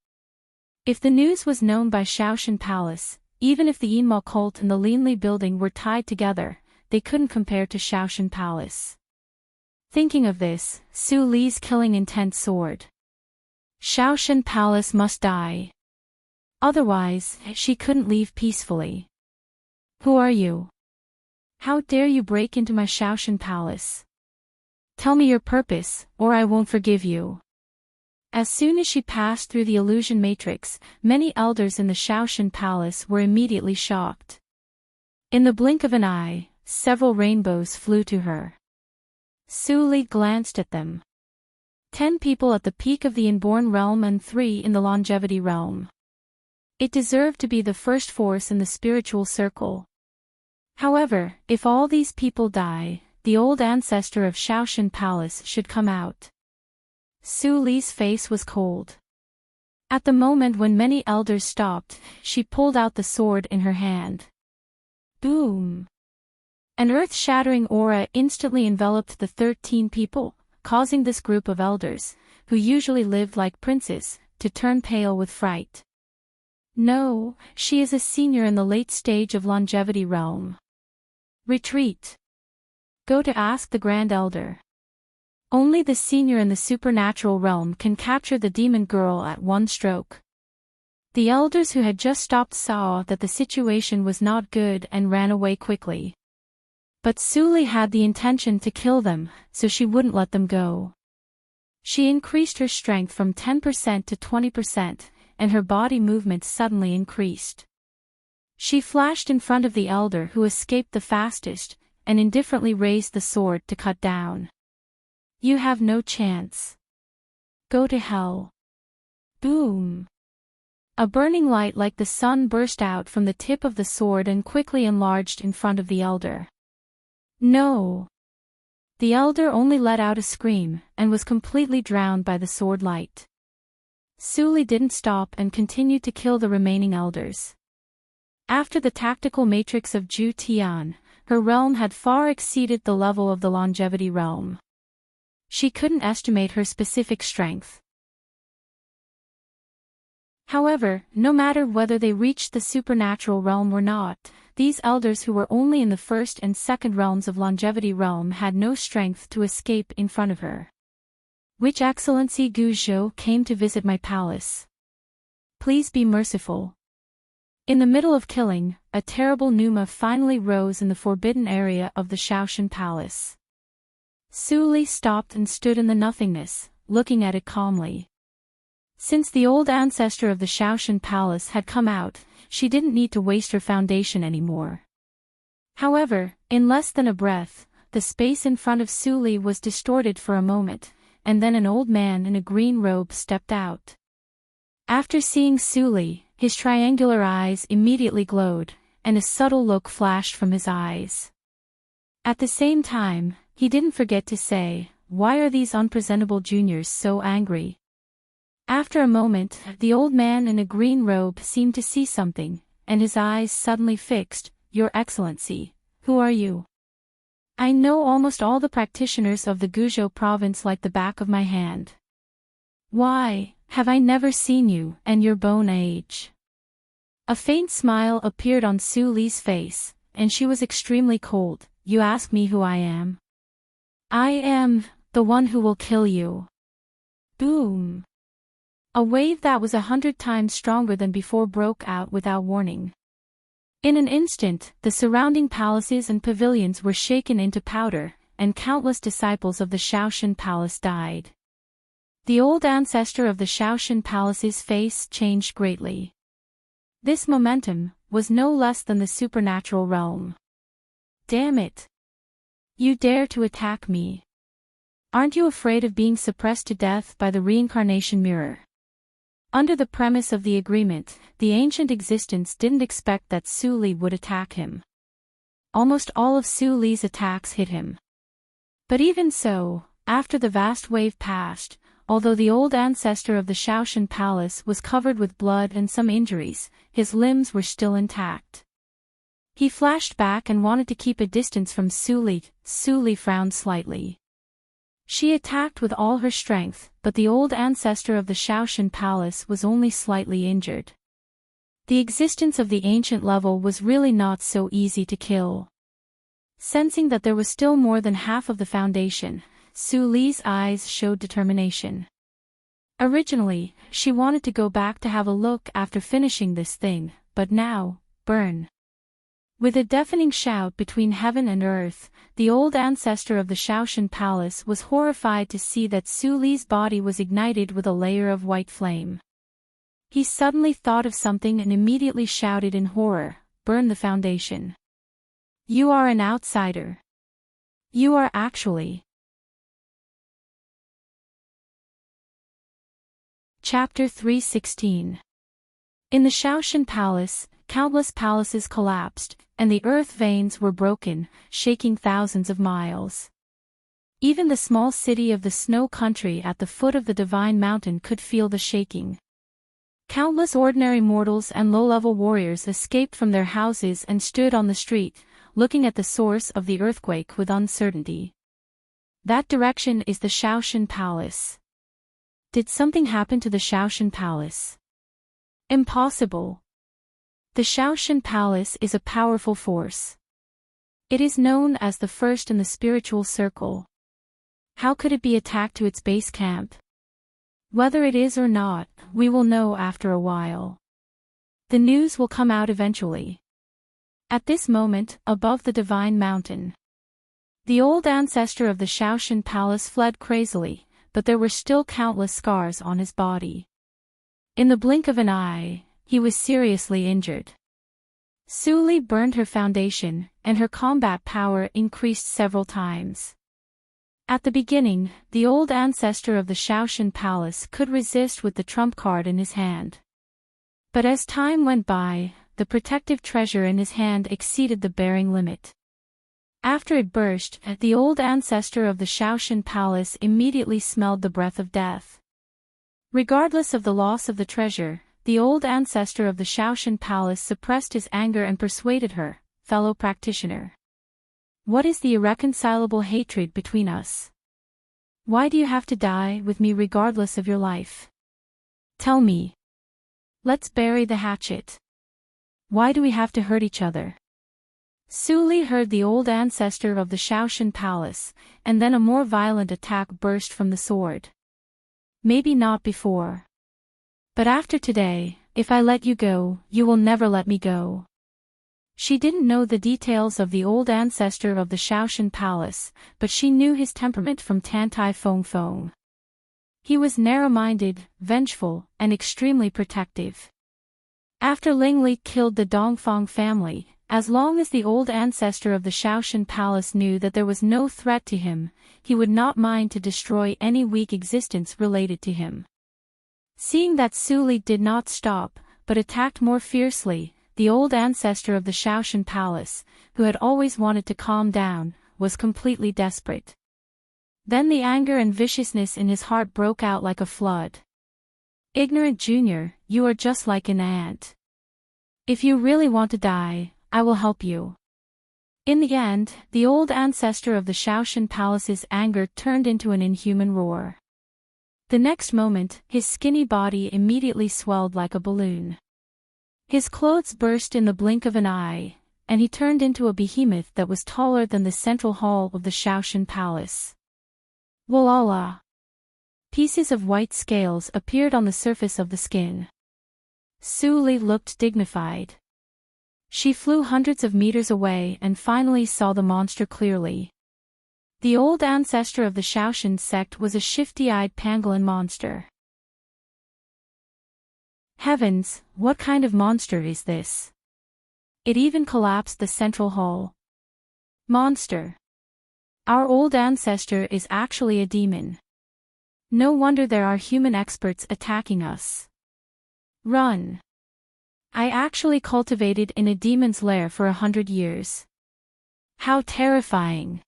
If the news was known by Shaoshan Palace, even if the Yimal cult and the Linli building were tied together, they couldn't compare to Shaoshan Palace. Thinking of this, Su Li's killing intent soared. Shaoshan Palace must die. Otherwise, she couldn't leave peacefully. Who are you? How dare you break into my Shaoshan Palace? Tell me your purpose, or I won't forgive you. As soon as she passed through the illusion matrix, many elders in the Shaoshan Palace were immediately shocked. In the blink of an eye, several rainbows flew to her. Su Li glanced at them. 10 people at the peak of the inborn realm and 3 in the longevity realm. It deserved to be the first force in the spiritual circle. However, if all these people die, the old ancestor of Shaoshan Palace should come out. Su Li's face was cold. At the moment when many elders stopped, she pulled out the sword in her hand. Boom! An earth-shattering aura instantly enveloped the 13 people, causing this group of elders, who usually lived like princes, to turn pale with fright. No, she is a senior in the late stage of longevity realm. Retreat. Go to ask the Grand Elder. Only the senior in the supernatural realm can capture the demon girl at one stroke. The elders who had just stopped saw that the situation was not good and ran away quickly. But Su Li had the intention to kill them, so she wouldn't let them go. She increased her strength from 10% to 20%, and her body movement suddenly increased. She flashed in front of the elder who escaped the fastest, and indifferently raised the sword to cut down. You have no chance. Go to hell. Boom! A burning light like the sun burst out from the tip of the sword and quickly enlarged in front of the elder. No! The elder only let out a scream, and was completely drowned by the sword light. Su Li didn't stop and continued to kill the remaining elders. After the tactical matrix of Zhu Tian, her realm had far exceeded the level of the longevity realm. She couldn't estimate her specific strength. However, no matter whether they reached the supernatural realm or not, these elders who were only in the first and second realms of longevity realm had no strength to escape in front of her. Which Excellency Gu Zhou came to visit my palace. Please be merciful. In the middle of killing, a terrible pneuma finally rose in the forbidden area of the Shaoshan Palace. Su Li stopped and stood in the nothingness, looking at it calmly. Since the old ancestor of the Shaoshan Palace had come out, she didn't need to waste her foundation anymore. However, in less than a breath, the space in front of Su Li was distorted for a moment, and then an old man in a green robe stepped out. After seeing Su Li, his triangular eyes immediately glowed, and a subtle look flashed from his eyes. At the same time, he didn't forget to say, "Why are these unpresentable juniors so angry?" After a moment, the old man in a green robe seemed to see something, and his eyes suddenly fixed. "Your Excellency, who are you? I know almost all the practitioners of the Guizhou province like the back of my hand. Why, have I never seen you and your bone age?" A faint smile appeared on Su Li's face, and she was extremely cold. "You ask me who I am? I am the one who will kill you." Boom! A wave that was 100 times stronger than before broke out without warning. In an instant, the surrounding palaces and pavilions were shaken into powder, and countless disciples of the Shaoshan Palace died. The old ancestor of the Shaoshan Palace's face changed greatly. This momentum was no less than the supernatural realm. "Damn it! You dare to attack me? Aren't you afraid of being suppressed to death by the reincarnation mirror?" Under the premise of the agreement, the ancient existence didn't expect that Su Li would attack him. Almost all of Su Li's attacks hit him. But even so, after the vast wave passed, although the old ancestor of the Shaoshan Palace was covered with blood and some injuries, his limbs were still intact. He flashed back and wanted to keep a distance from Su Li. Su Li frowned slightly. She attacked with all her strength, but the old ancestor of the Shaoshan Palace was only slightly injured. The existence of the ancient level was really not so easy to kill. Sensing that there was still more than half of the foundation, Su Li's eyes showed determination. Originally, she wanted to go back to have a look after finishing this thing, but now, burn. With a deafening shout between heaven and earth, the old ancestor of the Shaoshan Palace was horrified to see that Su Li's body was ignited with a layer of white flame. He suddenly thought of something and immediately shouted in horror, "Burn the foundation. You are an outsider. You are actually..." Chapter 316. In the Shaoshan Palace, countless palaces collapsed, and the earth veins were broken, shaking thousands of miles. Even the small city of the snow country at the foot of the divine mountain could feel the shaking. Countless ordinary mortals and low-level warriors escaped from their houses and stood on the street, looking at the source of the earthquake with uncertainty. That direction is the Shaoshan Palace. Did something happen to the Shaoshan Palace? Impossible. The Shaoshan Palace is a powerful force. It is known as the first in the spiritual circle. How could it be attacked to its base camp? Whether it is or not, we will know after a while. The news will come out eventually. At this moment, above the divine mountain, the old ancestor of the Shaoshan Palace fled crazily, but there were still countless scars on his body. In the blink of an eye, he was seriously injured. Su Li burned her foundation, and her combat power increased several times. At the beginning, the old ancestor of the Shaoshan Palace could resist with the trump card in his hand. But as time went by, the protective treasure in his hand exceeded the bearing limit. After it burst, the old ancestor of the Shaoshan Palace immediately smelled the breath of death. Regardless of the loss of the treasure, the old ancestor of the Shaoshan Palace suppressed his anger and persuaded her, "Fellow practitioner. What is the irreconcilable hatred between us? Why do you have to die with me regardless of your life? Tell me. Let's bury the hatchet. Why do we have to hurt each other?" Su Li heard the old ancestor of the Shaoshan Palace, and then a more violent attack burst from the sword. "Maybe not before. But after today, if I let you go, you will never let me go." She didn't know the details of the old ancestor of the Shaoshan Palace, but she knew his temperament from Tantai Fong Fong. He was narrow-minded, vengeful, and extremely protective. After Ling Li killed the Dongfang family, As long as the old ancestor of the Shaoshan Palace knew that there was no threat to him, he would not mind to destroy any weak existence related to him. Seeing that Su Li did not stop, but attacked more fiercely, the old ancestor of the Shaoshan Palace, who had always wanted to calm down, was completely desperate. Then the anger and viciousness in his heart broke out like a flood. "Ignorant junior, you are just like an ant. If you really want to die, I will help you." In the end, the old ancestor of the Shaoshan Palace's anger turned into an inhuman roar. The next moment, his skinny body immediately swelled like a balloon. His clothes burst in the blink of an eye, and he turned into a behemoth that was taller than the central hall of the Shaoshan Palace. Voila! Pieces of white scales appeared on the surface of the skin. Su Li looked dignified. She flew hundreds of meters away and finally saw the monster clearly. The old ancestor of the Shaoshan sect was a shifty-eyed pangolin monster. Heavens, what kind of monster is this? It even collapsed the central hall. Monster. Our old ancestor is actually a demon. No wonder there are human experts attacking us. Run. I actually cultivated in a demon's lair for 100 years. How terrifying.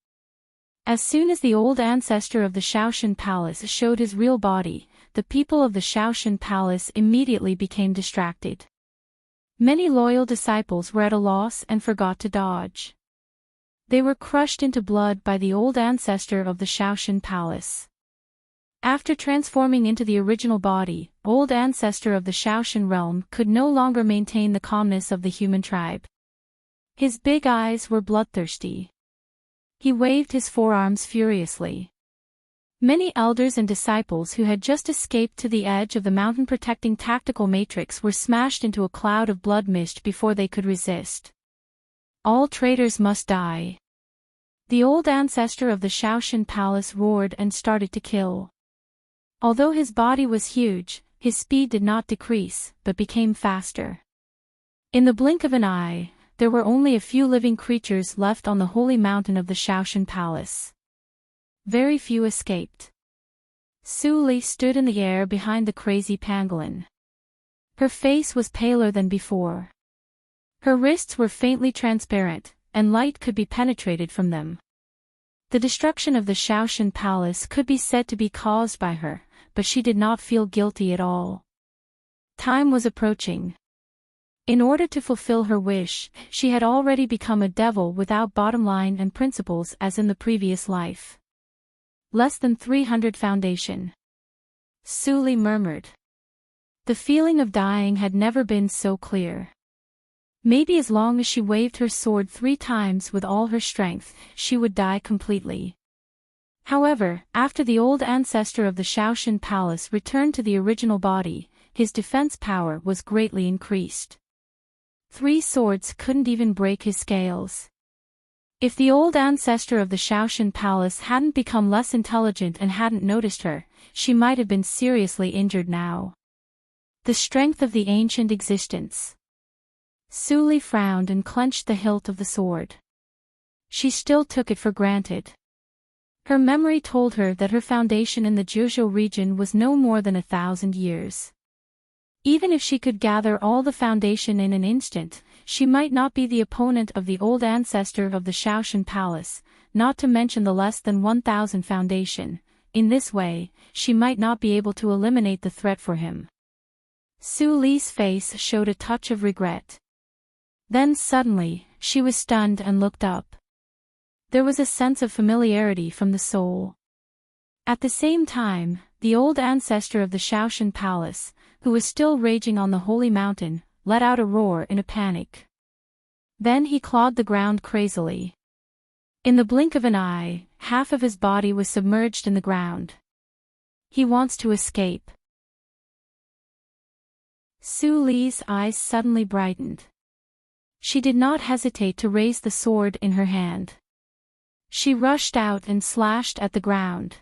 As soon as the old ancestor of the Shaoshan Palace showed his real body, the people of the Shaoshan Palace immediately became distracted. Many loyal disciples were at a loss and forgot to dodge. They were crushed into blood by the old ancestor of the Shaoshan Palace. After transforming into the original body, old ancestor of the Shaoshan realm could no longer maintain the calmness of the human tribe. His big eyes were bloodthirsty. He waved his forearms furiously. Many elders and disciples who had just escaped to the edge of the mountain-protecting tactical matrix were smashed into a cloud of blood mist before they could resist. All traitors must die. The old ancestor of the Shaoshan Palace roared and started to kill. Although his body was huge, his speed did not decrease, but became faster. In the blink of an eye, there were only a few living creatures left on the holy mountain of the Shaoshan Palace. Very few escaped. Su Li stood in the air behind the crazy pangolin. Her face was paler than before. Her wrists were faintly transparent, and light could be penetrated from them. The destruction of the Shaoshan Palace could be said to be caused by her, but she did not feel guilty at all. Time was approaching. In order to fulfill her wish, she had already become a devil without bottom line and principles as in the previous life. Less than 300 foundation. Su Li murmured. The feeling of dying had never been so clear. Maybe as long as she waved her sword 3 times with all her strength, she would die completely. However, after the old ancestor of the Shaoshan Palace returned to the original body, his defense power was greatly increased. 3 swords couldn't even break his scales. If the old ancestor of the Shaoshan Palace hadn't become less intelligent and hadn't noticed her, she might have been seriously injured now. The strength of the ancient existence. Su Li frowned and clenched the hilt of the sword. She still took it for granted. Her memory told her that her foundation in the Jiuzhou region was no more than 1,000 years. Even if she could gather all the foundation in an instant, she might not be the opponent of the old ancestor of the Shaoshan Palace, not to mention the less than 1,000 foundation. In this way, she might not be able to eliminate the threat for him. Su Li's face showed a touch of regret. Then suddenly, she was stunned and looked up. There was a sense of familiarity from the soul. At the same time, the old ancestor of the Shaoshan Palace, who was still raging on the holy mountain, let out a roar in a panic. Then he clawed the ground crazily. In the blink of an eye, half of his body was submerged in the ground. He wants to escape. Su Li's eyes suddenly brightened. She did not hesitate to raise the sword in her hand. She rushed out and slashed at the ground.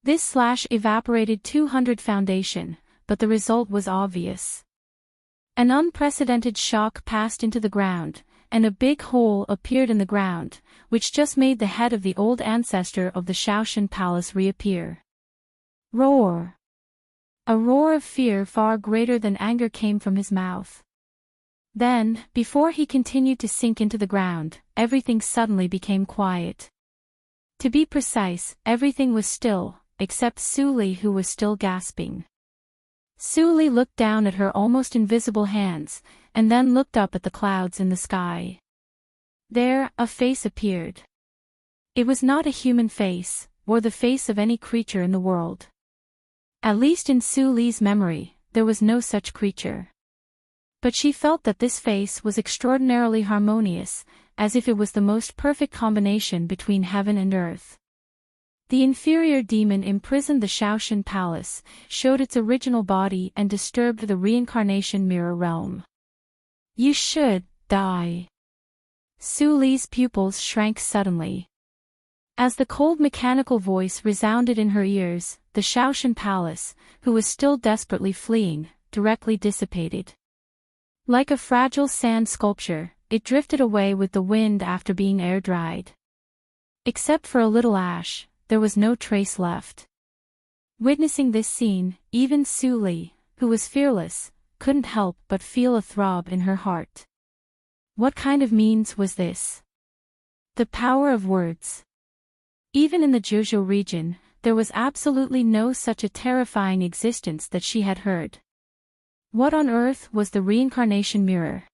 This slash evaporated 200 foundation, but the result was obvious. An unprecedented shock passed into the ground, and a big hole appeared in the ground, which just made the head of the old ancestor of the Shaoshan Palace reappear. Roar! A roar of fear far greater than anger came from his mouth. Then, before he continued to sink into the ground, everything suddenly became quiet. To be precise, everything was still, except Su Li, who was still gasping. Su Li looked down at her almost invisible hands, and then looked up at the clouds in the sky. There, a face appeared. It was not a human face, or the face of any creature in the world. At least in Su Li's memory, there was no such creature. But she felt that this face was extraordinarily harmonious, as if it was the most perfect combination between heaven and earth. The inferior demon imprisoned the Shaoshan Palace, showed its original body and disturbed the reincarnation mirror realm. You should die. Su Li's pupils shrank suddenly. As the cold mechanical voice resounded in her ears, the Shaoshan Palace, who was still desperately fleeing, directly dissipated. Like a fragile sand sculpture, it drifted away with the wind after being air-dried. Except for a little ash, there was no trace left. Witnessing this scene, even Su Li, who was fearless, couldn't help but feel a throb in her heart. What kind of means was this? The power of words. Even in the Zhuzhou region, there was absolutely no such a terrifying existence that she had heard. What on earth was the reincarnation mirror?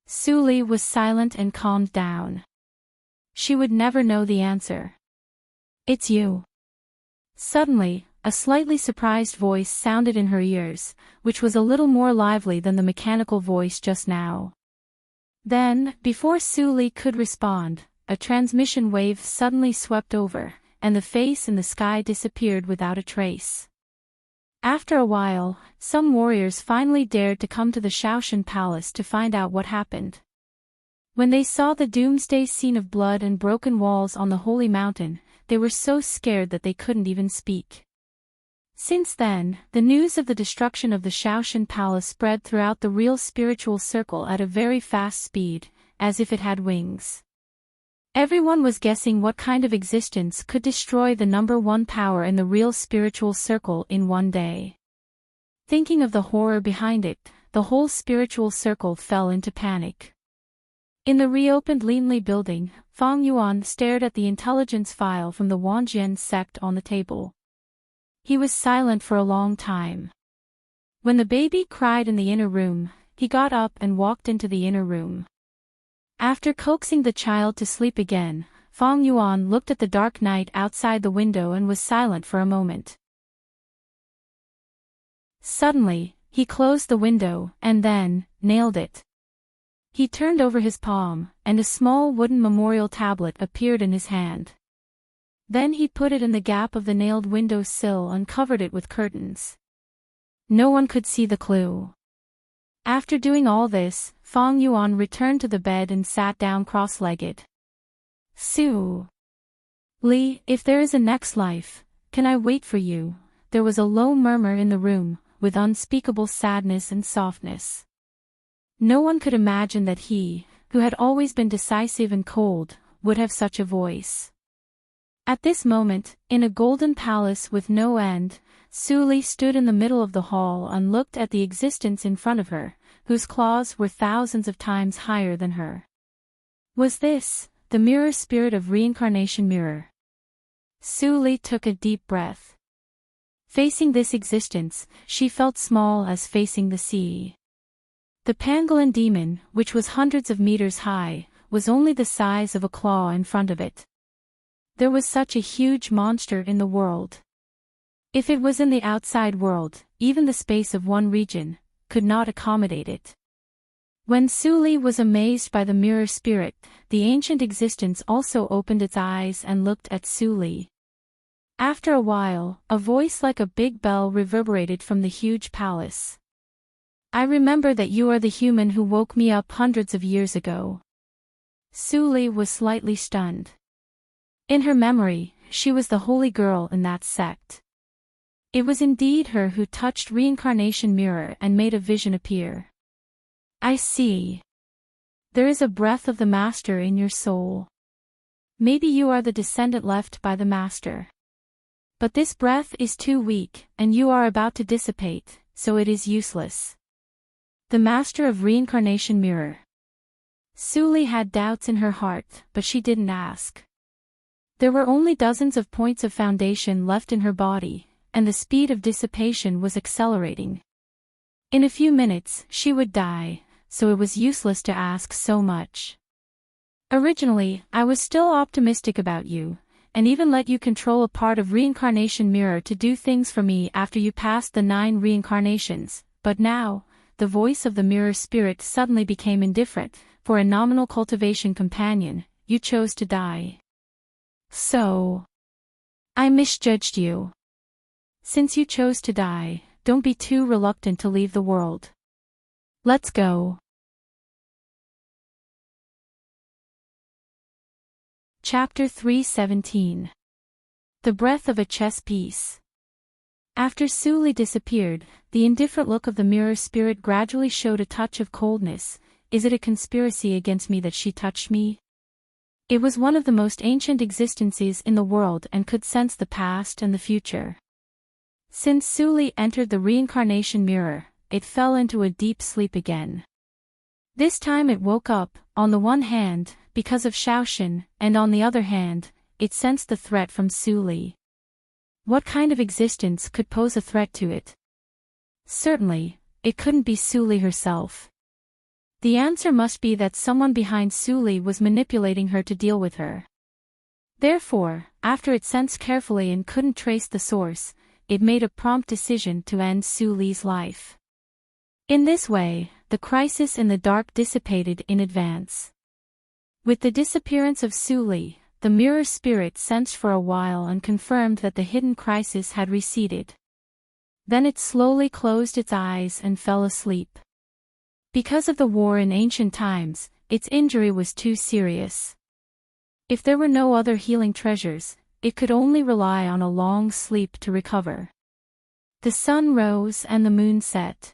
Su Li was silent and calmed down. She would never know the answer. It's you. Suddenly, a slightly surprised voice sounded in her ears, which was a little more lively than the mechanical voice just now. Then, before Su Li could respond, a transmission wave suddenly swept over, and the face in the sky disappeared without a trace. After a while, some warriors finally dared to come to the Shaoshan Palace to find out what happened. When they saw the doomsday scene of blood and broken walls on the holy mountain, they were so scared that they couldn't even speak. Since then, the news of the destruction of the Shaoshan Palace spread throughout the real spiritual circle at a very fast speed, as if it had wings. Everyone was guessing what kind of existence could destroy the number one power in the real spiritual circle in one day. Thinking of the horror behind it, the whole spiritual circle fell into panic. In the reopened Linli building, Fang Yuan stared at the intelligence file from the Wanjian sect on the table. He was silent for a long time. When the baby cried in the inner room, he got up and walked into the inner room. After coaxing the child to sleep again, Fang Yuan looked at the dark night outside the window and was silent for a moment. Suddenly, he closed the window and then nailed it. He turned over his palm, and a small wooden memorial tablet appeared in his hand. Then he put it in the gap of the nailed window sill and covered it with curtains. No one could see the clue. After doing all this, Fang Yuan returned to the bed and sat down cross-legged. Su Li, if there is a next life, can I wait for you? There was a low murmur in the room, with unspeakable sadness and softness. No one could imagine that he, who had always been decisive and cold, would have such a voice. At this moment, in a golden palace with no end, Su Li stood in the middle of the hall and looked at the existence in front of her, whose claws were thousands of times higher than her. Was this the mirror spirit of reincarnation mirror? Su Li took a deep breath. Facing this existence, she felt small as facing the sea. The pangolin demon, which was hundreds of meters high, was only the size of a claw in front of it. There was such a huge monster in the world. If it was in the outside world, even the space of one region could not accommodate it. When Su Li was amazed by the mirror spirit, the ancient existence also opened its eyes and looked at Su Li. After a while, a voice like a big bell reverberated from the huge palace. I remember that you are the human who woke me up hundreds of years ago. Su Li was slightly stunned. In her memory, she was the holy girl in that sect. It was indeed her who touched reincarnation mirror and made a vision appear. I see. There is a breath of the master in your soul. Maybe you are the descendant left by the master. But this breath is too weak, and you are about to dissipate, so it is useless. The master of reincarnation mirror. Suli had doubts in her heart, but she didn't ask. There were only dozens of points of foundation left in her body, and the speed of dissipation was accelerating. In a few minutes, she would die, so it was useless to ask so much. Originally, I was still optimistic about you, and even let you control a part of reincarnation mirror to do things for me after you passed the 9 reincarnations, but now, the voice of the mirror spirit suddenly became indifferent. For a nominal cultivation companion, you chose to die. So, I misjudged you. Since you chose to die, don't be too reluctant to leave the world. Let's go. Chapter 317. The Breath of a Chess Piece. After Suli disappeared, the indifferent look of the mirror spirit gradually showed a touch of coldness. Is it a conspiracy against me that she touched me? It was one of the most ancient existences in the world and could sense the past and the future. Since Suli entered the reincarnation mirror, it fell into a deep sleep again. This time it woke up, on the one hand, because of Shaoshan, and on the other hand, it sensed the threat from Suli. What kind of existence could pose a threat to it? Certainly, it couldn't be Suli herself. The answer must be that someone behind Suli was manipulating her to deal with her. Therefore, after it sensed carefully and couldn't trace the source, it made a prompt decision to end Suli's life. In this way, the crisis in the dark dissipated in advance. With the disappearance of Suli, the mirror spirit sensed for a while and confirmed that the hidden crisis had receded. Then it slowly closed its eyes and fell asleep. Because of the war in ancient times, its injury was too serious. If there were no other healing treasures, it could only rely on a long sleep to recover. The sun rose and the moon set.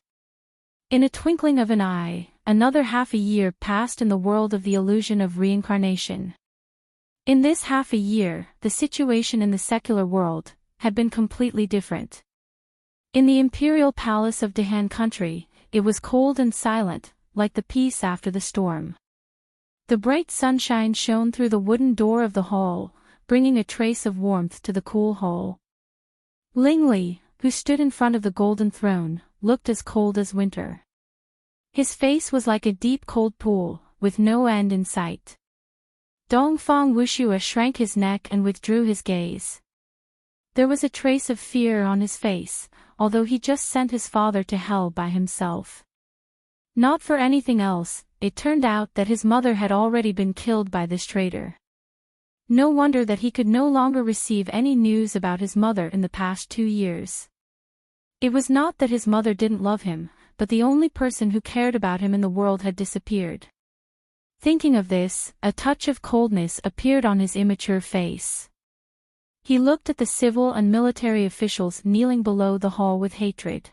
In a twinkling of an eye, another half a year passed in the world of the illusion of reincarnation. In this half a year, the situation in the secular world had been completely different. In the imperial palace of Dahan country, it was cold and silent, like the peace after the storm. The bright sunshine shone through the wooden door of the hall, bringing a trace of warmth to the cool hall. Ling Li, who stood in front of the golden throne, looked as cold as winter. His face was like a deep cold pool, with no end in sight. Dongfang Wushua shrank his neck and withdrew his gaze. There was a trace of fear on his face, although he just sent his father to hell by himself. Not for anything else, it turned out that his mother had already been killed by this traitor. No wonder that he could no longer receive any news about his mother in the past 2 years. It was not that his mother didn't love him, but the only person who cared about him in the world had disappeared. Thinking of this, a touch of coldness appeared on his immature face. He looked at the civil and military officials kneeling below the hall with hatred.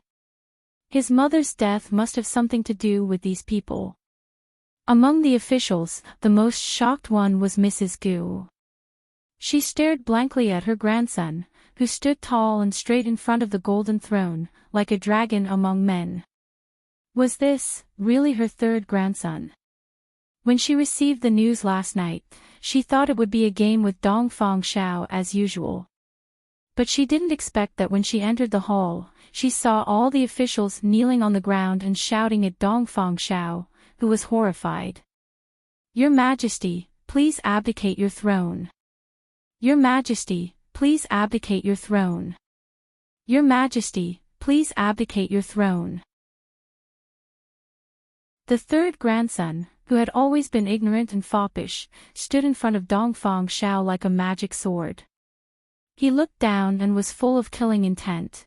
His mother's death must have something to do with these people. Among the officials, the most shocked one was Mrs. Gu. She stared blankly at her grandson, who stood tall and straight in front of the golden throne, like a dragon among men. Was this really her third grandson? When she received the news last night, she thought it would be a game with Dongfang Xiao as usual. But she didn't expect that when she entered the hall, she saw all the officials kneeling on the ground and shouting at Dongfang Xiao, who was horrified. "Your Majesty, please abdicate your throne. Your Majesty, please abdicate your throne. Your Majesty, please abdicate your throne." The third grandson, who had always been ignorant and foppish, stood in front of Dongfang Xiao like a magic sword. He looked down and was full of killing intent.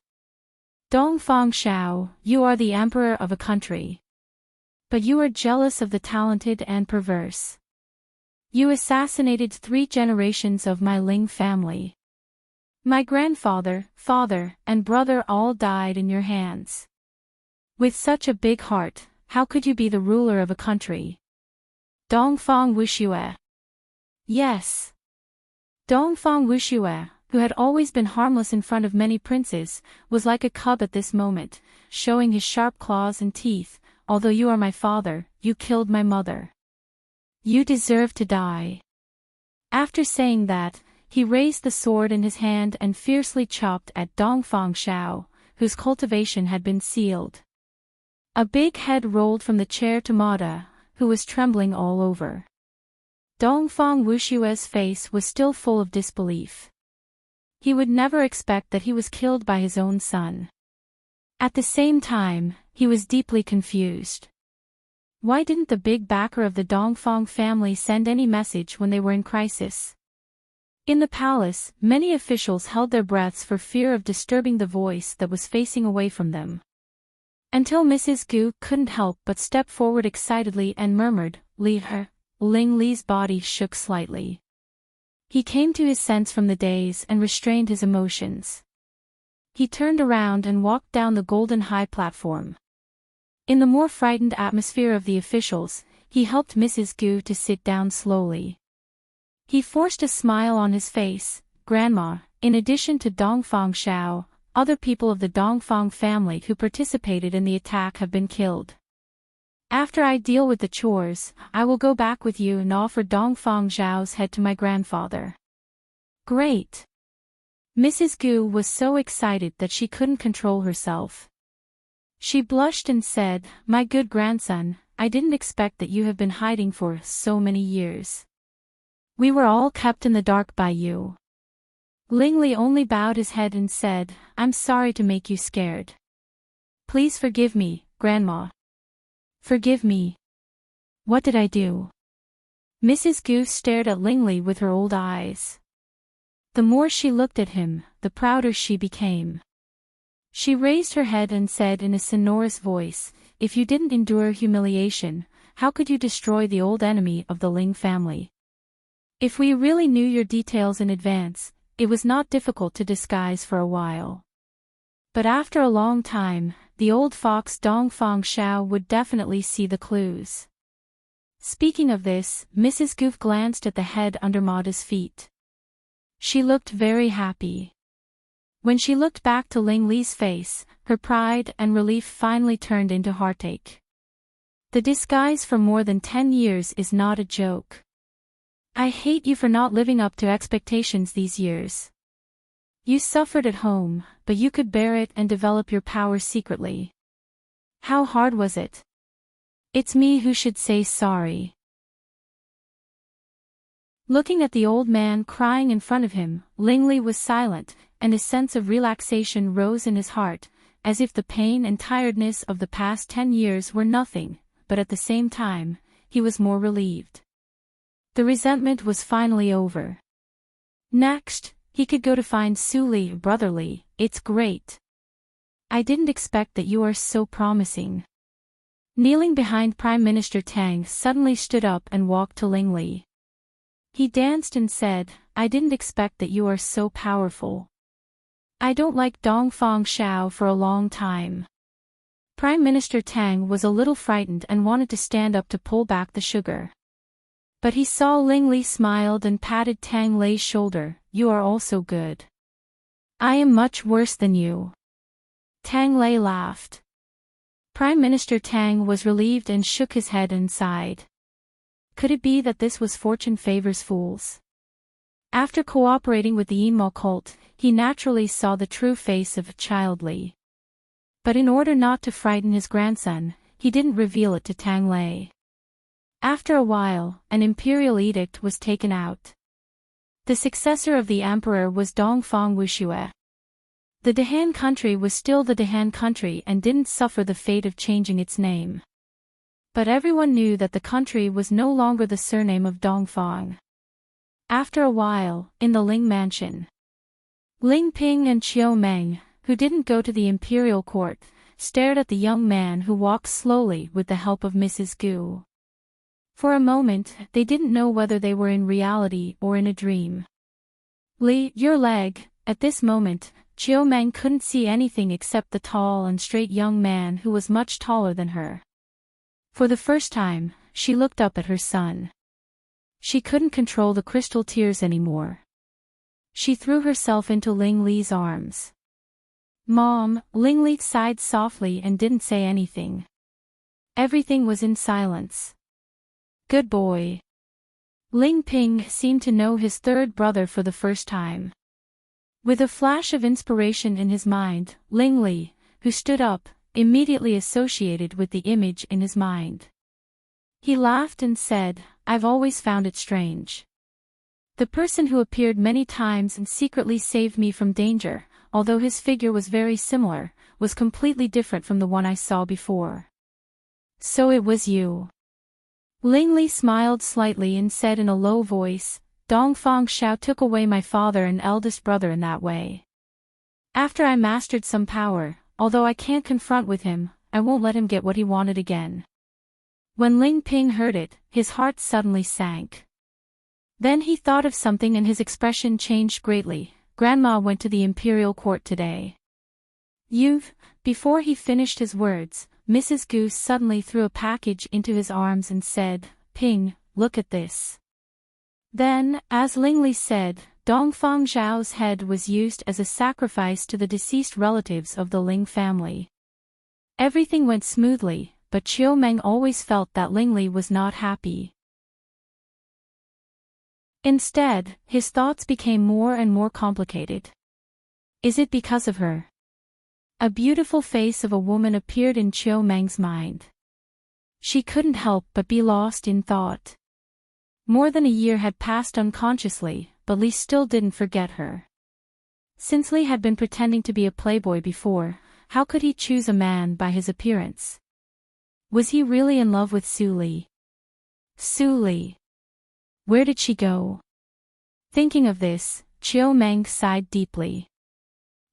"Dongfang Xiao, you are the emperor of a country. But you are jealous of the talented and perverse. You assassinated 3 generations of my Ling family. My grandfather, father, and brother all died in your hands. With such a big heart, how could you be the ruler of a country? Dongfang Wuxue. Yes. Dongfang Wuxue, who had always been harmless in front of many princes, was like a cub at this moment, showing his sharp claws and teeth. Although you are my father, you killed my mother. You deserve to die. After saying that, he raised the sword in his hand and fiercely chopped at Dongfang Shao, whose cultivation had been sealed. A big head rolled from the chair to Mada, who was trembling all over. Dongfang Wushue's face was still full of disbelief. He would never expect that he was killed by his own son. At the same time, he was deeply confused. Why didn't the big backer of the Dongfang family send any message when they were in crisis? In the palace, many officials held their breaths for fear of disturbing the voice that was facing away from them. Until Mrs. Gu couldn't help but step forward excitedly and murmured, "Leave her." Ling Li's body shook slightly. He came to his sense from the daze and restrained his emotions. He turned around and walked down the golden high platform. In the more frightened atmosphere of the officials, he helped Mrs. Gu to sit down slowly. He forced a smile on his face. "Grandma, in addition to Dongfang Shao, other people of the Dongfang family who participated in the attack have been killed. After I deal with the chores, I will go back with you and offer Dongfang Zhao's head to my grandfather." Great! Mrs. Gu was so excited that she couldn't control herself. She blushed and said, "My good grandson, I didn't expect that you have been hiding for so many years. We were all kept in the dark by you." Ling Li only bowed his head and said, "I'm sorry to make you scared. Please forgive me, Grandma." "Forgive me? What did I do?" Mrs. Gu stared at Ling Li with her old eyes. The more she looked at him, the prouder she became. She raised her head and said in a sonorous voice, "If you didn't endure humiliation, how could you destroy the old enemy of the Ling family? If we really knew your details in advance, it was not difficult to disguise for a while. But after a long time, the old fox Dongfang Shao would definitely see the clues." Speaking of this, Mrs. Goof glanced at the head under Mada's feet. She looked very happy. When she looked back to Ling Li's face, her pride and relief finally turned into heartache. The disguise for more than 10 years is not a joke. I hate you for not living up to expectations these years. You suffered at home, but you could bear it and develop your power secretly. How hard was it? It's me who should say sorry." Looking at the old man crying in front of him, Ling Li was silent, and a sense of relaxation rose in his heart, as if the pain and tiredness of the past 10 years were nothing, but at the same time, he was more relieved. The resentment was finally over. Next, he could go to find Su Li. "Brotherly, it's great. I didn't expect that you are so promising." Kneeling behind Prime Minister Tang suddenly stood up and walked to Ling Li. He danced and said, "I didn't expect that you are so powerful. I don't like Dongfang Shao for a long time." Prime Minister Tang was a little frightened and wanted to stand up to pull back the sugar. But he saw Ling Li smiled and patted Tang Lei's shoulder. "You are also good. I am much worse than you." Tang Lei laughed. Prime Minister Tang was relieved and shook his head and sighed. Could it be that this was fortune favors fools? After cooperating with the Yinmo cult, he naturally saw the true face of Child Li. But in order not to frighten his grandson, he didn't reveal it to Tang Lei. After a while, an imperial edict was taken out. The successor of the emperor was Dongfang Wuxue. The Dehan country was still the Dehan country and didn't suffer the fate of changing its name. But everyone knew that the country was no longer the surname of Dongfang. After a while, in the Ling mansion, Ling Ping and Qiu Meng, who didn't go to the imperial court, stared at the young man who walked slowly with the help of Mrs. Gu. For a moment, they didn't know whether they were in reality or in a dream. "Li, your leg." At this moment, Qiu Meng couldn't see anything except the tall and straight young man who was much taller than her. For the first time, she looked up at her son. She couldn't control the crystal tears anymore. She threw herself into Ling Li's arms. "Mom," Ling Li sighed softly and didn't say anything. Everything was in silence. "Good boy." Ling Ping seemed to know his third brother for the first time. With a flash of inspiration in his mind, Ling Li, who stood up, immediately associated with the image in his mind. He laughed and said, "I've always found it strange. The person who appeared many times and secretly saved me from danger, although his figure was very similar, was completely different from the one I saw before." "So it was you." Ling Li smiled slightly and said in a low voice, "Dongfang Xiao took away my father and eldest brother in that way. After I mastered some power, although I can't confront with him, I won't let him get what he wanted again." When Ling Ping heard it, his heart suddenly sank. Then he thought of something and his expression changed greatly. "Grandma went to the imperial court today." "You've..." Before he finished his words, Mrs. Goose suddenly threw a package into his arms and said, "Ping, look at this." Then, as Ling Li said, Dongfang Zhao's head was used as a sacrifice to the deceased relatives of the Ling family. Everything went smoothly, but Chiu Meng always felt that Ling Li was not happy. Instead, his thoughts became more and more complicated. Is it because of her? A beautiful face of a woman appeared in Chiu Meng's mind. She couldn't help but be lost in thought. More than a year had passed unconsciously, but Li still didn't forget her. Since Li had been pretending to be a playboy before, how could he choose a man by his appearance? Was he really in love with Su Li? Su Li. Where did she go? Thinking of this, Chiu Meng sighed deeply.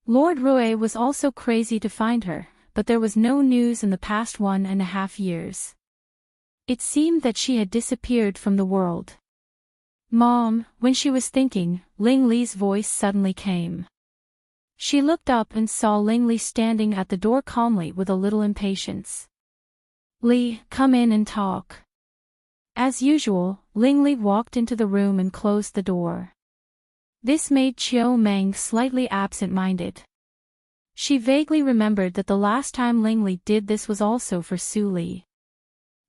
Lord Rui was also crazy to find her, but there was no news in the past 1.5 years. It seemed that she had disappeared from the world. "Mom," when she was thinking, Ling Li's voice suddenly came. She looked up and saw Ling Li standing at the door calmly with a little impatience. "Li, come in and talk." As usual, Ling Li walked into the room and closed the door. This made Chiu Meng slightly absent-minded. She vaguely remembered that the last time Ling Li did this was also for Su Li.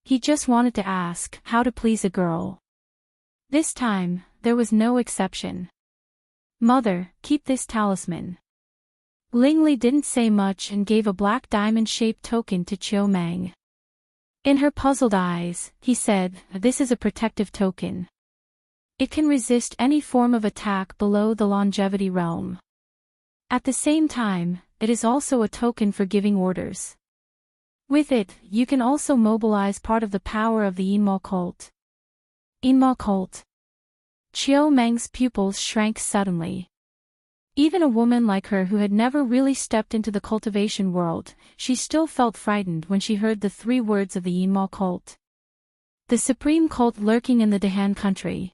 He just wanted to ask how to please a girl. This time, there was no exception. "Mother, keep this talisman." Ling Li didn't say much and gave a black diamond-shaped token to Chiu Meng. In her puzzled eyes, he said, "This is a protective token. It can resist any form of attack below the longevity realm. At the same time, it is also a token for giving orders. With it, you can also mobilize part of the power of the Yinmo cult." Yinmo cult. Chiu Meng's pupils shrank suddenly. Even a woman like her who had never really stepped into the cultivation world, she still felt frightened when she heard the 3 words of the Yinmo cult. The supreme cult lurking in the Dahan country.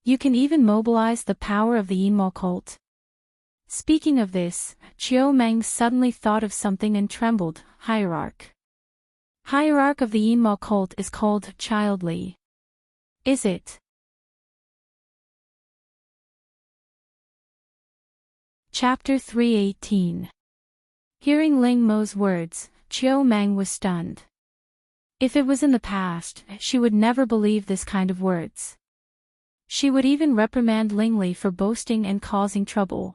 You can even mobilize the power of the Yinmo cult. Speaking of this, Chiu Meng suddenly thought of something and trembled. Hierarch. Hierarch of the Yinmo cult is called Child Li. Is it? Chapter 318. Hearing Ling Mo's words, Chiu Meng was stunned. If it was in the past, she would never believe this kind of words. She would even reprimand Ling Li for boasting and causing trouble.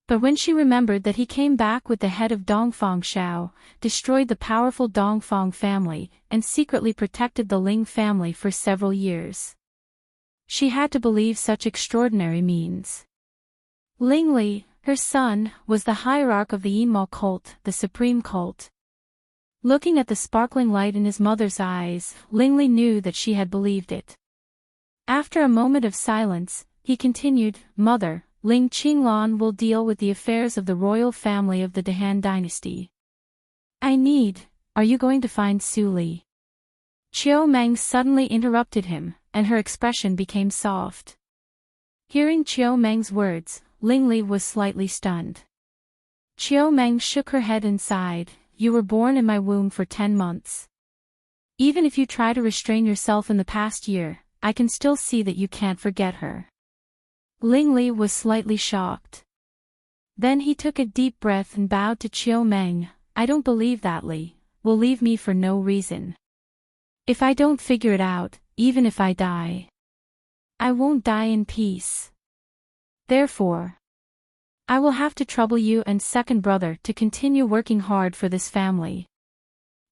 But when she remembered that he came back with the head of Dongfang Xiao, destroyed the powerful Dongfang family, and secretly protected the Ling family for several years, she had to believe such extraordinary means. Ling Li, her son, was the hierarch of the Yinmo cult, the supreme cult. Looking at the sparkling light in his mother's eyes, Ling Li knew that she had believed it. After a moment of silence, he continued, "Mother, Ling Qinglan will deal with the affairs of the royal family of the Dahan dynasty. Are you going to find Su Li?" Chiu Meng suddenly interrupted him, and her expression became soft. Hearing Chiu Meng's words, Ling Li was slightly stunned. Chiu Meng shook her head and sighed, "You were born in my womb for 10 months. Even if you try to restrain yourself in the past year, I can still see that you can't forget her. Lingli was slightly shocked. Then he took a deep breath and bowed to Chiu Meng. I don't believe that Li will leave me for no reason. If I don't figure it out, even if I die, I won't die in peace. Therefore, I will have to trouble you and second brother to continue working hard for this family.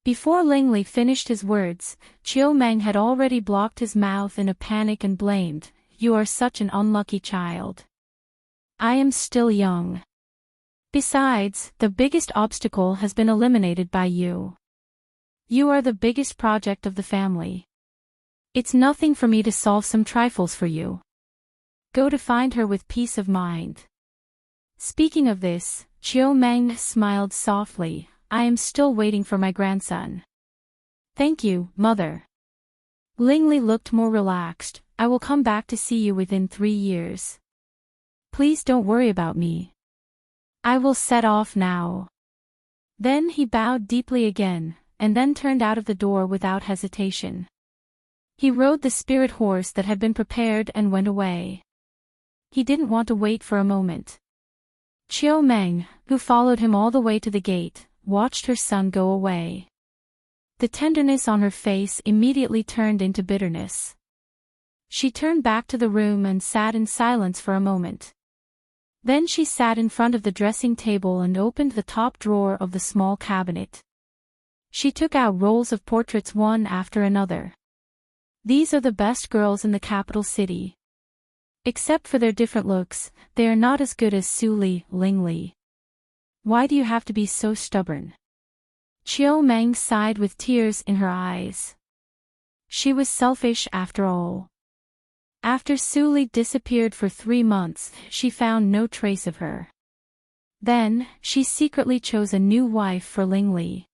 Before Lingli finished his words, Chiu Meng had already blocked his mouth in a panic and blamed, "You are such an unlucky child. I am still young. Besides, the biggest obstacle has been eliminated by you. You are the biggest project of the family. It's nothing for me to solve some trifles for you. Go to find her with peace of mind." Speaking of this, Chiu Meng smiled softly. I am still waiting for my grandson. Thank you, mother. Lingli looked more relaxed. I will come back to see you within 3 years. Please don't worry about me. I will set off now. Then he bowed deeply again, and then turned out of the door without hesitation. He rode the spirit horse that had been prepared and went away. He didn't want to wait for a moment. Chiu Meng, who followed him all the way to the gate, watched her son go away. The tenderness on her face immediately turned into bitterness. She turned back to the room and sat in silence for a moment. Then she sat in front of the dressing table and opened the top drawer of the small cabinet. She took out rolls of portraits one after another. These are the best girls in the capital city. Except for their different looks, they are not as good as Su Li, Lingli. Why do you have to be so stubborn? Chiu Meng sighed with tears in her eyes. She was selfish after all. After Su Li disappeared for 3 months, she found no trace of her. Then, she secretly chose a new wife for Lingli.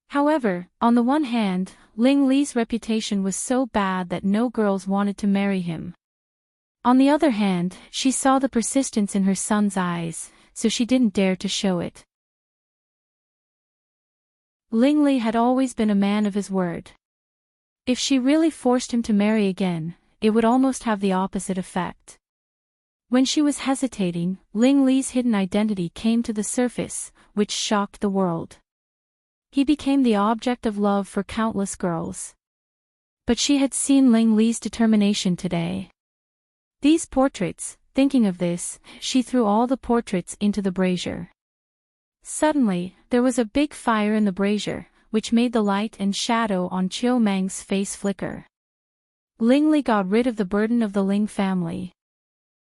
However, on the one hand, Lingli's reputation was so bad that no girls wanted to marry him. On the other hand, she saw the persistence in her son's eyes, so she didn't dare to show it. Lingli had always been a man of his word. If she really forced him to marry again, it would almost have the opposite effect. When she was hesitating, Lingli's hidden identity came to the surface, which shocked the world. He became the object of love for countless girls. But she had seen Lingli's determination today. These portraits, thinking of this, she threw all the portraits into the brazier. Suddenly, there was a big fire in the brazier, which made the light and shadow on Chiu Meng's face flicker. Lingli got rid of the burden of the Ling family.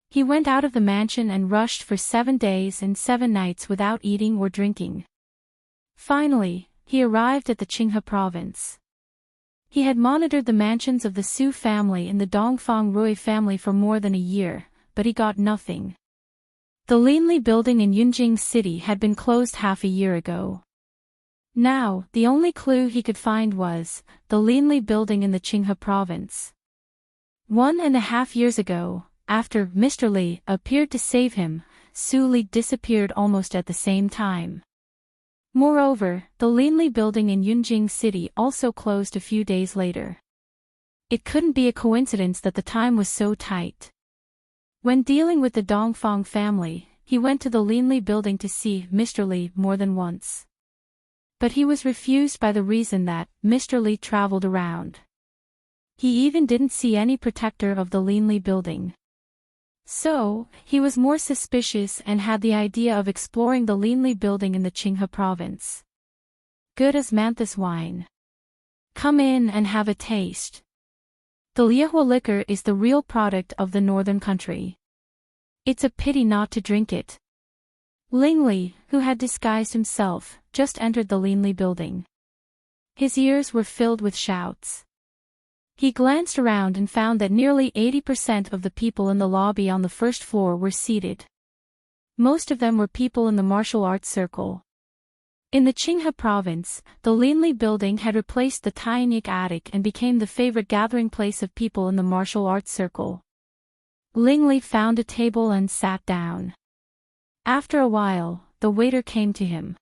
He went out of the mansion and rushed for 7 days and 7 nights without eating or drinking. Finally, he arrived at the Qinghe province. He had monitored the mansions of the Su family and the Dongfang Rui family for more than a year, but he got nothing. The Linli building in Yunjing City had been closed half a year ago. Now, the only clue he could find was the Linli building in the Qinghe province. 1.5 years ago, after Mr. Li appeared to save him, Su Li disappeared almost at the same time. Moreover, the Linli building in Yunjing City also closed a few days later. It couldn't be a coincidence that the time was so tight. When dealing with the Dongfang family, he went to the Linli building to see Mr. Li more than once. But he was refused by the reason that Mr. Li traveled around. He even didn't see any protector of the Linli building. So, he was more suspicious and had the idea of exploring the Linli building in the Qinghe province. Good as Manthus wine. Come in and have a taste. The Liehua liquor is the real product of the northern country. It's a pity not to drink it. Lingli, who had disguised himself, just entered the Linli building. His ears were filled with shouts. He glanced around and found that nearly 80% of the people in the lobby on the first floor were seated. Most of them were people in the martial arts circle. In the Qinghe province, the Linli building had replaced the Tainik attic and became the favorite gathering place of people in the martial arts circle. Lingli found a table and sat down. After a while, the waiter came to him.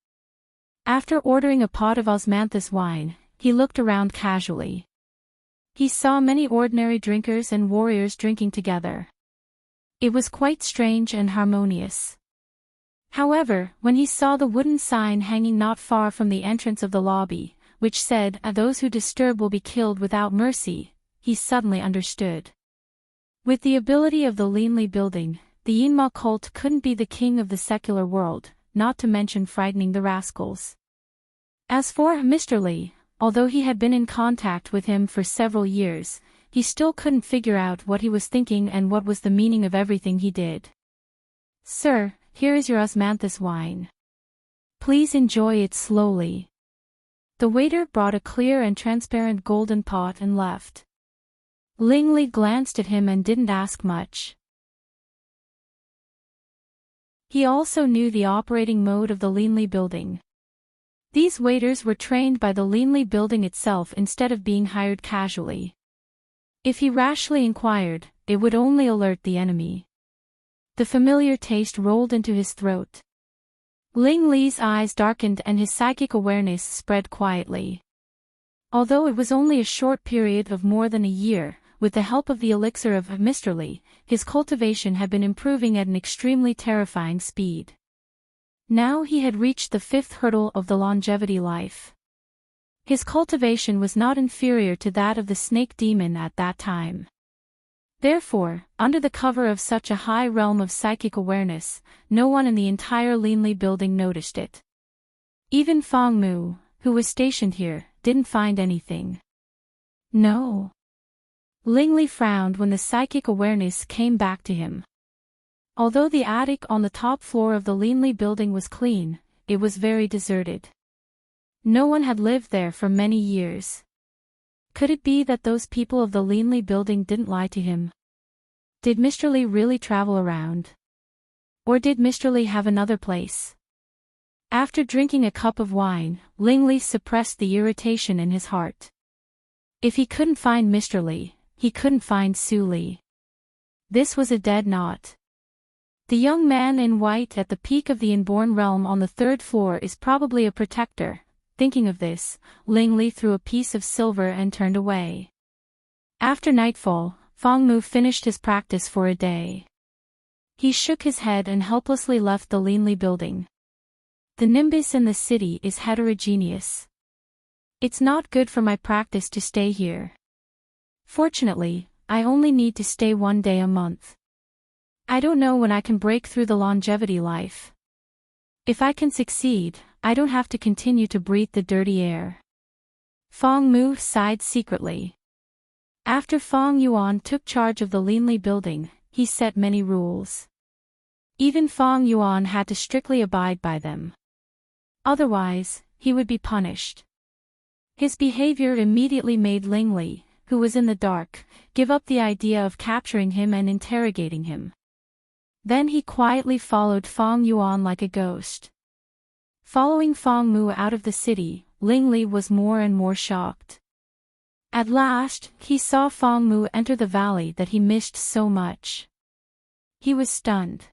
After ordering a pot of osmanthus wine, He looked around casually. He saw many ordinary drinkers and warriors drinking together. It was quite strange and harmonious. However, when he saw the wooden sign hanging not far from the entrance of the lobby, which said, "Those who disturb will be killed without mercy," he suddenly understood. With the ability of the Linley building, the Yinma cult couldn't be the king of the secular world, not to mention frightening the rascals. As for Mr. Li, although he had been in contact with him for several years, he still couldn't figure out what he was thinking and what was the meaning of everything he did. "Sir, here is your osmanthus wine. Please enjoy it slowly." The waiter brought a clear and transparent golden pot and left. Linley glanced at him and didn't ask much. He also knew the operating mode of the Linley building. These waiters were trained by the Linley building itself instead of being hired casually. If he rashly inquired, it would only alert the enemy. The familiar taste rolled into his throat. Linley's eyes darkened and his psychic awareness spread quietly. Although it was only a short period of more than a year, with the help of the elixir of Mr. Li, his cultivation had been improving at an extremely terrifying speed. Now he had reached the 5th hurdle of the longevity life. His cultivation was not inferior to that of the snake demon at that time. Therefore, under the cover of such a high realm of psychic awareness, no one in the entire Linley building noticed it. Even Fong Mu, who was stationed here, didn't find anything. No. Linley frowned when the psychic awareness came back to him. Although the attic on the top floor of the Linley building was clean, it was very deserted. No one had lived there for many years. Could it be that those people of the Linley building didn't lie to him? Did Mr. Li really travel around? Or did Mr. Li have another place? After drinking a cup of wine, Linley suppressed the irritation in his heart. If he couldn't find Mr. Li, he couldn't find Su Li. This was a dead knot. The young man in white at the peak of the inborn realm on the 3rd floor is probably a protector. Thinking of this, Linley threw a piece of silver and turned away. After nightfall, Fong Mu finished his practice for a day. He shook his head and helplessly left the Linley building. The nimbus in the city is heterogeneous. It's not good for my practice to stay here. Fortunately, I only need to stay 1 day a month. I don't know when I can break through the longevity life. If I can succeed, I don't have to continue to breathe the dirty air. Fong Mu sighed secretly. After Fong Yuan took charge of the Linley building, he set many rules. Even Fong Yuan had to strictly abide by them. Otherwise, he would be punished. His behavior immediately made Linley, who was in the dark, give up the idea of capturing him and interrogating him. Then he quietly followed Fong Yuan like a ghost. Following Fong Mu out of the city, Linley was more and more shocked. At last, he saw Fong Mu enter the valley that he missed so much. He was stunned.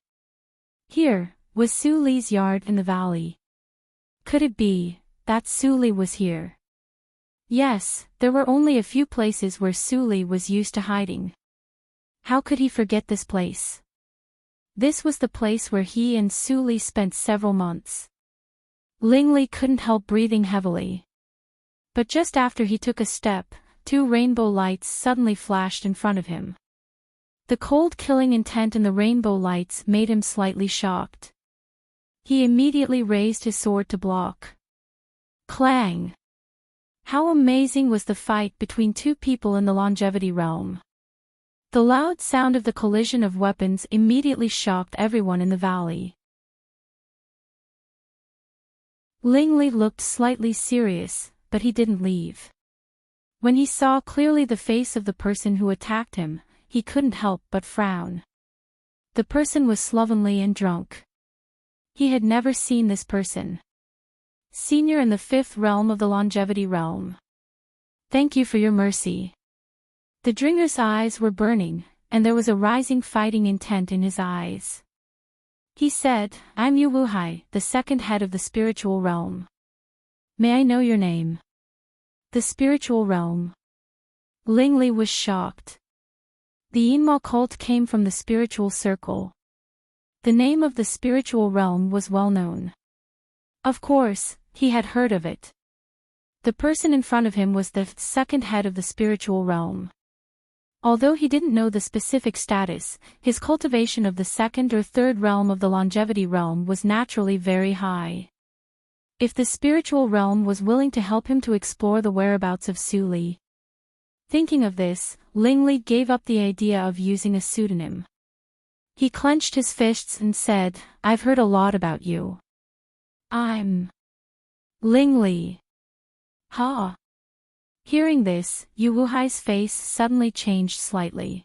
Here was Su Li's yard in the valley. Could it be that Su Li was here? Yes, there were only a few places where Su Li was used to hiding. How could he forget this place? This was the place where he and Su Li spent several months. Linley couldn't help breathing heavily. But just after he took a step, 2 rainbow lights suddenly flashed in front of him. The cold killing intent in the rainbow lights made him slightly shocked. He immediately raised his sword to block. Clang! How amazing was the fight between 2 people in the longevity realm. The loud sound of the collision of weapons immediately shocked everyone in the valley. Linley looked slightly serious, but he didn't leave. When he saw clearly the face of the person who attacked him, he couldn't help but frown. The person was slovenly and drunk. He had never seen this person. Senior in the 5th realm of the longevity realm. Thank you for your mercy. The drinker's eyes were burning, and there was a rising fighting intent in his eyes. He said, I'm Yu Wuhai, the 2nd head of the spiritual realm. May I know your name? The spiritual realm. Lingli was shocked. The Inmo cult came from the spiritual circle. The name of the spiritual realm was well known. Of course, he had heard of it. The person in front of him was the second head of the spiritual realm. Although he didn't know the specific status, his cultivation of the second or third realm of the longevity realm was naturally very high. If the spiritual realm was willing to help him to explore the whereabouts of Su Li. Thinking of this, Lingli gave up the idea of using a pseudonym. He clenched his fists and said, "I've heard a lot about you. I'm Lingli." Ha! Hearing this, Yu Wuhai's face suddenly changed slightly.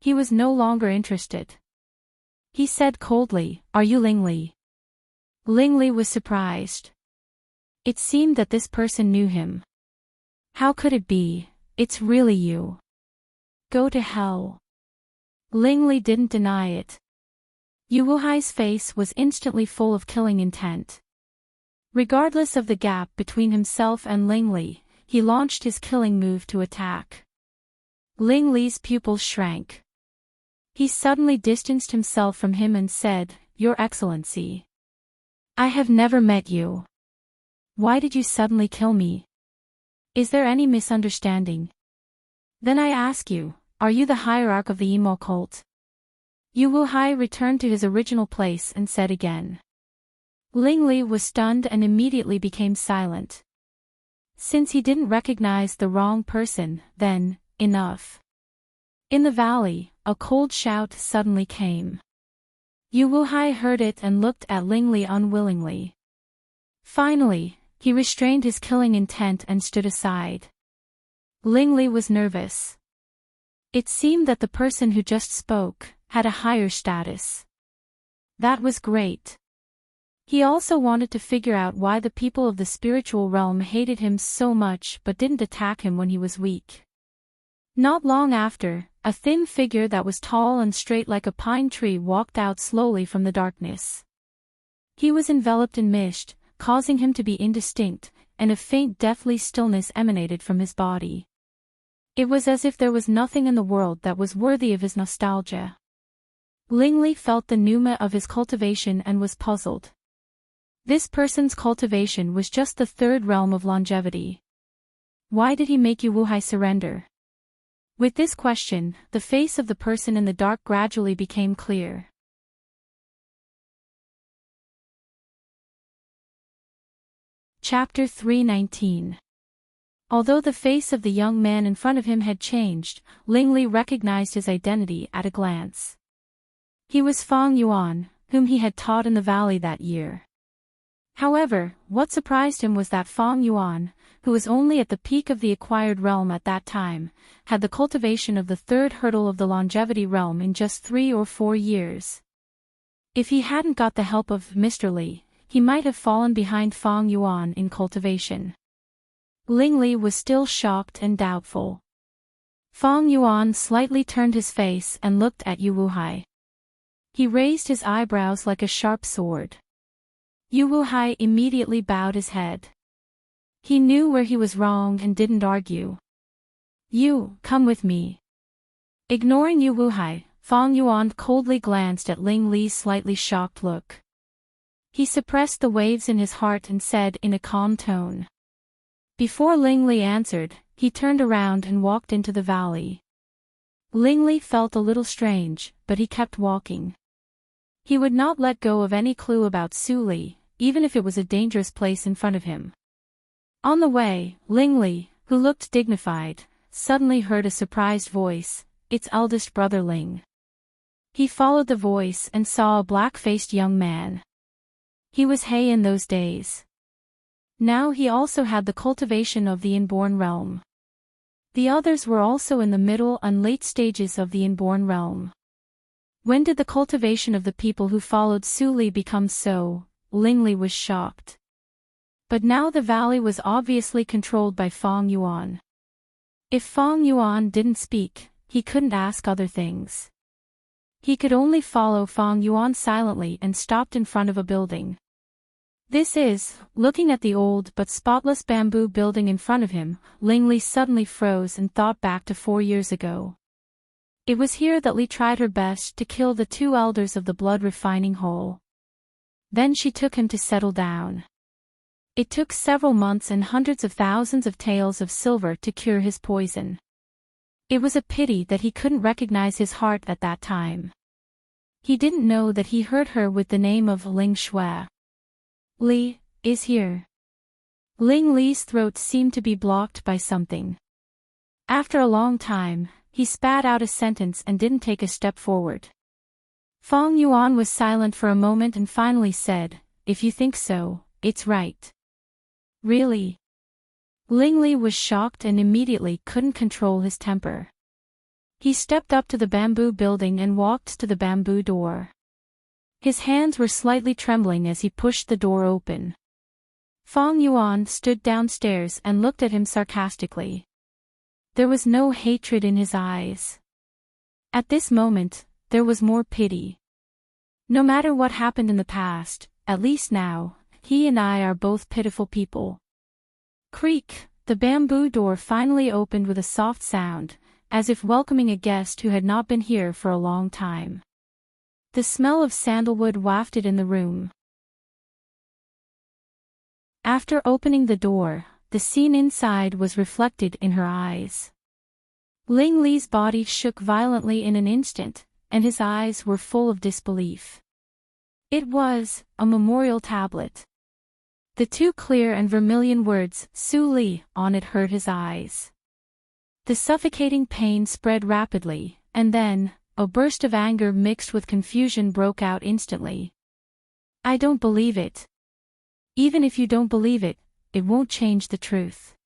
He was no longer interested. He said coldly, "Are you Lingli?" Lingli was surprised. It seemed that this person knew him. "How could it be? It's really you." "Go to hell." Lingli didn't deny it. Yu Wuhai's face was instantly full of killing intent. Regardless of the gap between himself and Lingli, he launched his killing move to attack. Lingli's pupils shrank. He suddenly distanced himself from him and said, "Your Excellency. I have never met you. Why did you suddenly kill me? Is there any misunderstanding? Then I ask you, are you the hierarch of the Emo cult?" Yu Wuhai returned to his original place and said again. Lingli was stunned and immediately became silent. Since he didn't recognize the wrong person, then, enough. In the valley, a cold shout suddenly came. Yu Wuhai heard it and looked at Lingli unwillingly. Finally, he restrained his killing intent and stood aside. Lingli was nervous. It seemed that the person who just spoke had a higher status. That was great. He also wanted to figure out why the people of the spiritual realm hated him so much but didn't attack him when he was weak. Not long after, a thin figure that was tall and straight like a pine tree walked out slowly from the darkness. He was enveloped in mist, causing him to be indistinct, and a faint deathly stillness emanated from his body. It was as if there was nothing in the world that was worthy of his nostalgia. Lingli felt the pneuma of his cultivation and was puzzled. This person's cultivation was just the third realm of longevity. Why did he make Yu Wuhai surrender? With this question, the face of the person in the dark gradually became clear. Chapter 319. Although the face of the young man in front of him had changed, Lingli recognized his identity at a glance. He was Fang Yuan, whom he had taught in the valley that year. However, what surprised him was that Fang Yuan, who was only at the peak of the acquired realm at that time, had the cultivation of the third hurdle of the longevity realm in just 3 or 4 years. If he hadn't got the help of Mr. Li, he might have fallen behind Fang Yuan in cultivation. Lingli was still shocked and doubtful. Fang Yuan slightly turned his face and looked at Yu Wuhai. He raised his eyebrows like a sharp sword. Yu Wuhai immediately bowed his head. He knew where he was wrong and didn't argue. "You, come with me." Ignoring Yu Wuhai, Fang Yuan coldly glanced at Ling Li's slightly shocked look. He suppressed the waves in his heart and said in a calm tone. Before Ling Li answered, he turned around and walked into the valley. Ling Li felt a little strange, but he kept walking. He would not let go of any clue about Su Li, even if it was a dangerous place in front of him. On the way, Ling Li, who looked dignified, suddenly heard a surprised voice, its eldest brother Ling. He followed the voice and saw a black-faced young man. He was He in those days. Now he also had the cultivation of the inborn realm. The others were also in the middle and late stages of the inborn realm. When did the cultivation of the people who followed Su Li become so? Lingli was shocked. But now the valley was obviously controlled by Fang Yuan. If Fang Yuan didn't speak, he couldn't ask other things. He could only follow Fang Yuan silently and stopped in front of a building. Looking at the old but spotless bamboo building in front of him, Li suddenly froze and thought back to 4 years ago. It was here that Li tried her best to kill the 2 elders of the blood refining hole. Then she took him to settle down. It took several months and hundreds of thousands of taels of silver to cure his poison. It was a pity that he couldn't recognize his heart at that time. He didn't know that he hurt her with the name of Ling Shui. Li is here. Li's throat seemed to be blocked by something. After a long time, he spat out a sentence and didn't take a step forward. Fong Yuan was silent for a moment and finally said, "If you think so, it's right." "Really?" Li was shocked and immediately couldn't control his temper. He stepped up to the bamboo building and walked to the bamboo door. His hands were slightly trembling as he pushed the door open. Fong Yuan stood downstairs and looked at him sarcastically. There was no hatred in his eyes. At this moment, there was more pity. No matter what happened in the past, at least now, he and I are both pitiful people. Creak, the bamboo door finally opened with a soft sound, as if welcoming a guest who had not been here for a long time. The smell of sandalwood wafted in the room. After opening the door, the scene inside was reflected in her eyes. Li's body shook violently in an instant, and his eyes were full of disbelief. It was a memorial tablet. The 2 clear and vermilion words, Su Li, on it hurt his eyes. The suffocating pain spread rapidly, and then, a burst of anger mixed with confusion broke out instantly. "I don't believe it." "Even if you don't believe it, it won't change the truth."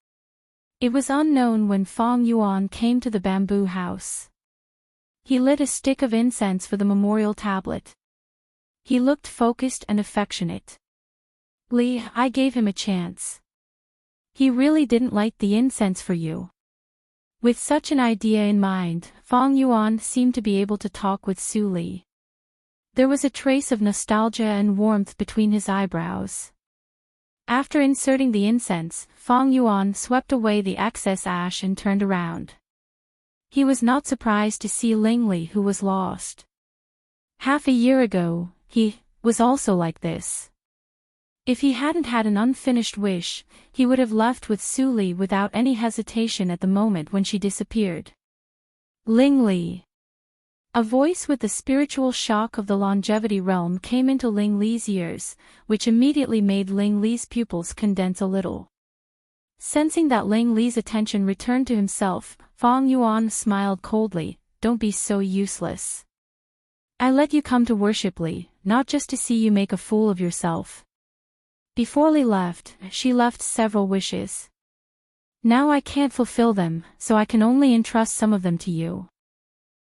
It was unknown when Fong Yuan came to the bamboo house. He lit a stick of incense for the memorial tablet. He looked focused and affectionate. "Li, I gave him a chance. He really didn't light the incense for you." With such an idea in mind, Fong Yuan seemed to be able to talk with Su Li. There was a trace of nostalgia and warmth between his eyebrows. After inserting the incense, Fong Yuan swept away the excess ash and turned around. He was not surprised to see Li, who was lost. Half a year ago, he was also like this. If he hadn't had an unfinished wish, he would have left with Su Li without any hesitation at the moment when she disappeared. Li. A voice with the spiritual shock of the longevity realm came into Li's ears, which immediately made Li's pupils condense a little. Sensing that Li's attention returned to himself, Fong Yuan smiled coldly, "Don't be so useless. I let you come to worship Li, not just to see you make a fool of yourself." Before Li left, she left several wishes. "Now I can't fulfill them, so I can only entrust some of them to you."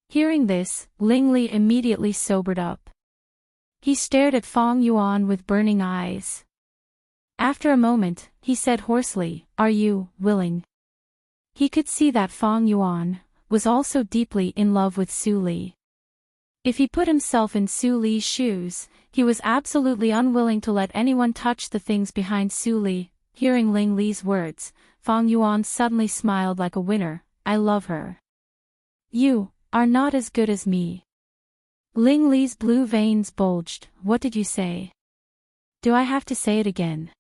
Hearing this, Li immediately sobered up. He stared at Fong Yuan with burning eyes. After a moment, he said hoarsely, "Are you willing?" He could see that Fong Yuan was also deeply in love with Su Li. If he put himself in Su Li's shoes, he was absolutely unwilling to let anyone touch the things behind Su Li. Hearing Li's words, Fong Yuan suddenly smiled like a winner. "I love her. You are not as good as me." Li's blue veins bulged. "What did you say? Do I have to say it again?"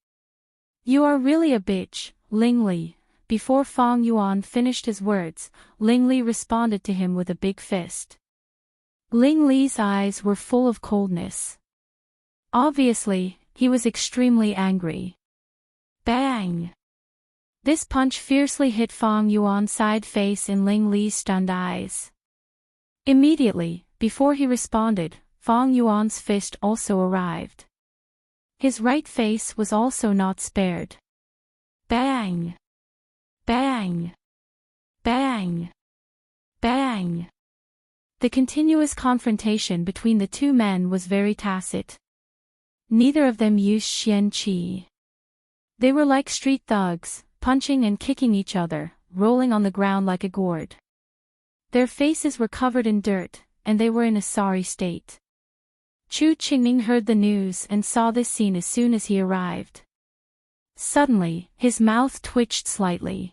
"You are really a bitch, Li." Before Fong Yuan finished his words, Li responded to him with a big fist. Li's eyes were full of coldness. Obviously, he was extremely angry. Bang! This punch fiercely hit Fong Yuan's side face in Li's stunned eyes. Immediately, before he responded, Fong Yuan's fist also arrived. His right face was also not spared. Bang! Bang! Bang! Bang! The continuous confrontation between the 2 men was very tacit. Neither of them used Xian Qi. They were like street thugs, punching and kicking each other, rolling on the ground like a gourd. Their faces were covered in dirt, and they were in a sorry state. Chu Qingming heard the news and saw this scene as soon as he arrived. Suddenly, his mouth twitched slightly.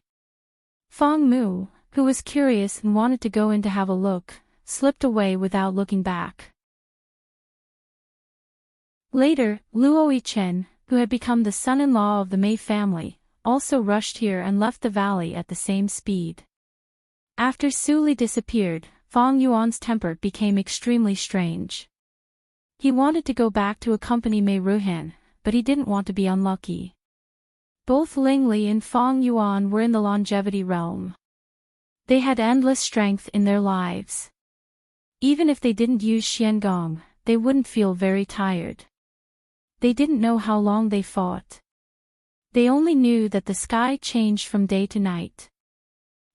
Feng Mu, who was curious and wanted to go in to have a look, slipped away without looking back. Later, Luo Chen, who had become the son-in-law of the Mei family, also rushed here and left the valley at the same speed. After Su Li disappeared, Feng Yuan's temper became extremely strange. He wanted to go back to accompany Mei Ruhan, but he didn't want to be unlucky. Both Ling Li and Feng Yuan were in the longevity realm. They had endless strength in their lives. Even if they didn't use Xiangong, they wouldn't feel very tired. They didn't know how long they fought. They only knew that the sky changed from day to night.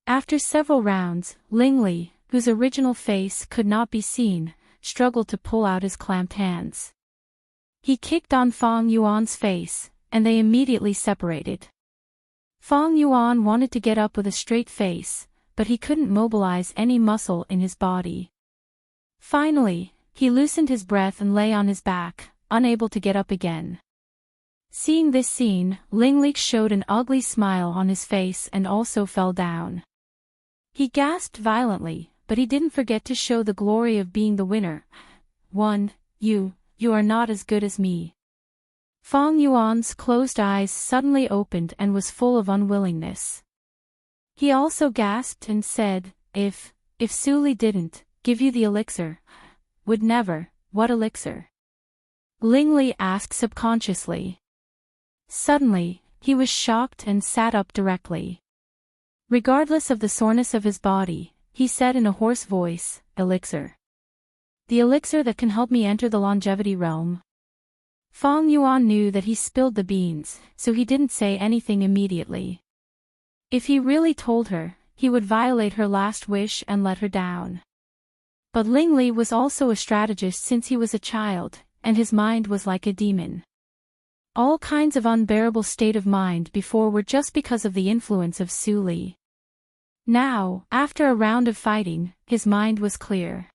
After several rounds, Ling Li, whose original face could not be seen, struggled to pull out his clamped hands. He kicked on Feng Yuan's face, and they immediately separated. Feng Yuan wanted to get up with a straight face, but he couldn't mobilize any muscle in his body. Finally, he loosened his breath and lay on his back, unable to get up again. Seeing this scene, Ling Li showed an ugly smile on his face and also fell down. He gasped violently, but he didn't forget to show the glory of being the winner. You are not as good as me. Feng Yuan's closed eyes suddenly opened and was full of unwillingness. He also gasped and said, if Su Li didn't give you the elixir, would never, what elixir? Ling Li asked subconsciously. Suddenly, he was shocked and sat up directly. Regardless of the soreness of his body, he said in a hoarse voice, elixir. The elixir that can help me enter the longevity realm. Feng Yuan knew that he spilled the beans, so he didn't say anything immediately. If he really told her, he would violate her last wish and let her down. But Ling Li was also a strategist since he was a child, and his mind was like a demon. All kinds of unbearable state of mind before were just because of the influence of Su Li. Now, after a round of fighting, his mind was clear.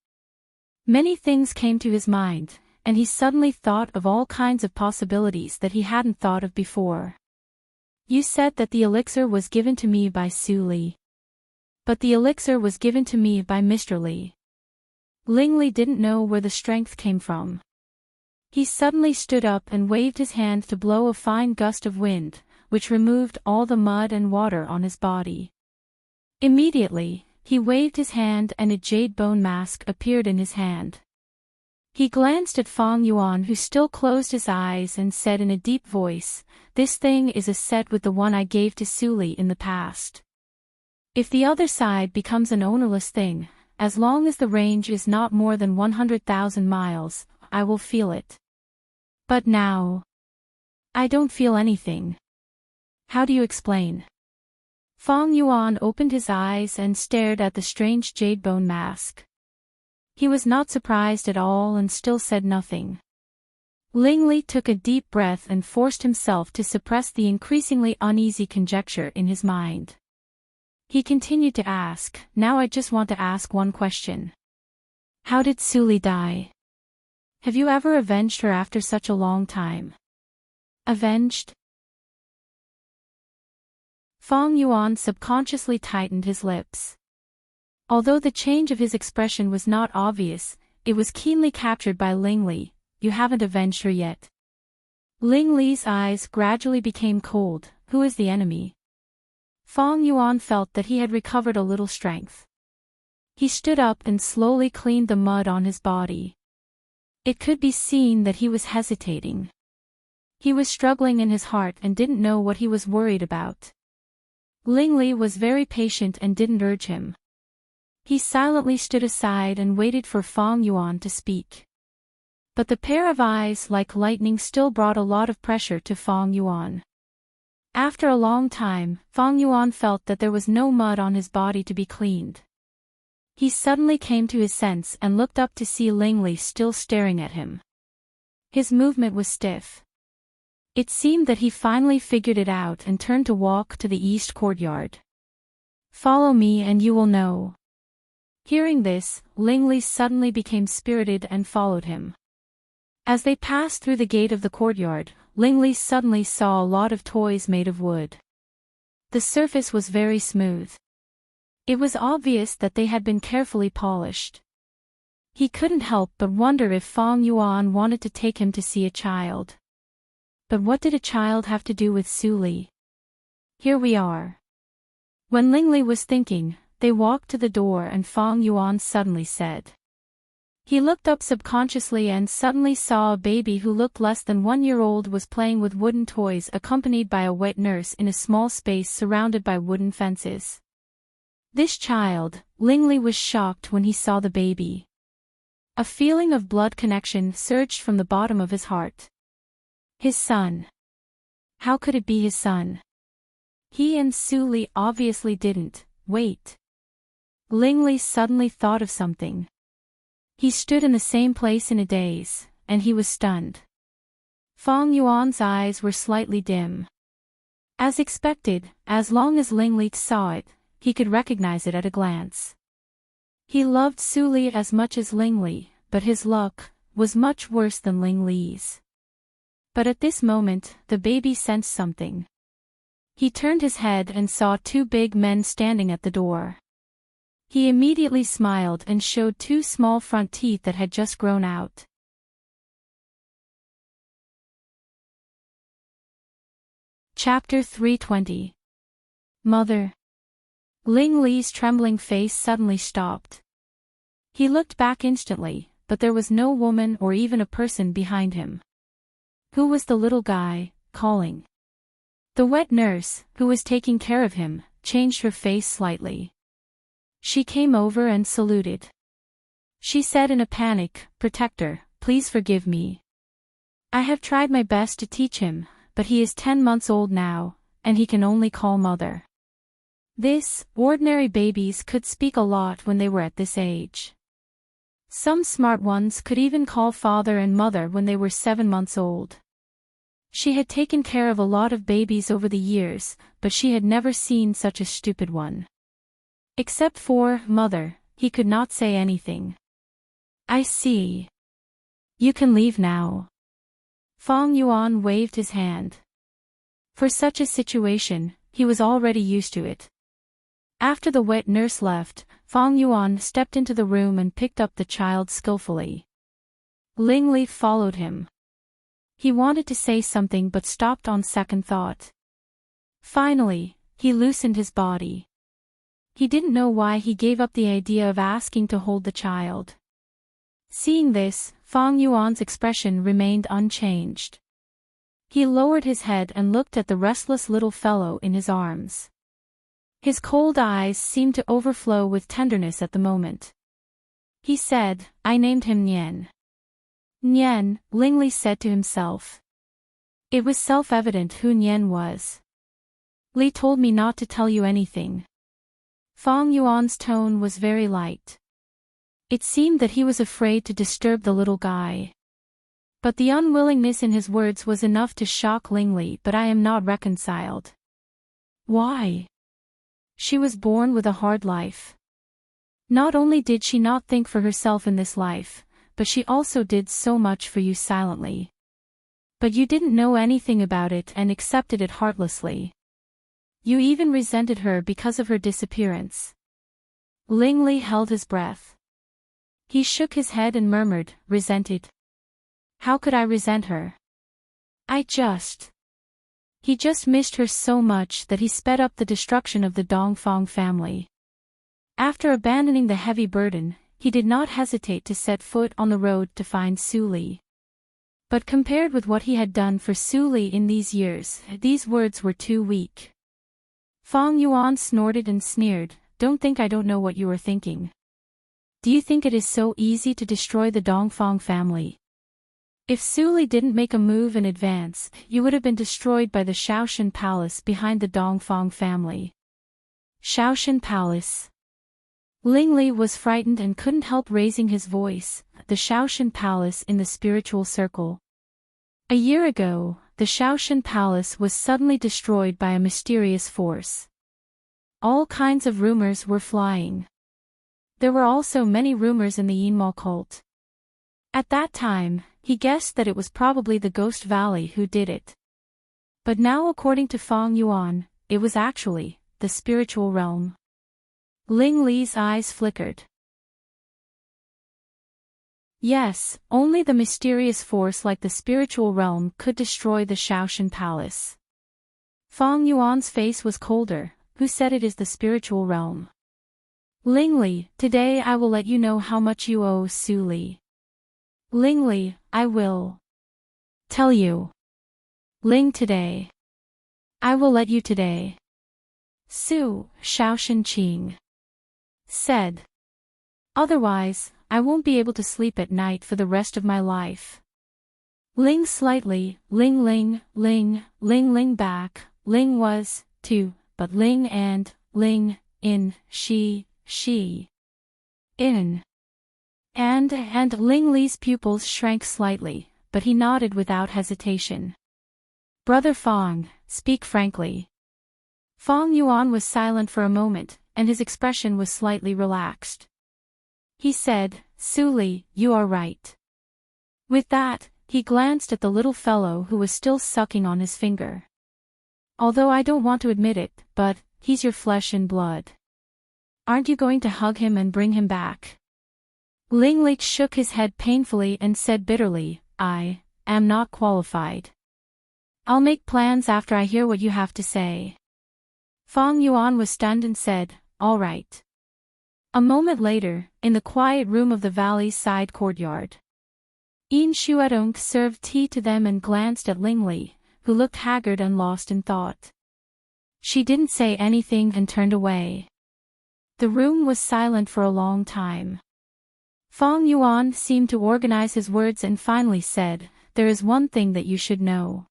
Many things came to his mind, and he suddenly thought of all kinds of possibilities that he hadn't thought of before. You said that the elixir was given to me by Su Li. But the elixir was given to me by Mr. Li. Ling Li didn't know where the strength came from. He suddenly stood up and waved his hand to blow a fine gust of wind, which removed all the mud and water on his body. Immediately, he waved his hand and a jade bone mask appeared in his hand. He glanced at Feng Yuan, who still closed his eyes, and said in a deep voice, "This thing is a set with the one I gave to Su Li in the past. If the other side becomes an ownerless thing, as long as the range is not more than 100,000 miles, I will feel it. But now, I don't feel anything. How do you explain?" Feng Yuan opened his eyes and stared at the strange jade bone mask. He was not surprised at all and still said nothing. Ling Li took a deep breath and forced himself to suppress the increasingly uneasy conjecture in his mind. He continued to ask, "Now I just want to ask one question. How did Su Li die? Have you ever avenged her after such a long time?" "Avenged?" Feng Yuan subconsciously tightened his lips. Although the change of his expression was not obvious, it was keenly captured by Ling Li. "You haven't avenged her yet." Ling Li's eyes gradually became cold. "Who is the enemy?" Feng Yuan felt that he had recovered a little strength. He stood up and slowly cleaned the mud on his body. It could be seen that he was hesitating. He was struggling in his heart and didn't know what he was worried about. Ling Li was very patient and didn't urge him. He silently stood aside and waited for Feng Yuan to speak. But the pair of eyes like lightning still brought a lot of pressure to Feng Yuan. After a long time, Feng Yuan felt that there was no mud on his body to be cleaned. He suddenly came to his sense and looked up to see Ling Li still staring at him. His movement was stiff. It seemed that he finally figured it out and turned to walk to the east courtyard. "Follow me and you will know." Hearing this, Ling Li suddenly became spirited and followed him. As they passed through the gate of the courtyard, Lingley suddenly saw a lot of toys made of wood. The surface was very smooth. It was obvious that they had been carefully polished. He couldn't help but wonder if Fong Yuan wanted to take him to see a child. But what did a child have to do with Su Li? Here we are. When Lingley was thinking, they walked to the door and Fong Yuan suddenly said. He looked up subconsciously and suddenly saw a baby who looked less than 1 year old was playing with wooden toys accompanied by a wet nurse in a small space surrounded by wooden fences. This child, Lingley was shocked when he saw the baby. A feeling of blood connection surged from the bottom of his heart. His son. How could it be his son? He and Su Li obviously didn't. Wait. Lingley suddenly thought of something. He stood in the same place in a daze, and he was stunned. Fong Yuan's eyes were slightly dim. As expected, as long as Lingley saw it, he could recognize it at a glance. He loved Su Li as much as Lingley, but his luck was much worse than Lingley's. But at this moment, the baby sensed something. He turned his head and saw 2 big men standing at the door. He immediately smiled and showed 2 small front teeth that had just grown out. Chapter 320. Mother. Lingley's trembling face suddenly stopped. He looked back instantly, but there was no woman or even a person behind him. Who was the little guy calling? The wet nurse, who was taking care of him, changed her face slightly. She came over and saluted. She said in a panic, "Protector, please forgive me. I have tried my best to teach him, but he is 10 months old now, and he can only call mother." Ordinary babies could speak a lot when they were at this age. Some smart ones could even call father and mother when they were 7 months old. She had taken care of a lot of babies over the years, but she had never seen such a stupid one. Except for mother, he could not say anything. "I see. You can leave now." Fong Yuan waved his hand. For such a situation, he was already used to it. After the wet nurse left, Fong Yuan stepped into the room and picked up the child skillfully. Lingley followed him. He wanted to say something but stopped on second thought. Finally, he loosened his body. He didn't know why he gave up the idea of asking to hold the child. Seeing this, Fong Yuan's expression remained unchanged. He lowered his head and looked at the restless little fellow in his arms. His cold eyes seemed to overflow with tenderness at the moment. He said, "I named him Nian." Nian, Lingley said to himself. It was self-evident who Nian was. "Li told me not to tell you anything." Fong Yuan's tone was very light. It seemed that he was afraid to disturb the little guy. But the unwillingness in his words was enough to shock Lingley. "But I am not reconciled." "Why?" "She was born with a hard life. Not only did she not think for herself in this life, but she also did so much for you silently. But you didn't know anything about it and accepted it heartlessly. You even resented her because of her disappearance." Lingley held his breath. He shook his head and murmured, "Resented? How could I resent her? He just missed her so much that he sped up the destruction of the Dongfang family. After abandoning the heavy burden, he did not hesitate to set foot on the road to find Su Li. But compared with what he had done for Su Li in these years, these words were too weak. Fong Yuan snorted and sneered, "Don't think I don't know what you are thinking. Do you think it is so easy to destroy the Dongfang family? If Su Li didn't make a move in advance, you would have been destroyed by the Shaoshan Palace behind the Dongfang family." Shaoshan Palace. Lingley was frightened and couldn't help raising his voice. The Shaoshan Palace in the spiritual circle. A year ago, the Shaoshan Palace was suddenly destroyed by a mysterious force. All kinds of rumors were flying. There were also many rumors in the Yinma cult. At that time, he guessed that it was probably the Ghost Valley who did it. But now, according to Feng Yuan, it was actually the spiritual realm. Ling Li's eyes flickered. Yes, only the mysterious force like the spiritual realm could destroy the Shaoshan Palace. Feng Yuan's face was colder. Who said it is the spiritual realm? Ling Li, today I will let you know how much you owe Su Li. Ling Li, I will tell you. Ling, today. I will let you today. Su, Shaoshan Qing said. Otherwise, I won't be able to sleep at night for the rest of my life. Ling slightly, Ling back, Ling was, too, but Ling and, Ling, in, she, in. And Ling Li's pupils shrank slightly, but he nodded without hesitation. Brother Feng, speak frankly. Feng Yuan was silent for a moment, and his expression was slightly relaxed. He said, Su Li, you are right. With that, he glanced at the little fellow who was still sucking on his finger. Although I don't want to admit it, but he's your flesh and blood. Aren't you going to hug him and bring him back? Ling Li shook his head painfully and said bitterly, I am not qualified. I'll make plans after I hear what you have to say. Feng Yuan was stunned and said, all right. A moment later, in the quiet room of the valley's side courtyard, Yin Shuadong served tea to them and glanced at Ling Li, who looked haggard and lost in thought. She didn't say anything and turned away. The room was silent for a long time. Feng Yuan seemed to organize his words and finally said, there is one thing that you should know.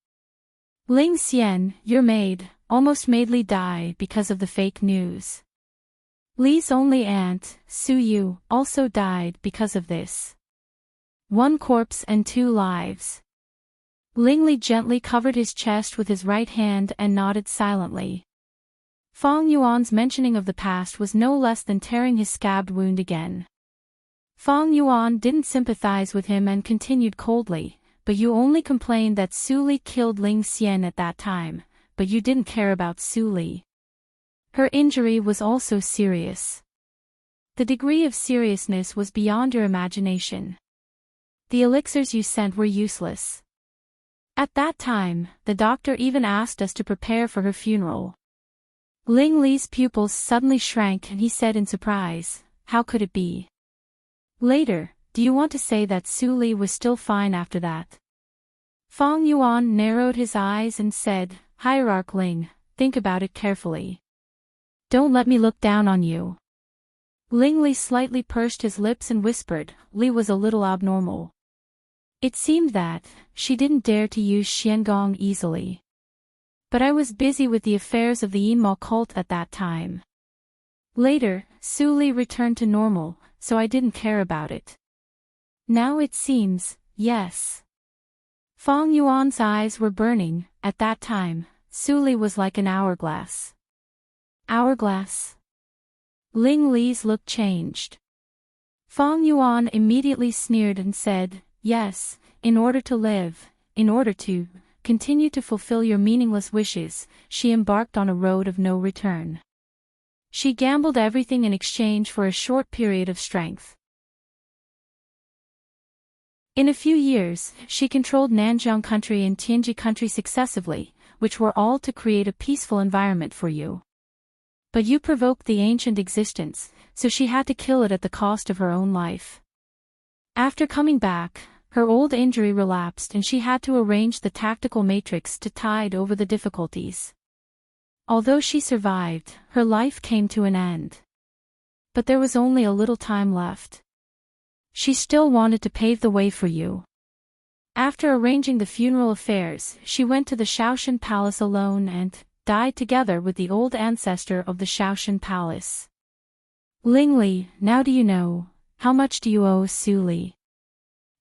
Ling Xian, your maid, almost made Li die because of the fake news. Li's only aunt, Su Yu, also died because of this. One corpse and 2 lives. Ling Li gently covered his chest with his right hand and nodded silently. Feng Yuan's mentioning of the past was no less than tearing his scabbed wound again. Feng Yuan didn't sympathize with him and continued coldly, but you only complained that Su Li killed Ling Xian at that time, but you didn't care about Su Li. Her injury was also serious. The degree of seriousness was beyond your imagination. The elixirs you sent were useless. At that time, the doctor even asked us to prepare for her funeral. Ling Li's pupils suddenly shrank and he said in surprise, how could it be? Later, do you want to say that Su Li was still fine after that? Feng Yuan narrowed his eyes and said, Hierarch Ling, think about it carefully. Don't let me look down on you. Ling Li slightly pursed his lips and whispered, Li was a little abnormal. It seemed that she didn't dare to use Xiangong easily. But I was busy with the affairs of the Yinma cult at that time. Later, Su Li returned to normal, so I didn't care about it. Now it seems, yes. Feng Yuan's eyes were burning. At that time, Su Li was like an hourglass. Hourglass? Ling Li's look changed. Feng Yuan immediately sneered and said, yes, in order to live, in order to continue to fulfill your meaningless wishes, she embarked on a road of no return. She gambled everything in exchange for a short period of strength. In a few years, she controlled Nanjiang country and Tianji country successively, which were all to create a peaceful environment for you. But you provoked the ancient existence, so she had to kill it at the cost of her own life. After coming back, her old injury relapsed and she had to arrange the tactical matrix to tide over the difficulties. Although she survived, her life came to an end. But there was only a little time left. She still wanted to pave the way for you. After arranging the funeral affairs, she went to the Shaoshan Palace alone and died together with the old ancestor of the Shaoshan Palace. Ling Li, now do you know, how much do you owe Su Li?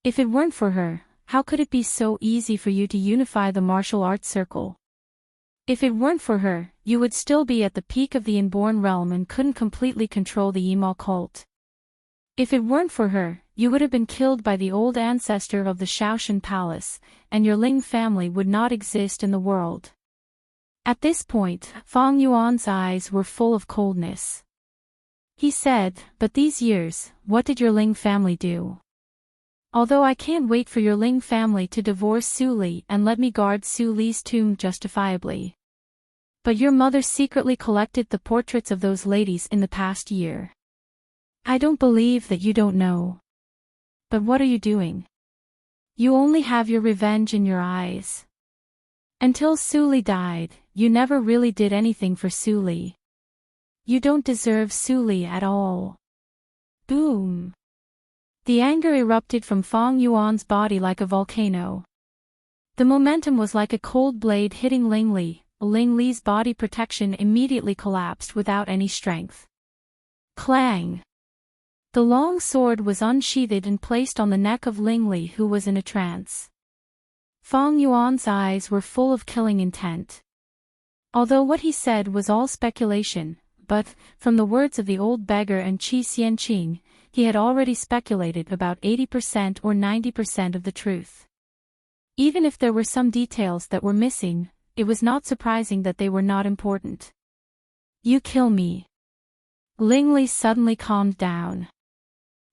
If it weren't for her, how could it be so easy for you to unify the martial arts circle? If it weren't for her, you would still be at the peak of the inborn realm and couldn't completely control the Yima cult. If it weren't for her, you would have been killed by the old ancestor of the Shaoshan Palace, and your Ling family would not exist in the world. At this point, Fang Yuan's eyes were full of coldness. He said, but these years, what did your Ling family do? Although I can't wait for your Ling family to divorce Su Li and let me guard Su Li's tomb justifiably. But your mother secretly collected the portraits of those ladies in the past year. I don't believe that you don't know. But what are you doing? You only have your revenge in your eyes. Until Su Li died, you never really did anything for Su Li. You don't deserve Su Li at all. Boom. The anger erupted from Fang Yuan's body like a volcano. The momentum was like a cold blade hitting Ling Li. Ling Li's body protection immediately collapsed without any strength. Clang! The long sword was unsheathed and placed on the neck of Ling Li, who was in a trance. Fang Yuan's eyes were full of killing intent. Although what he said was all speculation, but, from the words of the old beggar and Qi Xianqing, he had already speculated about 80% or 90% of the truth. Even if there were some details that were missing, it was not surprising that they were not important. You kill me. Ling Li suddenly calmed down.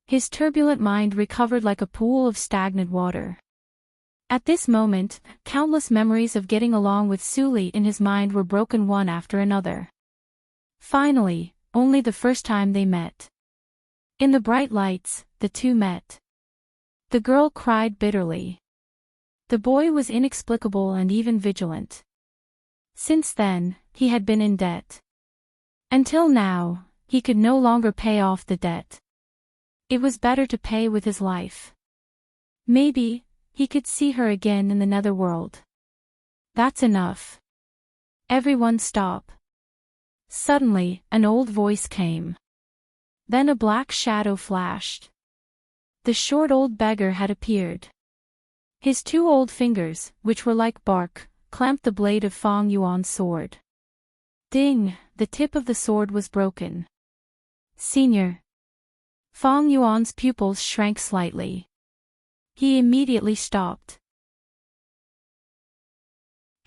His turbulent mind recovered like a pool of stagnant water. At this moment, countless memories of getting along with Su Li in his mind were broken one after another. Finally, only the first time they met. In the bright lights, the two met. The girl cried bitterly. The boy was inexplicable and even vigilant. Since then, he had been in debt. Until now, he could no longer pay off the debt. It was better to pay with his life. Maybe, he could see her again in the netherworld. That's enough. Everyone stop. Suddenly, an old voice came. Then a black shadow flashed. The short old beggar had appeared. His two old fingers, which were like bark, clamped the blade of Fang Yuan's sword. Ding! The tip of the sword was broken. Senior. Fang Yuan's pupils shrank slightly. He immediately stopped.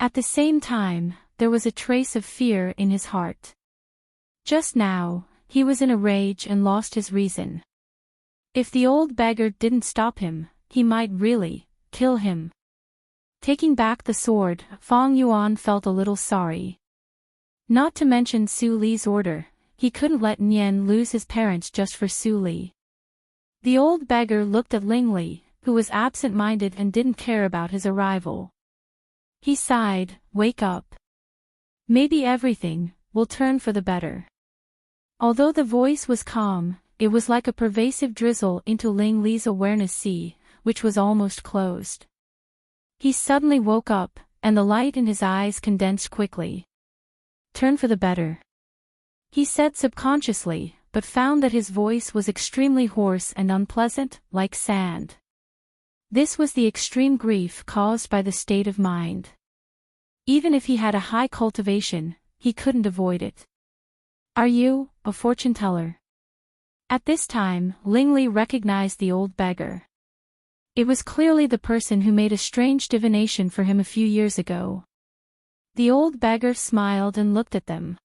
At the same time, there was a trace of fear in his heart. Just now, he was in a rage and lost his reason. If the old beggar didn't stop him, he might really kill him. Taking back the sword, Fang Yuan felt a little sorry. Not to mention Su Li's order, he couldn't let Nian lose his parents just for Su Li. The old beggar looked at Ling Li, who was absent-minded and didn't care about his arrival. He sighed, "Wake up. Maybe everything will turn for the better." Although the voice was calm, it was like a pervasive drizzle into Ling Li's awareness sea, which was almost closed. He suddenly woke up, and the light in his eyes condensed quickly. Turn for the better. He said subconsciously, but found that his voice was extremely hoarse and unpleasant, like sand. This was the extreme grief caused by the state of mind. Even if he had a high cultivation, he couldn't avoid it. Are you a fortune teller? At this time, Ling Li recognized the old beggar. It was clearly the person who made a strange divination for him a few years ago. The old beggar smiled and looked at them.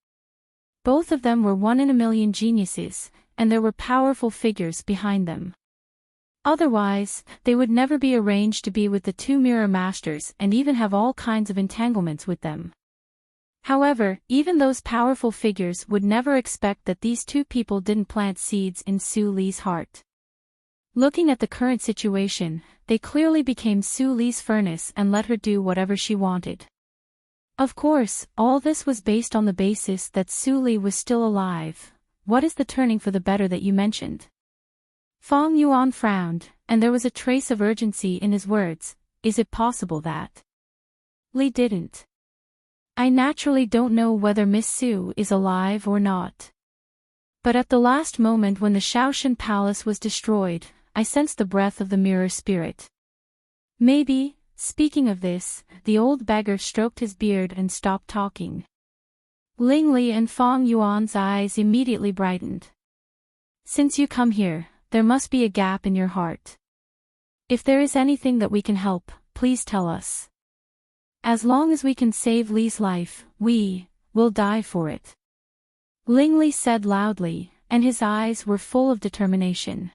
Both of them were 1 in a million geniuses, and there were powerful figures behind them. Otherwise, they would never be arranged to be with the two mirror masters and even have all kinds of entanglements with them. However, even those powerful figures would never expect that these two people didn't plant seeds in Su Li's heart. Looking at the current situation, they clearly became Su Li's furnace and let her do whatever she wanted. Of course, all this was based on the basis that Su Li was still alive. What is the turning for the better that you mentioned? Fang Yuan frowned, and there was a trace of urgency in his words. Is it possible that Li didn't? I naturally don't know whether Miss Su is alive or not. But at the last moment when the Shaoshan Palace was destroyed, I sensed the breath of the mirror spirit. Maybe, speaking of this, the old beggar stroked his beard and stopped talking. Ling Li and Fang Yuan's eyes immediately brightened. Since you come here, there must be a gap in your heart. If there is anything that we can help, please tell us. As long as we can save Lee's life, we will die for it. Lingley said loudly, and his eyes were full of determination.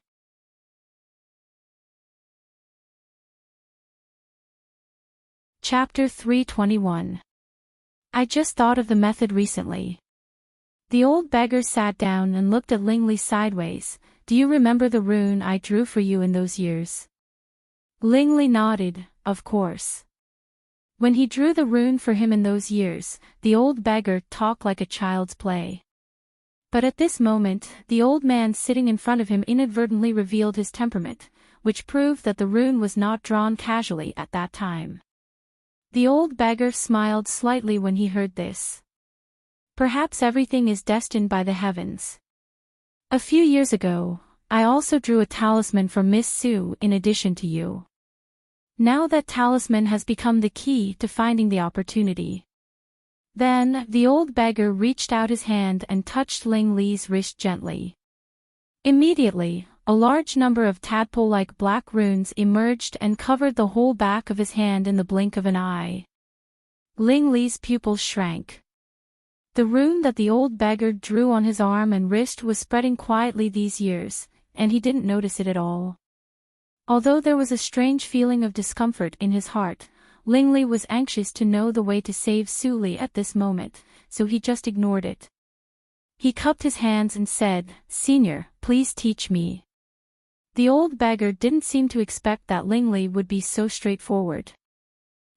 Chapter 321. I just thought of the method recently. The old beggar sat down and looked at Lingley sideways. Do you remember the rune I drew for you in those years? Lingley nodded, of course. When he drew the rune for him in those years, the old beggar talked like a child's play. But at this moment, the old man sitting in front of him inadvertently revealed his temperament, which proved that the rune was not drawn casually at that time. The old beggar smiled slightly when he heard this. Perhaps everything is destined by the heavens. A few years ago, I also drew a talisman for Miss Sue in addition to you. Now that talisman has become the key to finding the opportunity. Then, the old beggar reached out his hand and touched Lingley's wrist gently. Immediately, a large number of tadpole-like black runes emerged and covered the whole back of his hand in the blink of an eye. Lingley's pupils shrank. The rune that the old beggar drew on his arm and wrist was spreading quietly these years, and he didn't notice it at all. Although there was a strange feeling of discomfort in his heart, Lingley was anxious to know the way to save Sully at this moment, so he just ignored it. He cupped his hands and said, "Senior, please teach me." The old beggar didn't seem to expect that Lingley would be so straightforward.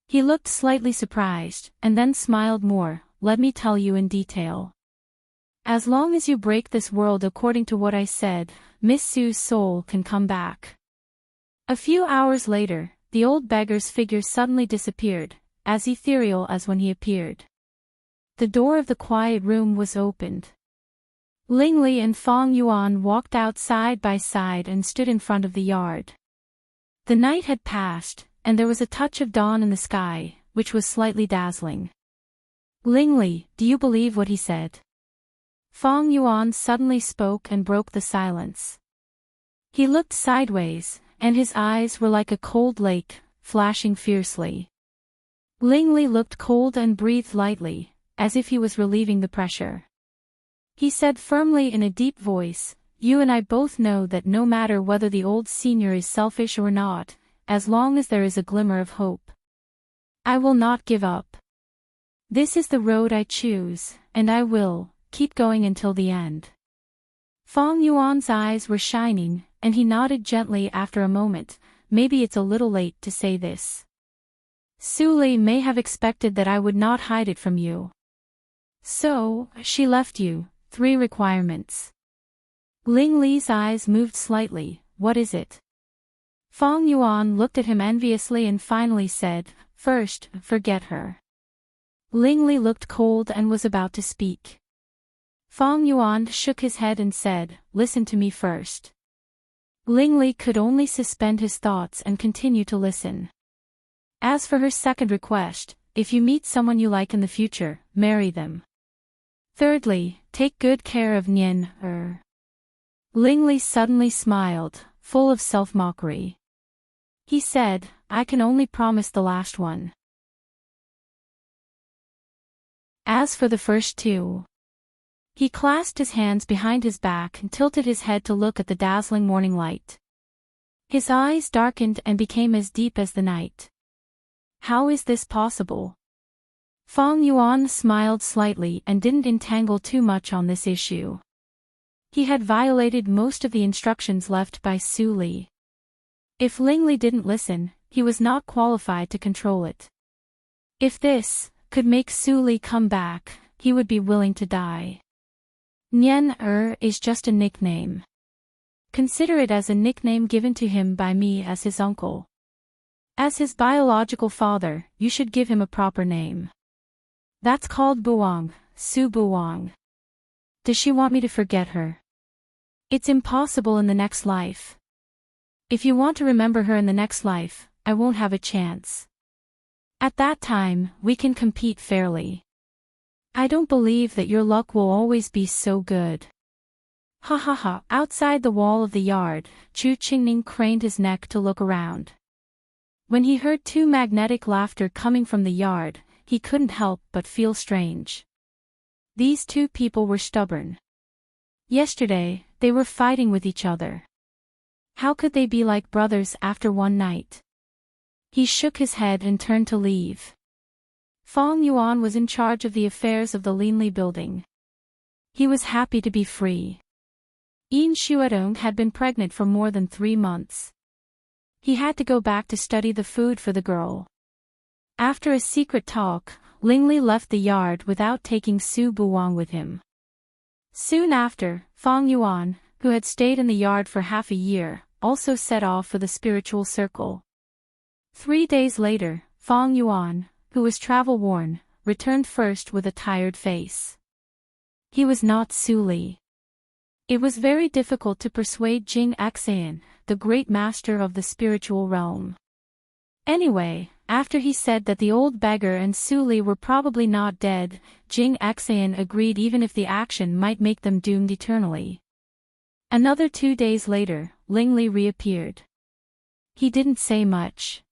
He looked slightly surprised, and then smiled more. "Let me tell you in detail. As long as you break this world according to what I said, Miss Sue's soul can come back." A few hours later, the old beggar's figure suddenly disappeared, as ethereal as when he appeared. The door of the quiet room was opened. Lingley and Fong Yuan walked out side by side and stood in front of the yard. The night had passed, and there was a touch of dawn in the sky, which was slightly dazzling. "Lingley, do you believe what he said?" Fong Yuan suddenly spoke and broke the silence. He looked sideways, and his eyes were like a cold lake, flashing fiercely. Lingley looked cold and breathed lightly, as if he was relieving the pressure. He said firmly in a deep voice, "You and I both know that no matter whether the old senior is selfish or not, as long as there is a glimmer of hope, I will not give up. This is the road I choose, and I will keep going until the end." Fong Yuan's eyes were shining, and he nodded gently after a moment. "Maybe it's a little late to say this. Sully may have expected that I would not hide it from you. So, she left you 3 requirements." Lingley's eyes moved slightly. "What is it?" Fong Yuan looked at him enviously and finally said, "First, forget her." Lingley looked cold and was about to speak. Fong Yuan shook his head and said, "Listen to me first." Lingley could only suspend his thoughts and continue to listen. "As for her second request, if you meet someone you like in the future, marry them. Thirdly, take good care of Nian Er." Lingley suddenly smiled, full of self-mockery. He said, "I can only promise the last one. As for the first 2. He clasped his hands behind his back and tilted his head to look at the dazzling morning light. His eyes darkened and became as deep as the night. "How is this possible?" Fong Yuan smiled slightly and didn't entangle too much on this issue. He had violated most of the instructions left by Su Li. If Lingley didn't listen, he was not qualified to control it. If this could make Su Li come back, he would be willing to die. Nian Er is just a nickname. Consider it as a nickname given to him by me as his uncle. As his biological father, you should give him a proper name. That's called Buang, Su Buang. Does she want me to forget her? It's impossible in the next life. If you want to remember her in the next life, I won't have a chance. At that time, we can compete fairly. I don't believe that your luck will always be so good. Ha ha ha. Outside the wall of the yard, Chu Qingning craned his neck to look around. When he heard two magnetic laughter coming from the yard, he couldn't help but feel strange. These two people were stubborn. Yesterday, they were fighting with each other. How could they be like brothers after one night? He shook his head and turned to leave. Fong Yuan was in charge of the affairs of the Linli building. He was happy to be free. Yin Xuedong had been pregnant for more than 3 months. He had to go back to study the food for the girl. After a secret talk, Linli left the yard without taking Su Buwang with him. Soon after, Fong Yuan, who had stayed in the yard for half a year, also set off for the spiritual circle. 3 days later, Fong Yuan, who was travel-worn, returned first with a tired face. He was not Su Li. It was very difficult to persuade Jing Xan, the great master of the spiritual realm. Anyway, after he said that the old beggar and Su Li were probably not dead, Jing Xan agreed even if the action might make them doomed eternally. Another 2 days later, Ling Li reappeared. He didn't say much.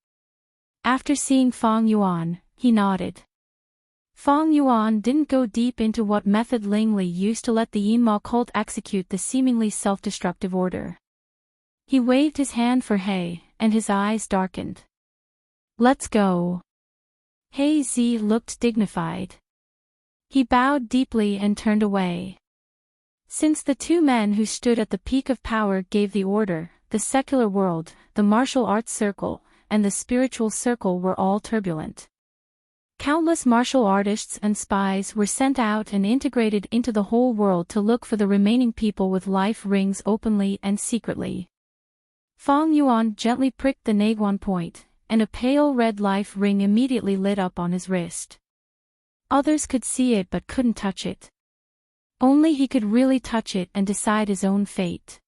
After seeing Fong Yuan, he nodded. Fong Yuan didn't go deep into what method Ling Li used to let the Yinma cult execute the seemingly self-destructive order. He waved his hand for He, and his eyes darkened. Let's go. He Zi looked dignified. He bowed deeply and turned away. Since the two men who stood at the peak of power gave the order, the secular world, the martial arts circle, and the spiritual circle were all turbulent. Countless martial artists and spies were sent out and integrated into the whole world to look for the remaining people with life rings openly and secretly. Fong Yuan gently pricked the Naguan point, and a pale red life ring immediately lit up on his wrist. Others could see it but couldn't touch it. Only he could really touch it and decide his own fate.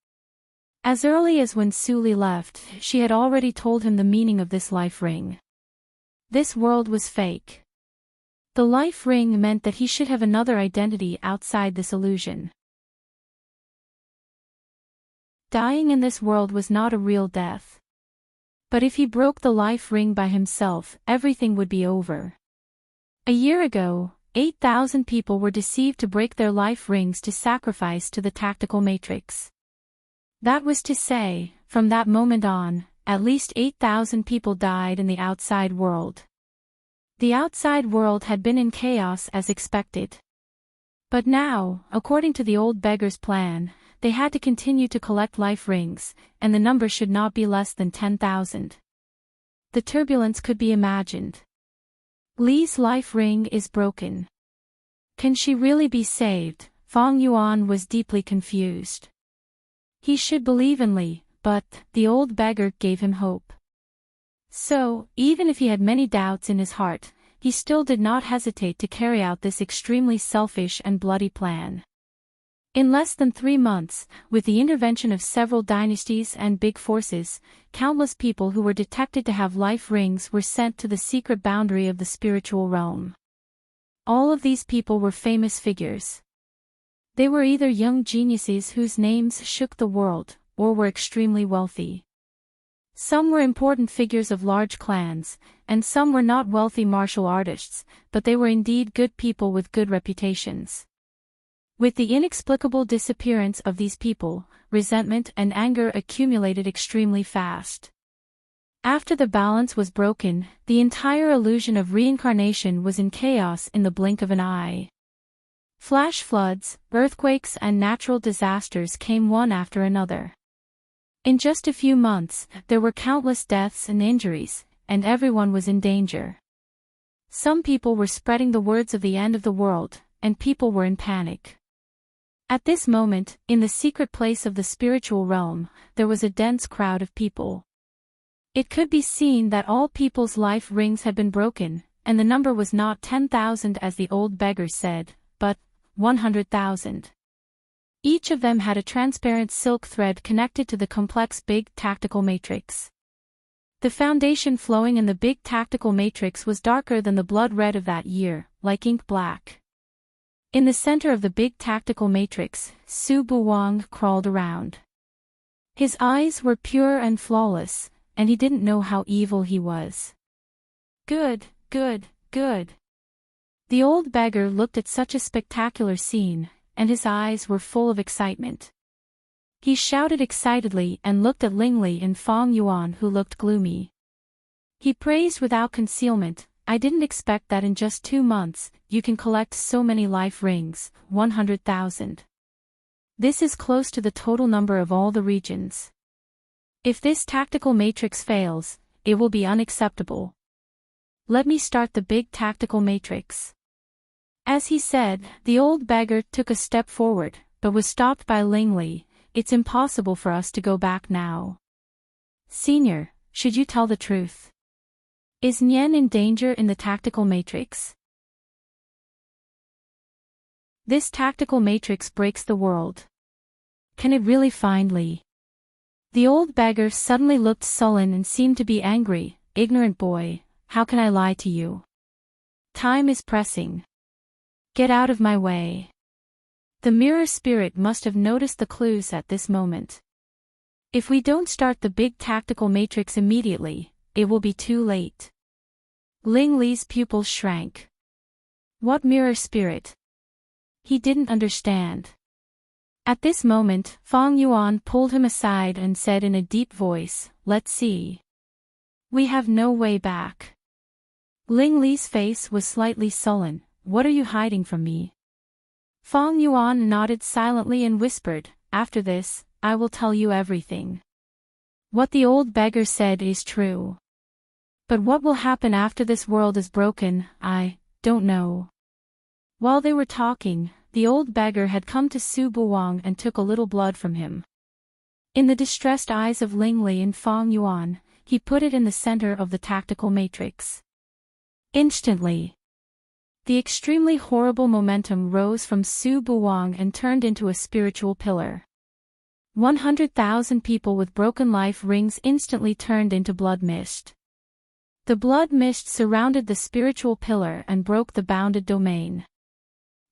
As early as when Su Li left, she had already told him the meaning of this life ring. This world was fake. The life ring meant that he should have another identity outside this illusion. Dying in this world was not a real death. But if he broke the life ring by himself, everything would be over. A year ago, 8,000 people were deceived to break their life rings to sacrifice to the tactical matrix. That was to say, from that moment on, at least 8,000 people died in the outside world. The outside world had been in chaos as expected. But now, according to the old beggar's plan, they had to continue to collect life rings, and the number should not be less than 10,000. The turbulence could be imagined. Li's life ring is broken. Can she really be saved? Fong Yuan was deeply confused. He should believe in Li, but the old beggar gave him hope. So, even if he had many doubts in his heart, he still did not hesitate to carry out this extremely selfish and bloody plan. In less than 3 months, with the intervention of several dynasties and big forces, countless people who were detected to have life rings were sent to the secret boundary of the spiritual realm. All of these people were famous figures. They were either young geniuses whose names shook the world, or were extremely wealthy. Some were important figures of large clans, and some were not wealthy martial artists, but they were indeed good people with good reputations. With the inexplicable disappearance of these people, resentment and anger accumulated extremely fast. After the balance was broken, the entire illusion of reincarnation was in chaos in the blink of an eye. Flash floods, earthquakes and natural disasters came one after another. In just a few months, there were countless deaths and injuries, and everyone was in danger. Some people were spreading the words of the end of the world, and people were in panic. At this moment, in the secret place of the spiritual realm, there was a dense crowd of people. It could be seen that all people's life rings had been broken, and the number was not 10,000 as the old beggar said, but 100,000. Each of them had a transparent silk thread connected to the complex big tactical matrix. The foundation flowing in the big tactical matrix was darker than the blood red of that year, like ink black. In the center of the big tactical matrix, Su Buwang crawled around. His eyes were pure and flawless, and he didn't know how evil he was. Good, good, good. The old beggar looked at such a spectacular scene, and his eyes were full of excitement. He shouted excitedly and looked at Lingli and Fong Yuan, who looked gloomy. He praised without concealment, "I didn't expect that in just 2 months, you can collect so many life rings, 100,000. This is close to the total number of all the regions. If this tactical matrix fails, it will be unacceptable. Let me start the big tactical matrix." As he said, the old beggar took a step forward, but was stopped by Lingli. "It's impossible for us to go back now. Senior, should you tell the truth? Is Nian in danger in the tactical matrix? This tactical matrix breaks the world. Can it really find Li?" The old beggar suddenly looked sullen and seemed to be angry. "Ignorant boy, how can I lie to you? Time is pressing. Get out of my way." The mirror spirit must have noticed the clues at this moment. If we don't start the big tactical matrix immediately, it will be too late. Ling Li's pupils shrank. What mirror spirit? He didn't understand. At this moment, Fong Yuan pulled him aside and said in a deep voice, "Let's see. We have no way back." Ling Li's face was slightly sullen. "What are you hiding from me?" Fong Yuan nodded silently and whispered, "After this, I will tell you everything. What the old beggar said is true. But what will happen after this world is broken, I don't know." While they were talking, the old beggar had come to Su Buwang and took a little blood from him. In the distressed eyes of Lingli and Fong Yuan, he put it in the center of the tactical matrix. Instantly, the extremely horrible momentum rose from Su Buwang and turned into a spiritual pillar. 100,000 people with broken life rings instantly turned into blood mist. The blood mist surrounded the spiritual pillar and broke the bounded domain.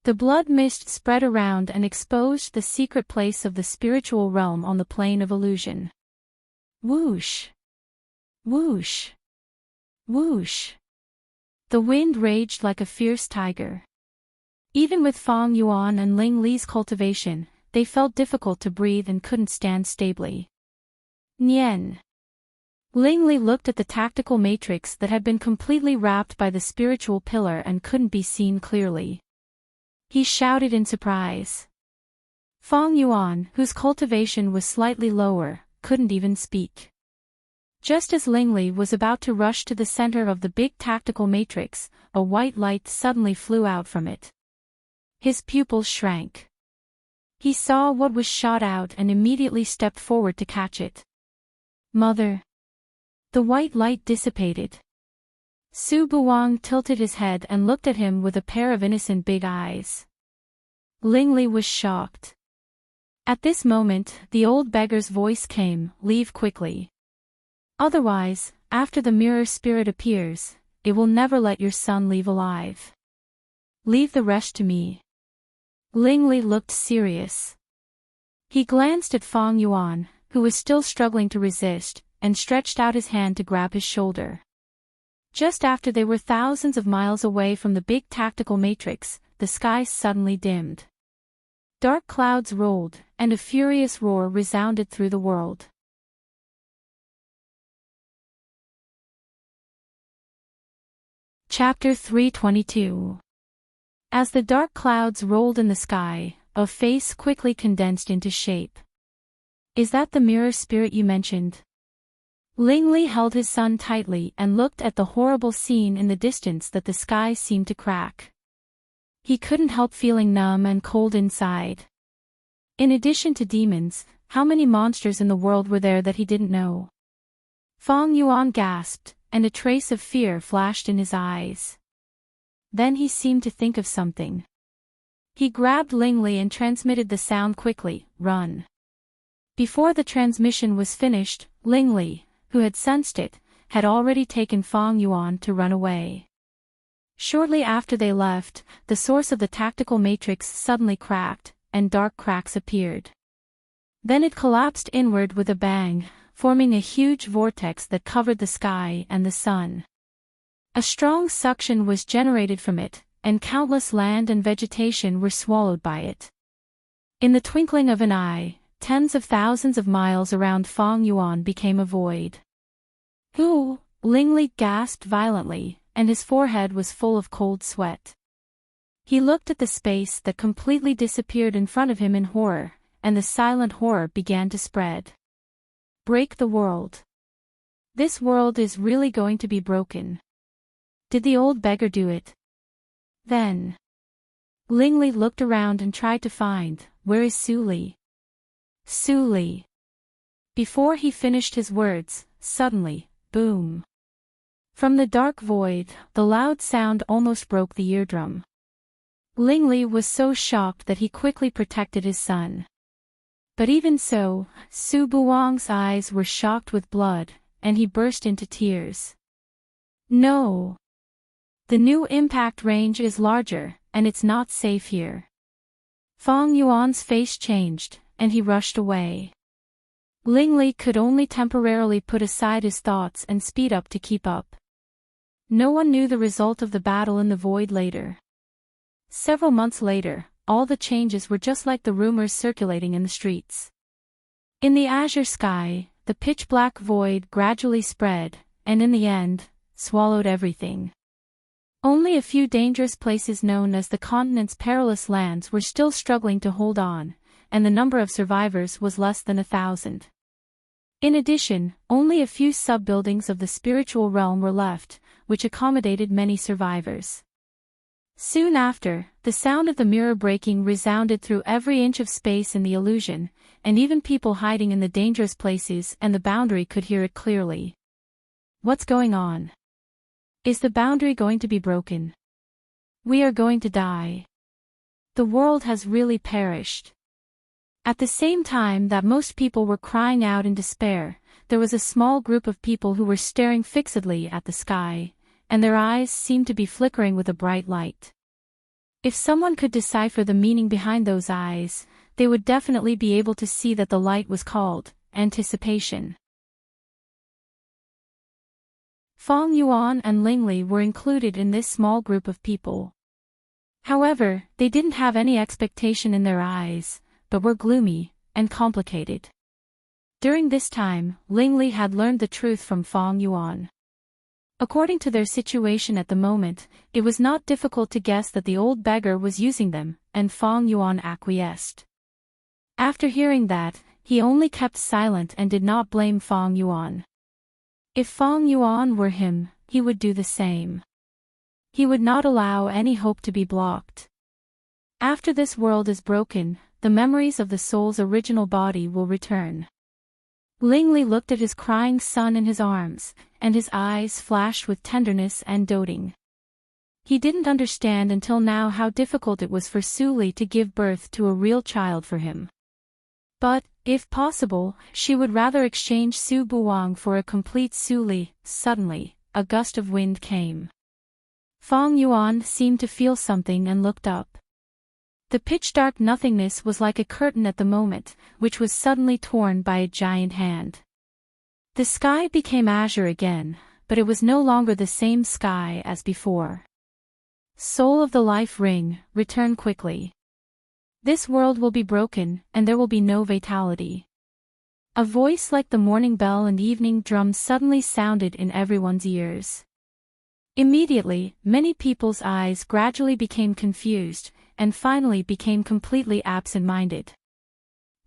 The blood mist spread around and exposed the secret place of the spiritual realm on the plane of illusion. Whoosh! Whoosh! Whoosh! The wind raged like a fierce tiger. Even with Fong Yuan and Ling Li's cultivation, they felt difficult to breathe and couldn't stand stably. Nian. Ling Li looked at the tactical matrix that had been completely wrapped by the spiritual pillar and couldn't be seen clearly. He shouted in surprise. Fong Yuan, whose cultivation was slightly lower, couldn't even speak. Just as Ling Li was about to rush to the center of the big tactical matrix, a white light suddenly flew out from it. His pupils shrank. He saw what was shot out and immediately stepped forward to catch it. Mother! The white light dissipated. Su Buwang tilted his head and looked at him with a pair of innocent big eyes. Ling Li was shocked. At this moment, the old beggar's voice came, "Leave quickly. Otherwise, after the mirror spirit appears, it will never let your son leave alive. Leave the rest to me." Ling Li looked serious. He glanced at Fong Yuan, who was still struggling to resist, and stretched out his hand to grab his shoulder. Just after they were thousands of miles away from the big tactical matrix, the sky suddenly dimmed. Dark clouds rolled, and a furious roar resounded through the world. Chapter 322. As the dark clouds rolled in the sky, a face quickly condensed into shape. "Is that the mirror spirit you mentioned?" Ling Li held his son tightly and looked at the horrible scene in the distance that the sky seemed to crack. He couldn't help feeling numb and cold inside. In addition to demons, how many monsters in the world were there that he didn't know? Fong Yuan gasped, and a trace of fear flashed in his eyes. Then he seemed to think of something. He grabbed Ling Li and transmitted the sound quickly, "Run." Before the transmission was finished, Ling Li, who had sensed it, had already taken Fong Yuan to run away. Shortly after they left, the source of the tactical matrix suddenly cracked, and dark cracks appeared. Then it collapsed inward with a bang, forming a huge vortex that covered the sky and the sun. A strong suction was generated from it, and countless land and vegetation were swallowed by it. In the twinkling of an eye, tens of thousands of miles around Feng Yuan became a void. "Ooh!" Lingli gasped violently, and his forehead was full of cold sweat. He looked at the space that completely disappeared in front of him in horror, and the silent horror began to spread. Break the world. This world is really going to be broken. Did the old beggar do it? Then Lingli looked around and tried to find, where is Su Li? Su Li. Before he finished his words, suddenly, boom. From the dark void, the loud sound almost broke the eardrum. Lingli was so shocked that he quickly protected his son. But even so, Su Buwang's eyes were shocked with blood, and he burst into tears. No! The new impact range is larger, and it's not safe here. Feng Yuan's face changed, and he rushed away. Lingli could only temporarily put aside his thoughts and speed up to keep up. No one knew the result of the battle in the void later. Several months later, all the changes were just like the rumors circulating in the streets. In the azure sky, the pitch-black void gradually spread, and in the end, swallowed everything. Only a few dangerous places known as the continent's perilous lands were still struggling to hold on, and the number of survivors was less than 1,000. In addition, only a few sub-buildings of the spiritual realm were left, which accommodated many survivors. Soon after, the sound of the mirror breaking resounded through every inch of space in the illusion, and even people hiding in the dangerous places and the boundary could hear it clearly. What's going on? Is the boundary going to be broken? We are going to die. The world has really perished. At the same time that most people were crying out in despair, there was a small group of people who were staring fixedly at the sky, and their eyes seemed to be flickering with a bright light. If someone could decipher the meaning behind those eyes, they would definitely be able to see that the light was called anticipation. Feng Yuan and Lingli were included in this small group of people. However, they didn't have any expectation in their eyes, but were gloomy and complicated. During this time, Lingli had learned the truth from Feng Yuan. According to their situation at the moment, it was not difficult to guess that the old beggar was using them, and Feng Yuan acquiesced. After hearing that, he only kept silent and did not blame Feng Yuan. If Feng Yuan were him, he would do the same. He would not allow any hope to be blocked. After this world is broken, the memories of the soul's original body will return. Lingli looked at his crying son in his arms, and his eyes flashed with tenderness and doting. He didn't understand until now how difficult it was for Su Li to give birth to a real child for him. But, if possible, she would rather exchange Su Buwang for a complete Su Li. Suddenly, a gust of wind came. Feng Yuan seemed to feel something and looked up. The pitch-dark nothingness was like a curtain at the moment, which was suddenly torn by a giant hand. The sky became azure again, but it was no longer the same sky as before. Soul of the life ring, return quickly. This world will be broken, and there will be no fatality. A voice like the morning bell and evening drum suddenly sounded in everyone's ears. Immediately, many people's eyes gradually became confused, and finally became completely absent-minded.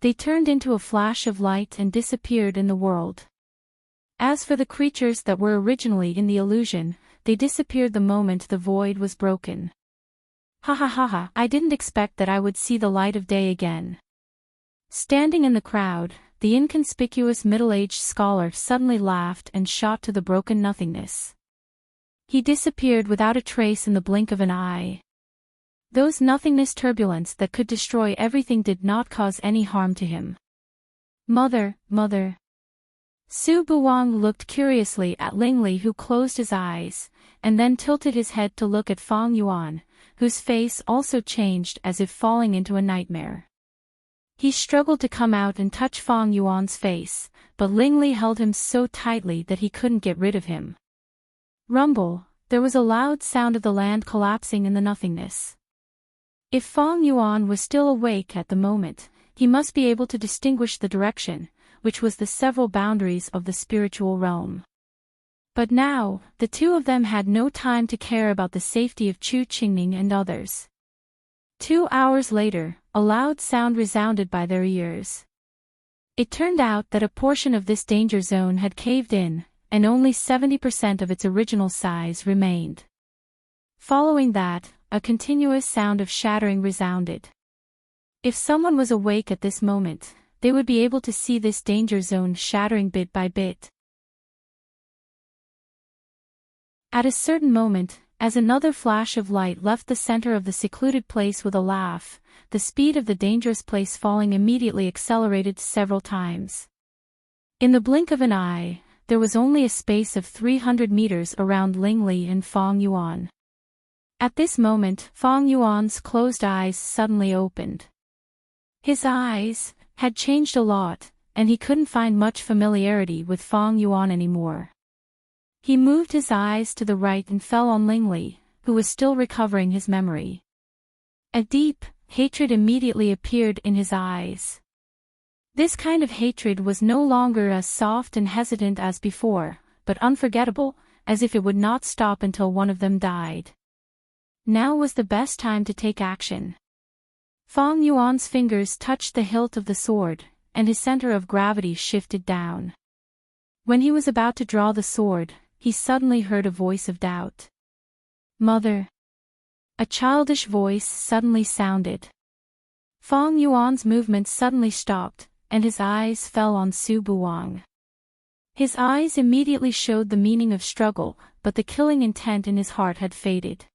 They turned into a flash of light and disappeared in the world. As for the creatures that were originally in the illusion, they disappeared the moment the void was broken. Ha ha ha ha, I didn't expect that I would see the light of day again. Standing in the crowd, the inconspicuous middle-aged scholar suddenly laughed and shot to the broken nothingness. He disappeared without a trace in the blink of an eye. Those nothingness turbulence that could destroy everything did not cause any harm to him. Mother, mother. Su Buwang looked curiously at Lingli, who closed his eyes, and then tilted his head to look at Fang Yuan, whose face also changed as if falling into a nightmare. He struggled to come out and touch Fang Yuan's face, but Lingli held him so tightly that he couldn't get rid of him. Rumble, there was a loud sound of the land collapsing in the nothingness. If Fang Yuan was still awake at the moment, he must be able to distinguish the direction, which was the several boundaries of the spiritual realm. But now, the two of them had no time to care about the safety of Chu Qingning and others. 2 hours later, a loud sound resounded by their ears. It turned out that a portion of this danger zone had caved in, and only 70% of its original size remained. Following that, a continuous sound of shattering resounded. If someone was awake at this moment, they would be able to see this danger zone shattering bit by bit. At a certain moment, as another flash of light left the center of the secluded place with a laugh, the speed of the dangerous place falling immediately accelerated several times. In the blink of an eye, there was only a space of 300 meters around Lingli and Fang Yuan. At this moment, Fang Yuan's closed eyes suddenly opened. His eyes had changed a lot, and he couldn't find much familiarity with Fang Yuan anymore. He moved his eyes to the right and fell on Lingli, who was still recovering his memory. A deep hatred immediately appeared in his eyes. This kind of hatred was no longer as soft and hesitant as before, but unforgettable, as if it would not stop until one of them died. Now was the best time to take action. Fang Yuan's fingers touched the hilt of the sword, and his center of gravity shifted down. When he was about to draw the sword, he suddenly heard a voice of doubt. "Mother." A childish voice suddenly sounded. Fang Yuan's movements suddenly stopped, and his eyes fell on Su Buwang. His eyes immediately showed the meaning of struggle, but the killing intent in his heart had faded.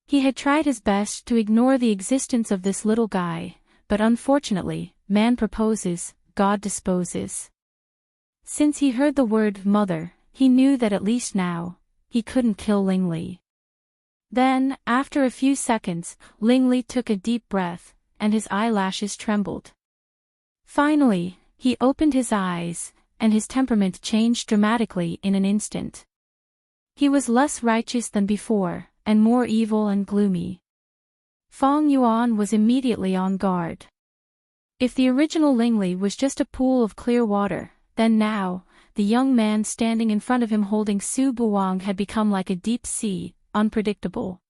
He had tried his best to ignore the existence of this little guy, but unfortunately, man proposes, God disposes. Since he heard the word mother, he knew that at least now, he couldn't kill Lingli. Then, after a few seconds, Lingli took a deep breath, and his eyelashes trembled. Finally, he opened his eyes, and his temperament changed dramatically in an instant. He was less righteous than before, and more evil and gloomy. Fang Yuan was immediately on guard. If the original Lingli was just a pool of clear water, then now, the young man standing in front of him holding Su Buwang had become like a deep sea, unpredictable.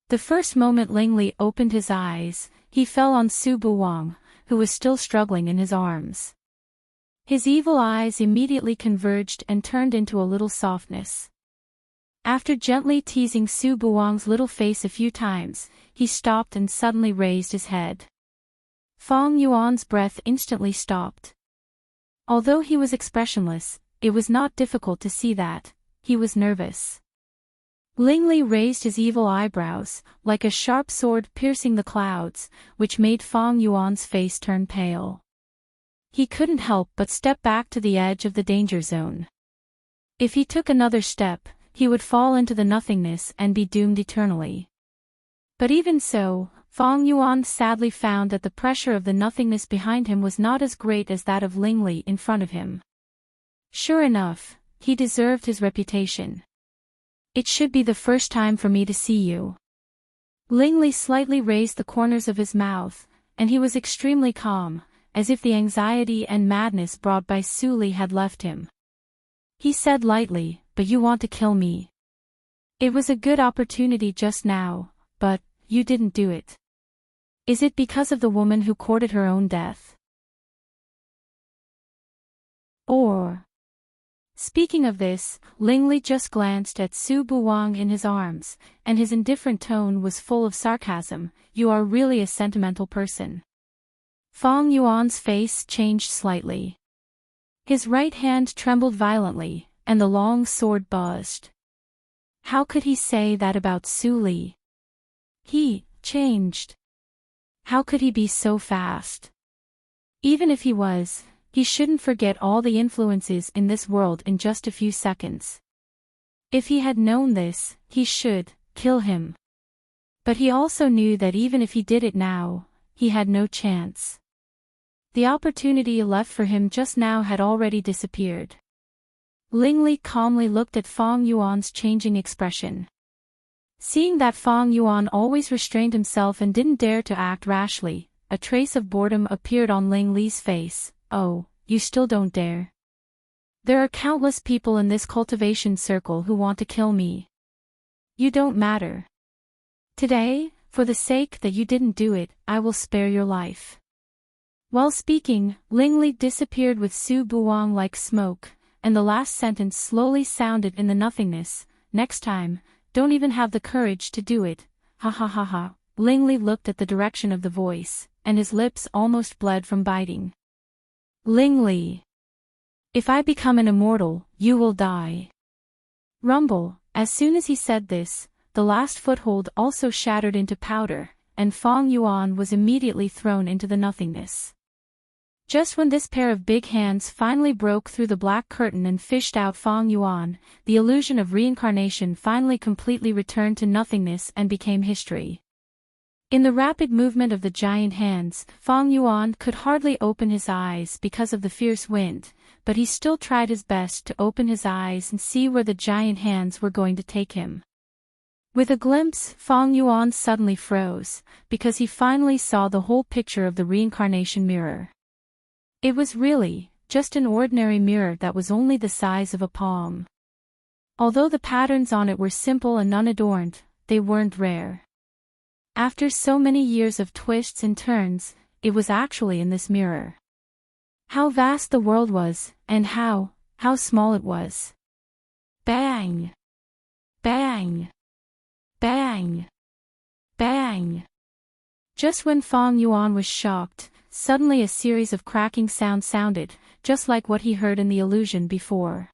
The first moment Lingli opened his eyes, he fell on Su Buwang, who was still struggling in his arms. His evil eyes immediately converged and turned into a little softness. After gently teasing Su Buwang's little face a few times, he stopped and suddenly raised his head. Fang Yuan's breath instantly stopped. Although he was expressionless, it was not difficult to see that he was nervous. Lingli raised his evil eyebrows, like a sharp sword piercing the clouds, which made Fang Yuan's face turn pale. He couldn't help but step back to the edge of the danger zone. If he took another step, he would fall into the nothingness and be doomed eternally. But even so, Fang Yuan sadly found that the pressure of the nothingness behind him was not as great as that of Lingli in front of him. Sure enough, he deserved his reputation. "It should be the first time for me to see you." Lingli slightly raised the corners of his mouth, and he was extremely calm, as if the anxiety and madness brought by Su Li had left him. He said lightly, "But you want to kill me. It was a good opportunity just now, but you didn't do it. Is it because of the woman who courted her own death? Or..." Speaking of this, Lingli just glanced at Su Buwang in his arms, and his indifferent tone was full of sarcasm. "You are really a sentimental person." Fang Yuan's face changed slightly. His right hand trembled violently, and the long sword buzzed. How could he say that about Su Li? He changed. How could he be so fast? Even if he was, he shouldn't forget all the influences in this world in just a few seconds. If he had known this, he should kill him. But he also knew that even if he did it now, he had no chance. The opportunity left for him just now had already disappeared. Ling Li calmly looked at Fang Yuan's changing expression. Seeing that Fang Yuan always restrained himself and didn't dare to act rashly, a trace of boredom appeared on Ling Li's face. Oh, you still don't dare? There are countless people in this cultivation circle who want to kill me. You don't matter. Today, for the sake that you didn't do it, I will spare your life. While speaking, Ling Li disappeared with Su Buwang like smoke, and the last sentence slowly sounded in the nothingness. Next time, don't even have the courage to do it. Ha ha ha ha. Ling Li looked at the direction of the voice, and his lips almost bled from biting. Ling Li. If I become an immortal, you will die. Rumble. As soon as he said this, the last foothold also shattered into powder, and Fang Yuan was immediately thrown into the nothingness. Just when this pair of big hands finally broke through the black curtain and fished out Fang Yuan, the illusion of reincarnation finally completely returned to nothingness and became history. In the rapid movement of the giant hands, Fang Yuan could hardly open his eyes because of the fierce wind, but he still tried his best to open his eyes and see where the giant hands were going to take him. With a glimpse, Fang Yuan suddenly froze, because he finally saw the whole picture of the reincarnation mirror. It was really just an ordinary mirror that was only the size of a palm. Although the patterns on it were simple and unadorned, they weren't rare. After so many years of twists and turns, it was actually in this mirror. How vast the world was, and how small it was. Bang! Bang! Bang! Bang! Just when Fang Yuan was shocked, suddenly a series of cracking sounds sounded, just like what he heard in the illusion before.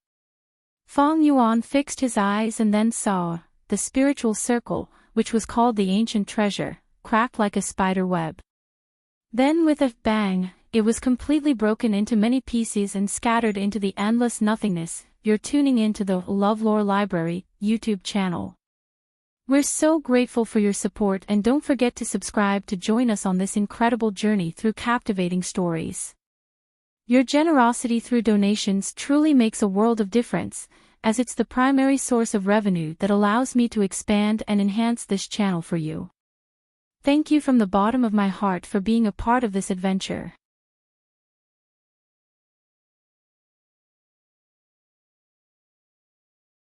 Fang Yuan fixed his eyes and then saw the spiritual circle, which was called the ancient treasure, cracked like a spider web. Then with a bang, it was completely broken into many pieces and scattered into the endless nothingness. You're tuning into the LoveLore Library YouTube channel. We're so grateful for your support, and don't forget to subscribe to join us on this incredible journey through captivating stories. Your generosity through donations truly makes a world of difference, as it's the primary source of revenue that allows me to expand and enhance this channel for you. Thank you from the bottom of my heart for being a part of this adventure.